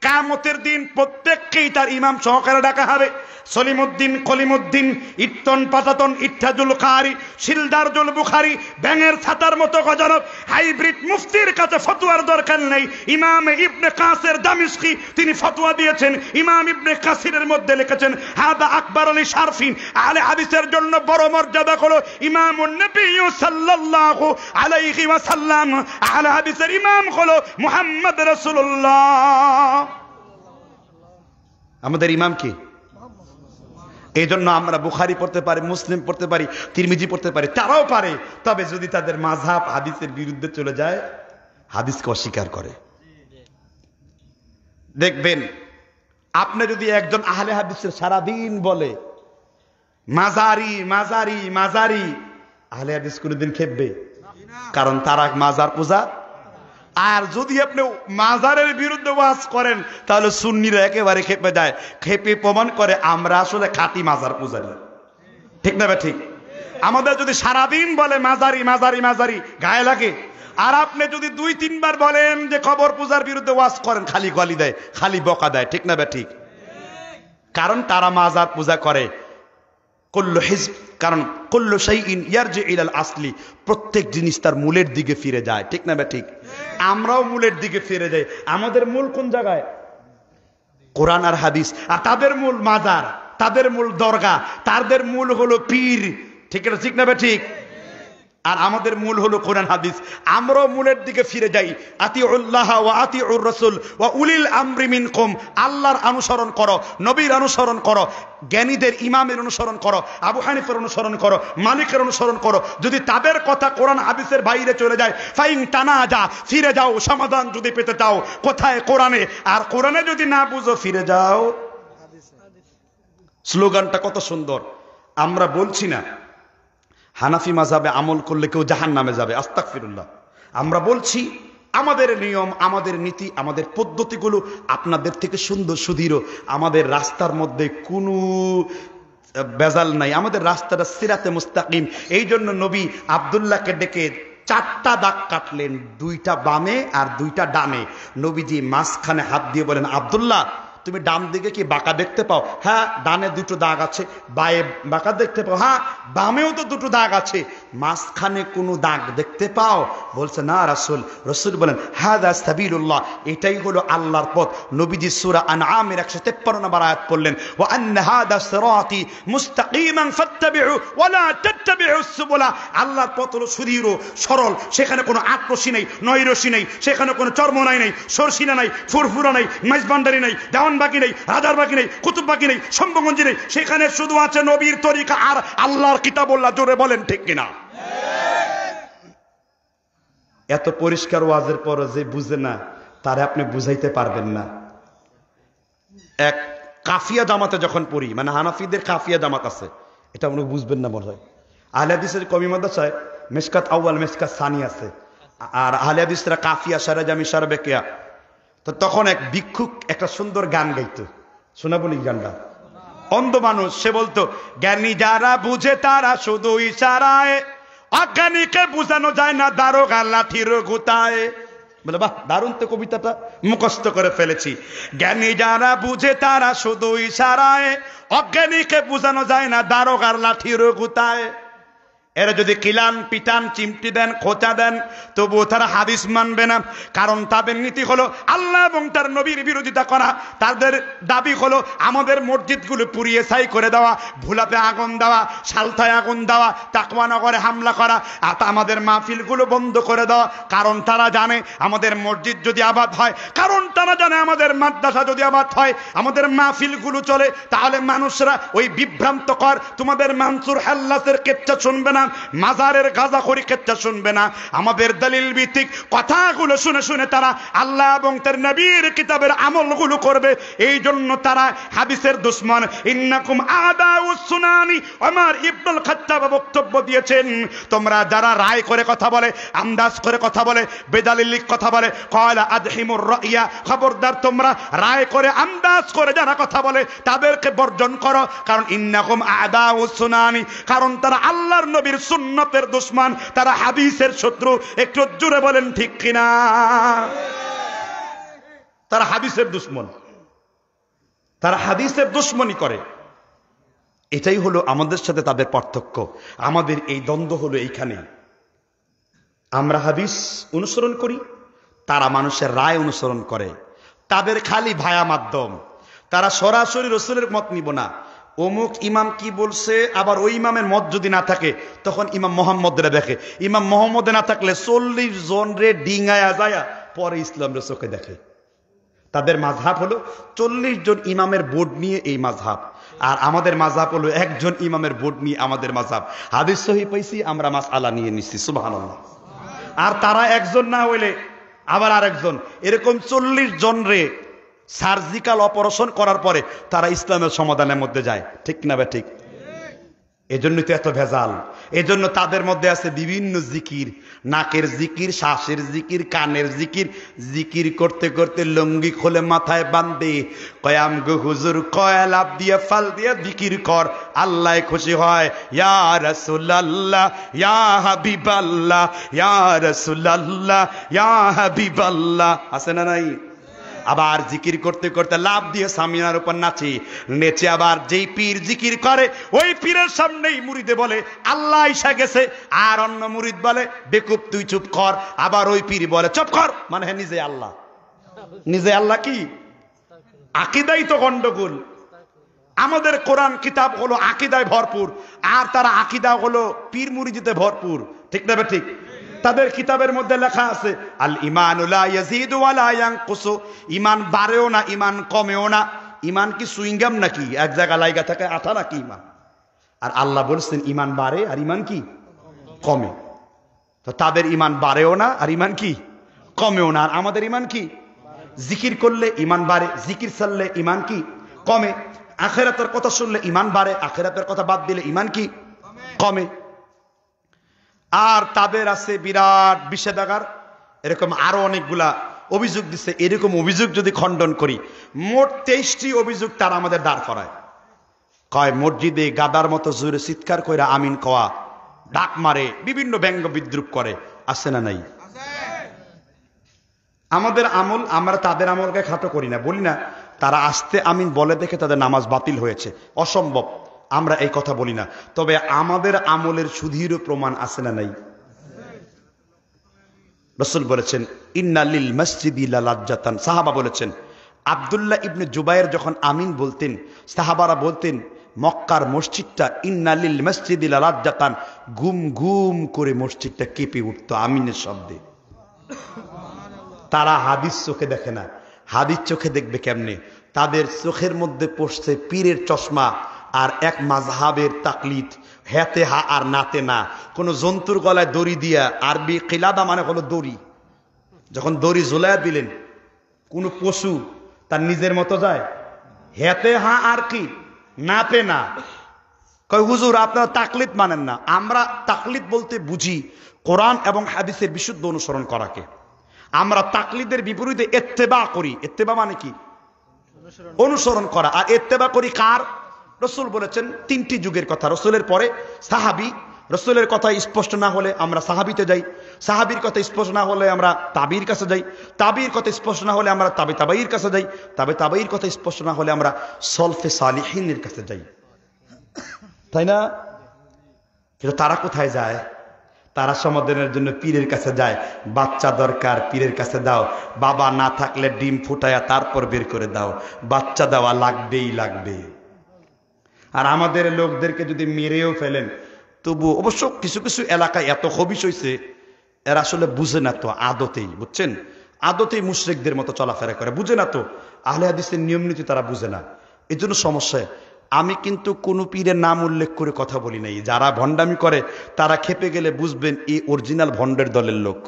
A: কিয়ামতের দিন প্রত্যেককেই তার ইমাম সহকারে ডাকা হবে। সলিমউদ্দিন, কলিমউদ্দিন, ইট্টন পাটাতন, ইট্টাজুল কারি, শিলদারজুল বুখারী, ব্যাঙের ছাতার মতো গজনব হাইব্রিড মুফতির কাছে ফতোয়ার দরকার নেই। ইমাম ইবনে কাসির দামিশকি তিনি ফতোয়া দিয়েছেন। ইমাম ইবনে কাসিরের মধ্যে লিখেছেন, হাদা আকবরুল শারফিন, আহলে হাদিসের জন্য বড় মর্যাদা হলো ইমামুন নবী সাল্লাল্লাহু আলাইহি ওয়াসাল্লাম। আহলে হাদিসের ইমাম হলো মুহাম্মদ রাসূলুল্লাহ। আমাদের ইমাম কি? এই জন্য আমরা বুখারী পড়তে পারি, মুসলিম পড়তে পারি, তিরমিজি পড়তে পারি, তারাও পারে। তবে যদি তাদের মাযহাব হাদিসের বিরুদ্ধে চলে যায়, হাদিসকে অস্বীকার করে। দেখবেন আপনি যদি একজন আহলে হাদিসের সারাদিন বলে মাজারি মাজারি মাজারি, আহলে হাদিস কোনদিন খেপবে? কারণ তারা মাজার পূজা। আর যদি আপনি মাজারের বিরুদ্ধে ওয়াজ করেন, তাহলে সুন্নিরা একেবারে খেপে যায়। খেপে প্রমাণ করে আমরা আসলে খাঁটি মাজার পূজারী। ঠিক না ঠিক? আমাদের যদি সারাদিন বলে মাজারি মাজারি মাজারি, গায়ে লাগে। আর আপনি যদি 2-3 বার বলেন যে কবর পূজার বিরুদ্ধে ওয়াজ করেন, খালি গালি দেয়, খালি বকা দেয়। ঠিক না ঠিক? কারণ তারা মাজার পূজা করে। কুল্লু হিজব, কারণ কুল্লু শাইইন ইয়ারজি ইলাল আসলি, প্রত্যেক জিনিস তার মূলের দিকে ফিরে যায়, ঠিক না ঠিক? আমরাও মূলের দিকে ফিরে যাই। আমাদের মূল কোন জায়গায়? কোরআন আর হাদিস। আর তাদের মূল মাজার, তাদের মূল দরগা, তাদের মূল হলো পীর, ঠিক না ঠিক না ঠিক? আর আমাদের মূল হলো কোরআন হাদিস। আমরাও মূলের দিকে ফিরে যাই। আতিউল্লাহ ওয়া আতিউর রাসূল ওয়া উলিল আমরি মিনকুম, আল্লাহর অনুসরণ করো, নবীর অনুসরণ করো, জ্ঞানীদের ইমামের অনুসরণ করো, আবু হানিফার অনুসরণ করো, মালিকের অনুসরণ করো। যদি তাদের কথা কোরআন হাদিসের বাইরে চলে যায়, ফাইন তানাজা, ফিরে যাও, সমাধান যদি পেতে চাও কোথায়? কোরআনে। আর কোরআনে যদি না বুঝো, ফিরে যাও স্লোগানটা কত সুন্দর। আমরা বলছি না হানাফি মাযহাবে আমল করলে কেউ জাহান্নামে যাবে, আস্তাগফিরুল্লাহ। আমরা বলছি আমাদের নিয়ম, আমাদের নীতি, আমাদের পদ্ধতিগুলো আপনাদের থেকে সুন্দর সুদৃঢ়। আমাদের রাস্তার মধ্যে কোনো বেজাল নাই, আমাদের রাস্তাটা সিরাতে মুস্তাকিম। এই জন্য নবী আব্দুল্লাহকে ডেকে 4টা দাগ কাটলেন, 2টা বামে আর 2টা ডানে। নবীজি মাঝখানে হাত দিয়ে বলেন, আব্দুল্লাহ তুমি ডান দিকে কি বাঁকা দেখতে পাও? হ্যাঁ, ডানে 2টো দাগ আছে। বায়ে বাঁকা দেখতে পাও? হ্যাঁ, বামেও তো 2টো দাগ আছে। মাঝখানে কোনো দাগ দেখতে পাও? বলছে না রাসূল। রাসূল বলেন, হাদা সাবিলুল্লাহ, এটাই হলো আল্লাহর পথ। নবীজি সূরা আনআমের 153 নম্বর আয়াত পড়লেন, ওয়া আন্না হাদা সিরাতি মুস্তাকিমান ফাত্তাবিউ ওয়া লা তাত্তাবিউস সুবুলা। আল্লাহর পথ হলো সুদৃঢ়, সরল, সেখানে কোনো আটরশি নেই, নয়রশি নেই, সেখানে কোনো চর্মনাই নেই, সরসিনা নাই, ফুরফুরা নাই, মাইজবান্ডারি নাই, বাকি নেই, রাজার বাকি নেই, কুতুব বাকি নেই, সম্ভগঞ্জি নেই। সেখানে শুধু আছে নবীর তরিকা আর আল্লাহর কিতাবুল্লাহ। জোরে বলেন ঠিক কিনা? এত পরিষ্কার ওয়াজের পর যে বুঝে না, তারে আপনি বুঝাইতে পারবেন না। এক কাফিয়া জামাতে যখন পড়ি, মানে হানাফিদের কাফিয়া জামাত আছে, এটা আপনি বুঝবেন না মনে হয়। আহলে হাদিসের কমি মাদ্রাসায় মিশকাত আউয়াল, মিশকাত সানি আছে। আর আহলে হাদিসরা কাফিয়া, সারাজামি, সারবেকিয়া। তো তখন এক ভিক্ষুক একটা সুন্দর গান গাইতো, শোনা বলি গানটা। অন্ধ মানুষ, সে বলতো, জ্ঞানী যারা বুঝে তারা শুধু ইশারায়, অজ্ঞানীকে বুঝানো যায় না দারোগা লাঠির গুতায়। বলে বাহ, দারুণ তো কবিতাটা, মুখস্থ করে ফেলেছি। জ্ঞানী যারা বুঝে তারা শুধু ইশারায়, অজ্ঞানীকে বুঝানো যায় না দারোগার লাঠির গুতায়। এরা যদি কিলান, পিটান, চিমটি দেন, খোঁচা দেন, তবুও তারা হাদিস মানবে না। কারণ তাদের নীতি হলো আল্লাহ এবং তার নবীর বিরোধিতা করা। তাদের দাবি হলো আমাদের মসজিদগুলো পুড়িয়ে ছাই করে দেওয়া, ভুলাতে আগুন দেওয়া, সালথায় আগুন দেওয়া, তাকওয়ানগরে হামলা করা, আর আমাদের মাহফিলগুলো বন্ধ করে দেওয়া। কারণ তারা জানে আমাদের মসজিদ যদি আবাদ হয়, কারণ তারা জানে আমাদের মাদ্রাসা যদি আবাদ হয়, আমাদের মাহফিলগুলো চলে, তাহলে মানুষরা ওই বিভ্রান্তকর তোমাদের মানসুর হাল্লাসের কেচ্ছা শুনবে না, মাজারের গাঁজাখড়ি কেচ্ছা শুনবে না। আমাদের দলিল ভিত্তিক কথাগুলো শুনে শুনে তারা আল্লাহ এবং তার নবীর কিতাবের আমলগুলো করবে। এই জন্য তারা হাদিসের দুশমন। ইন্নাকুম আদাউস সুনানি, ওমর ইবনুল খাত্তাব বক্তব্য দিয়েছেন, তোমরা যারা রায় করে কথা বলে, আন্দাজ করে কথা বলে, বেদালিলিক কথা বলে, কয়লা আদহিমুর রাইয়া, খবরদার তোমরা রায় করে, আন্দাজ করে যারা কথা বলে তাদেরকে বর্জন করো। কারণ ইন্নাকুম আদাউস সুনানি, কারণ তারা আল্লাহর নবীর সুন্নতের দুশমন, তারা হাদিসের শত্রু। একটু জোরে বলেন ঠিক কিনা? তারা হাদিসের দুশমন, তারা হাদিসের দুশমনি করে। এটাই হলো আমাদের সাথে তাদের পার্থক্য। আমাদের এই দ্বন্দ্ব হলো এইখানে। আমরা হাদিস অনুসরণ করি, তারা মানুষের রায় অনুসরণ করে। তাদের খালি ভায়া মাধ্যম, তারা সরাসরি রসুলের মত নিব না। অমুক ইমাম কি বলছে, আবার ওই ইমামের মত যদি না থাকে তখন ইমাম মোহাম্মদরা দেখে। ইমাম মোহাম্মদে না থাকলে 40 জন রে ডিঙায়া যায় পরে ইসলামের চোখে দেখে। তাদের মাযহাব হলো 40 জন ইমামের বোর্ড নিয়ে এই মাযহাব, আর আমাদের মাযহাব হলো একজন ইমামের বোর্ড নিয়ে আমাদের মাযহাব। হাদিস সহিহ পাইছি, আমরা মাসআলা নিয়ে নিচ্ছি, সুবহানাল্লাহ। আর তারা একজন না হইলে আবার আরেকজন, এরকম 40 জন রে সার্জিক্যাল অপারেশন করার পরে তারা ইসলামের সমাধানের মধ্যে যায়, ঠিক না বে ঠিক? এজন্যই তো এত ভেজাল। এজন্য তাদের মধ্যে আছে বিভিন্ন জিকির, নাকের জিকির, শ্বাসের জিকির, কানের জিকির। জিকির করতে করতে লঙ্গি খোলে মাথায় বাঁধে, কয়াম গো হুজুর, কয় লাভ দিয়ে ফাল দিয়ে জিকির কর, আল্লাহ খুশি হয়। ইয়া রাসূলুল্লাহ, ইয়া হাবিবাল্লাহ, ইয়া রাসূলুল্লাহ, ইয়া হাবিবাল্লাহ। আছে না নাই? আবার জিকির করতে করতে লাভ দিয়ে সামিয়ার উপর নাচে, নেচে আবার যেই পীর জিকির করে ওই পীরের সামনেই মুরিদে বলে আল্লাহ এসে গেছে, আর অন্য মুরিদ বলে বেকুব তুই চুপ কর, আবার ওই পীর বলে চুপ কর, মানে নিজে আল্লাহ। নিজে আল্লাহ কি? আকীদাই তো গন্ডগোল। আমাদের কোরআন কিতাব হলো আকীদায় ভরপুর, আর তারা আকীদা হলো পীর মুরিদিতে ভরপুর, ঠিক না ঠিক? তাদের কিতাবের মধ্যে লেখা আছে আল ঈমানু লা ইয়াজিদু ওয়া লা ইয়ানকুসু, ঈমান বাড়েও না ঈমান কমেও না। ঈমান কি সুইংগাম নাকি এক জায়গায় লাইগা থাকে আঠা নাকি ঈমান? আর আল্লাহ বলেছেন ঈমান বাড়ে আর ঈমান কি কমে। তো তাদের ঈমান বাড়েও না আর ঈমান কি কমেও না, আর আমাদের ঈমান কি? জিকির করলে ঈমান বাড়ে, জিকির ছাড়লে ঈমান কি কমে। আখিরাতের কথা শুনলে ঈমান বাড়ে, আখিরাতের কথা বাদ দিলে ঈমান কি কমে। আর তাদের আছে বিরাট বিষেধাগার, এরকম আরো অনেকগুলা অভিযোগ দিচ্ছে। এরকম অভিযোগ যদি খণ্ডন করি, মোট 23টি অভিযোগ তারা আমাদের দাঁড় করায়। কয় মসজিদে গাদার মতো জোরে চিৎকার কইরা আমিন কওয়া, ডাক মারে, বিভিন্ন ব্যঙ্গ বিদ্রুপ করে, আছে না নাই? আমাদের আমল, আমরা তাদের আমলকে খাটো করি না, বলি না তারা আসতে আমিন বলে দেখে তাদের নামাজ বাতিল হয়েছে, অসম্ভব, আমরা এই কথা বলি না। তবে আমাদের আমলের সুদৃঢ় প্রমাণ আছে না নাই? রাসূল বলেছেন ইন্না লিল মসজিদি লালাজ্জাতান, সাহাবা বলেছেন আব্দুল্লাহ ইবনে জুবায়ের যখন আমিন বলতেন, সাহাবারা বলতেন মক্কার মসজিদটা ইন্না লিল মসজিদি লালাজ্জাতান, গুম গুম করে মসজিদটা কেঁপে উঠতো আমিনের শব্দে। তারা হাদিস চোখে দেখে না, হাদিস চোখে দেখবে কেমনে? তাদের চোখের মধ্যে পড়ছে পীরের চশমা আর এক মাযহাবের তাকলিদ, হেতে হা আর নাতে না। কোন জন্তুর গলায় দড়ি দিয়া, আরবি কিলাদা মানে হলো দড়ি, যখন দড়ি ঝুলাইয়া দিলেন কোন পশু তার নিজের মতো যায়? হেতে হা আর কি নাতে না। কয় হুজুর আপনারা তাকলিদ মানেন না। আমরা তাকলিদ বলতে বুঝি কোরআন এবং হাদিসের বিশুদ্ধ অনুসরণ করাকে। আমরা তাকলিদের বিপরীতে ইত্তেবা করি। ইত্তেবা মানে কি? অনুসরণ করা। আর ইত্তেবা করি কার? রাসূল বলেছেন 3টি যুগের কথা, রাসূলের পরে সাহাবী, রাসূলের কথা স্পষ্ট না হলে আমরা সাহাবীতে যাই, সাহাবীর কথা স্পষ্ট না হলে আমরা তাবির কাছে যাই, তাবির কথা স্পষ্ট না হলে আমরা তাবে তাবাইর কাছে যাই, তাবে তাবাইর কথা স্পষ্ট না হলে আমরা সলফে সালিহিনের কাছে যাই, তাই না? কিন্তু তারা কোথায় যায়? তারা সমাধানের জন্য পীরের কাছে যায়। বাচ্চা দরকার, পীরের কাছে দাও। বাবা না থাকলে ডিম ফুটায়া তারপর বের করে দাও, বাচ্চা দেওয়া লাগবেই লাগবে। আর আমাদের লোকদেরকে যদি মেরেও ফেলেন তবু, অবশ্য কিছু কিছু এলাকায় এত খবিশ হয়েছে এরা আসলে বুঝে না তো, আদতেই, বুঝছেন, আদতেই মুশরিকদের মতো চলাফেরা করে, বুঝে না তো, আহলে হাদিসের নিয়ম নীতি তারা বুঝে না, এই জন্য সমস্যা। আমি কিন্তু কোনো পীরের নাম উল্লেখ করে কথা বলি নাই। যারা ভণ্ডামি করে তারা খেপে গেলে বুঝবেন এই অরিজিনাল ভণ্ডের দলের লোক।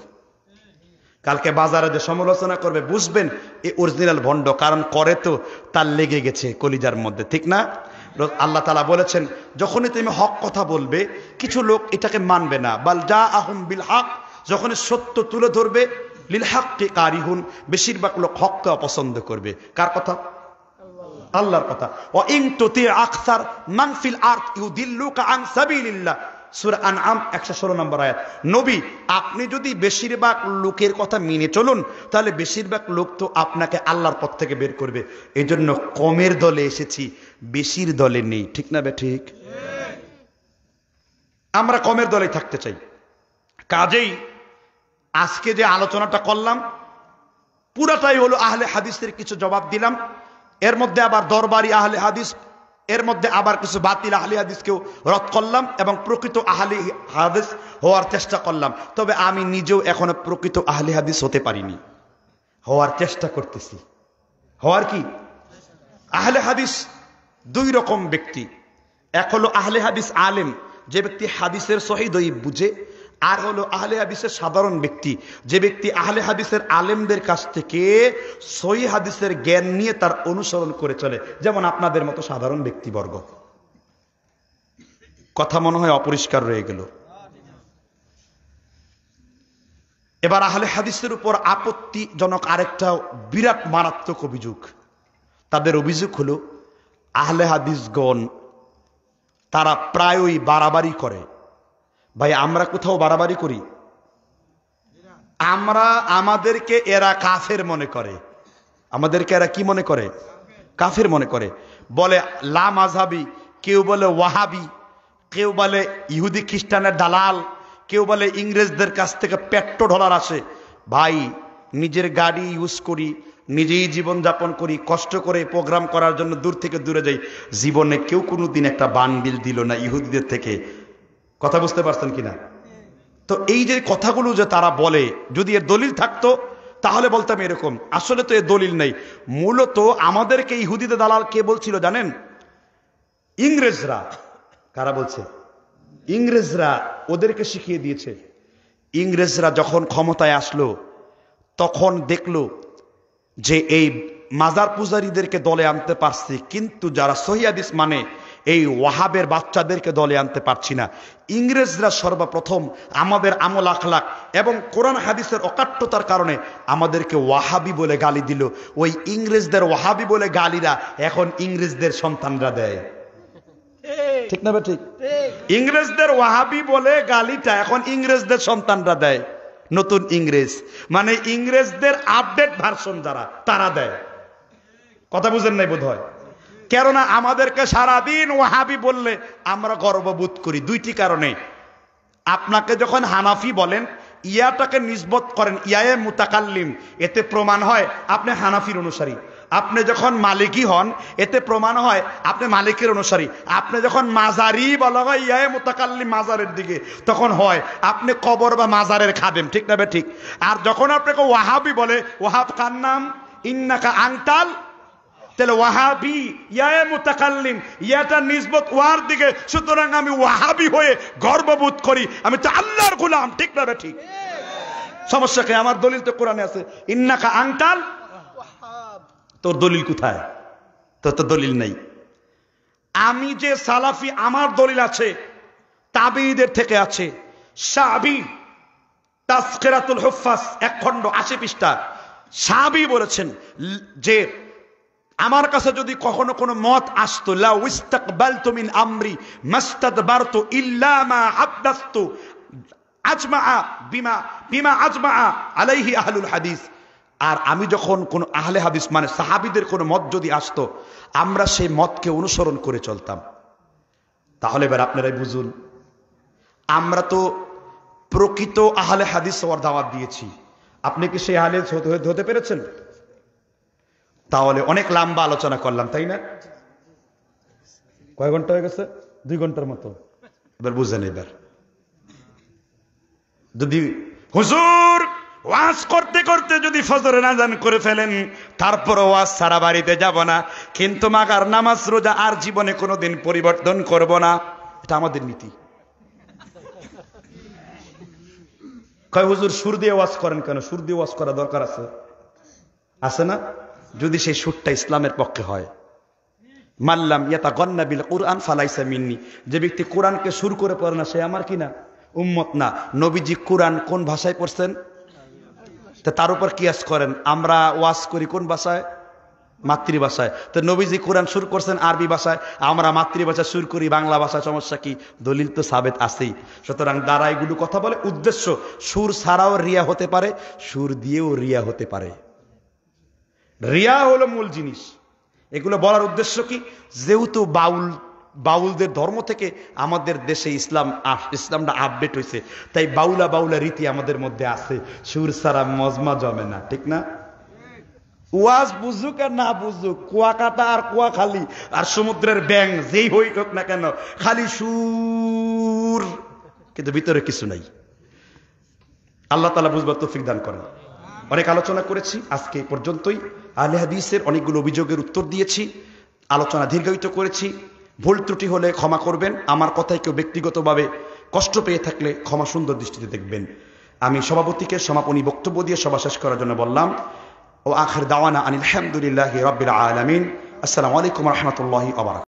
A: কালকে বাজারে যে সমালোচনা করবে বুঝবেন এই অরিজিনাল ভণ্ড, কারণ করে তো তার লেগে গেছে কলিজার মধ্যে, ঠিক না? আল্লাহ তাআলা বলেছেন যখনই তুমি হক কথা বলবে কিছু লোক এটাকে মানবে না, বাল জাআহুম বিল হক, যখনই সত্য তুলে ধরবে লিল হাক্কি কারিহুন, বেশিরভাগ লোক হককে অপছন্দ করবে। কার কথা? আল্লাহর কথা। ওয়া ইন তুতি আকসার মান ফিল আরদ ইউদিল্লুকা আন সাবিলিল্লাহ, সূরা আনআম 116 নম্বর আয়াত। নবী, আপনি যদি বেশিরভাগ লোকের কথা মেনে চলুন তাহলে বেশিরভাগ লোক তো আপনাকে আল্লাহর পথ থেকে বের করবে। এই জন্য কমের দলে এসেছি, বেশির দলে নেই, ঠিক না বে ঠিক? আমরা কমের দলে থাকতে চাই। কাজেই আজকে যে আলোচনাটা করলাম পুরাটাই হলো আহলে হাদিসের কিছু জবাব দিলাম, এর মধ্যে আবার দরবারি আহলে হাদিস, এর মধ্যে আবার কিছু বাতিল আহলে হাদিসকেও রদ করলাম এবং প্রকৃত আহলে হাদিস হওয়ার চেষ্টা করলাম। তবে আমি নিজেও এখনো প্রকৃত আহলে হাদিস হতে পারিনি, হওয়ার চেষ্টা করতেছি। হওয়ার কি? আহলে হাদিস দুই রকম ব্যক্তি, এক হলো আহলে হাদিস আলেম, যে ব্যক্তি হাদিসের সহিহ দঈফ বুঝে, আর হলো আহলে হাদিসের সাধারণ ব্যক্তি, যে ব্যক্তি আহলে হাদিসের আলেমদের কাছ থেকে সহিহ হাদিসের জ্ঞান নিয়ে তার অনুসরণ করে চলে, যেমন আপনাদের মতো সাধারণ ব্যক্তিবর্গ। কথা মনে হয় অপরিষ্কার রয়ে গেল। এবার আহলে হাদিসের উপর আপত্তিজনক আরেকটা বিরাট মারাত্মক অভিযোগ। তাদের অভিযোগ হলো আহলে হাদিসগণ তারা প্রায়ই বাড়াবাড়ি করে। ভাই, আমরা কোথাও বাড়াবাড়ি করি? আমাদেরকে এরা কাফের মনে করে, আমাদেরকে এরা কি মনে করে? কাফের মনে করে। বলে লা মাযহাবি, কেউ বলে ওয়াহাবি, কেউ বলে ইহুদি খ্রিস্টানের দালাল, কেউ বলে ইংরেজদের কাছ থেকে পেট্রোডলার আসে। ভাই, নিজের গাড়ি ইউজ করি, নিজেই জীবন যাপন করি, কষ্ট করে প্রোগ্রাম করার জন্য দূর থেকে দূরে যাই। জীবনে কেউ কোনোদিন একটা বান্ডিল দিল না ইহুদিদের থেকে। কথা বুঝতে পারছেন কিনা? তো এই যে কথাগুলো যে তারা বলে, যদি এর দলিল থাকতো তাহলে বলতাম এরকম। আসলে তো এর দলিল নেই। মূলত আমাদেরকে ইহুদিদের দালাল কে বলছিল জানেন? ইংরেজরা। কারা বলছে? ইংরেজরা ওদেরকে শিখিয়ে দিয়েছে। ইংরেজরা যখন ক্ষমতায় আসলো তখন দেখলো যে এই মাজার পূজারীদেরকে দলে আনতে পারছি, কিন্তু যারা সহিহ হাদিস মানে এই ওয়াহাবের বাচ্চাদেরকে দলে আনতে পারছি না। ইংরেজরা সর্বপ্রথম আমাদের আমল আখলাক এবং কোরআন হাদিসের অকাট্যতার কারণে আমাদেরকে ওয়াহাবি বলে গালি দিল। ওই ইংরেজদের ওয়াহাবি বলে গালিরা এখন ইংরেজদের সন্তানরা দেয়। ঠিক না বা ঠিক? ইংরেজদের ওয়াহাবি বলে গালিটা এখন ইংরেজদের সন্তানরা দেয়। নতুন ইংরেজ মানে ইংরেজদের আপডেট ভার্সন যারা, তারা দেয়। কথা বুঝেন নাই বোধ হয়। কেননা আমাদেরকে সারাদিন ওয়াহাবি বললে আমরা গর্ববোধ করি দুইটি কারণে। আপনাকে যখন হানাফি বলেন, ইয়াটাকে নিসবত করেন ইয়ায়ে মুতাকাল্লিম, এতে প্রমাণ হয় আপনি হানাফির অনুসারী। আপনি যখন মালিকি হন, এতে প্রমাণ হয় আপনি মালিকের অনুসারী। আপনি যখন মাজারি বলা হয় ইয়ায়ে মুতাকাল্লিম মাজারের দিকে, তখন হয় আপনি কবর বা মাজারের খাদেম। ঠিক না বে ঠিক? আর যখন আপনাকে ওয়াহাবি বলে, ওয়াহাব কার নাম? ইন্নাকা আনতাল, তাহলে ওয়াহাবি ইয়ায়ে মুতাকাল্লিম, ইয়াটা নিসবত ওয়ার দিকে। সুতরাং আমি ওয়াহাবি হয়ে গর্ববোধ করি, আমি তো আল্লাহর গোলাম। ঠিক না বে ঠিক? সমস্যা কি? আমার দলিল তো কোরআনে আছে, ইন্নাকা আনতাল। তোর দলিল কোথায়? তোর তো দলিল নাই। আমি যে সালাফি, আমার দলিল আছে তাবেঈদের থেকে আছে। শাবি তাসকিরাতুল হুফাজ 1 খণ্ড 80 পৃষ্ঠা। শাবি বলেছেন যে আমার কাছে যদি কখনো কোনো মত আসতো, লা ইস্তাকবালতু মিন আমরি মাস্তাদবারতু ইল্লা মা হাদাসতু আজমা বিমা আজমা আলাইহি আহলুল হাদিস। আর আমি যখন কোন আহলে হাদিস মানে সাহাবীদের কোন মত যদি আসতো, আমরা সেই মতকে অনুসরণ করে চলতাম। তাহলে এবার আপনারাই বুঝুন, আমরা তো প্রকৃত আহলে হাদিস হওয়ার দাওয়াত দিয়েছি। আপনি কি সেই আহলে হতে পেরেছেন? তাহলে অনেক লম্বা আলোচনা করলাম, তাই না? কয় ঘন্টা হয়ে গেছে? 2 ঘন্টার মতো। এবার বুঝেন, এবার যদি হুজুর ওয়াজ করতে করতে যদি ফজরের আযান করে ফেলেন, তারপর ওয়াজ সারা বাড়িতে যাব না, কিন্তু মাগার নামাজ রোজা আর জীবনে কোনোদিন পরিবর্তন করব না, এটা আমাদের নীতি। কয় হুজুর সুর দিয়ে ওয়াজ করেন কেন? সুর দিয়ে ওয়াজ করা দরকার আছে, আছে না? যদি সেই সুরটা ইসলামের পক্ষে হয়। মাল্লাম ইয়াতাগান্না বিল কুরআন ফালাইসা মিন্নি, যে ব্যক্তি কোরআনকে সুর করে পড়ে না, সে আমার কি না? উম্মত না। নবীজি কোরআন কোন ভাষায় পড়ছেন? তার উপর কিয়াস করেন। আমরা ওয়াজ করি কোন ভাষায়? মাতৃভাষায়। তো নবীজি কোরআন সুর করছেন আরবি ভাষায়, আমরা মাতৃভাষায় সুর করি বাংলা ভাষায়। সমস্যা কি? দলিল তো সাবেত আছেই। সুতরাং দ্বারা এগুলো কথা বলে উদ্দেশ্য, সুর ছাড়াও রিয়া হতে পারে, সুর দিয়েও রিয়া হতে পারে। রিয়া হলো মূল জিনিস। এগুলো বলার উদ্দেশ্য কি? যেহেতু বাউলদের ধর্ম থেকে আমাদের দেশে ইসলামটা আপডেট হয়েছে, তাই বাউলা রীতি আমাদের মধ্যে আছে। সুর ছাড়া মজমা জমে না, ঠিক না? ওয়াজ বুঝুক আর না বুঝুক, কুয়াকাটা আর কুয়াখালী আর সমুদ্রের ব্যাং যেই হোক না কেন, খালি সুর, কিন্তু ভিতরে কিছু নাই। আল্লাহ তাআলা বুঝবার তৌফিক দান করেন। অনেক আলোচনা করেছি, আজকে এই পর্যন্তই। আহলে হাদিসের অনেকগুলো অভিযোগের উত্তর দিয়েছি, আলোচনা দীর্ঘায়িত করেছি। ভুল ত্রুটি হলে ক্ষমা করবেন। আমার কথায় কেউ ব্যক্তিগতভাবে কষ্ট পেয়ে থাকলে ক্ষমা সুন্দর দৃষ্টিতে দেখবেন। আমি সভাপতিকে সমাপনী বক্তব্য দিয়ে সভা শেষ করার জন্য বললাম। ও আখির দাওয়ানা আনিল হামদুলিল্লাহি রাব্বিল আলামিন। আসসালামু আলাইকুম ওয়া রাহমাতুল্লাহি ওয়া বারাকাতুহু।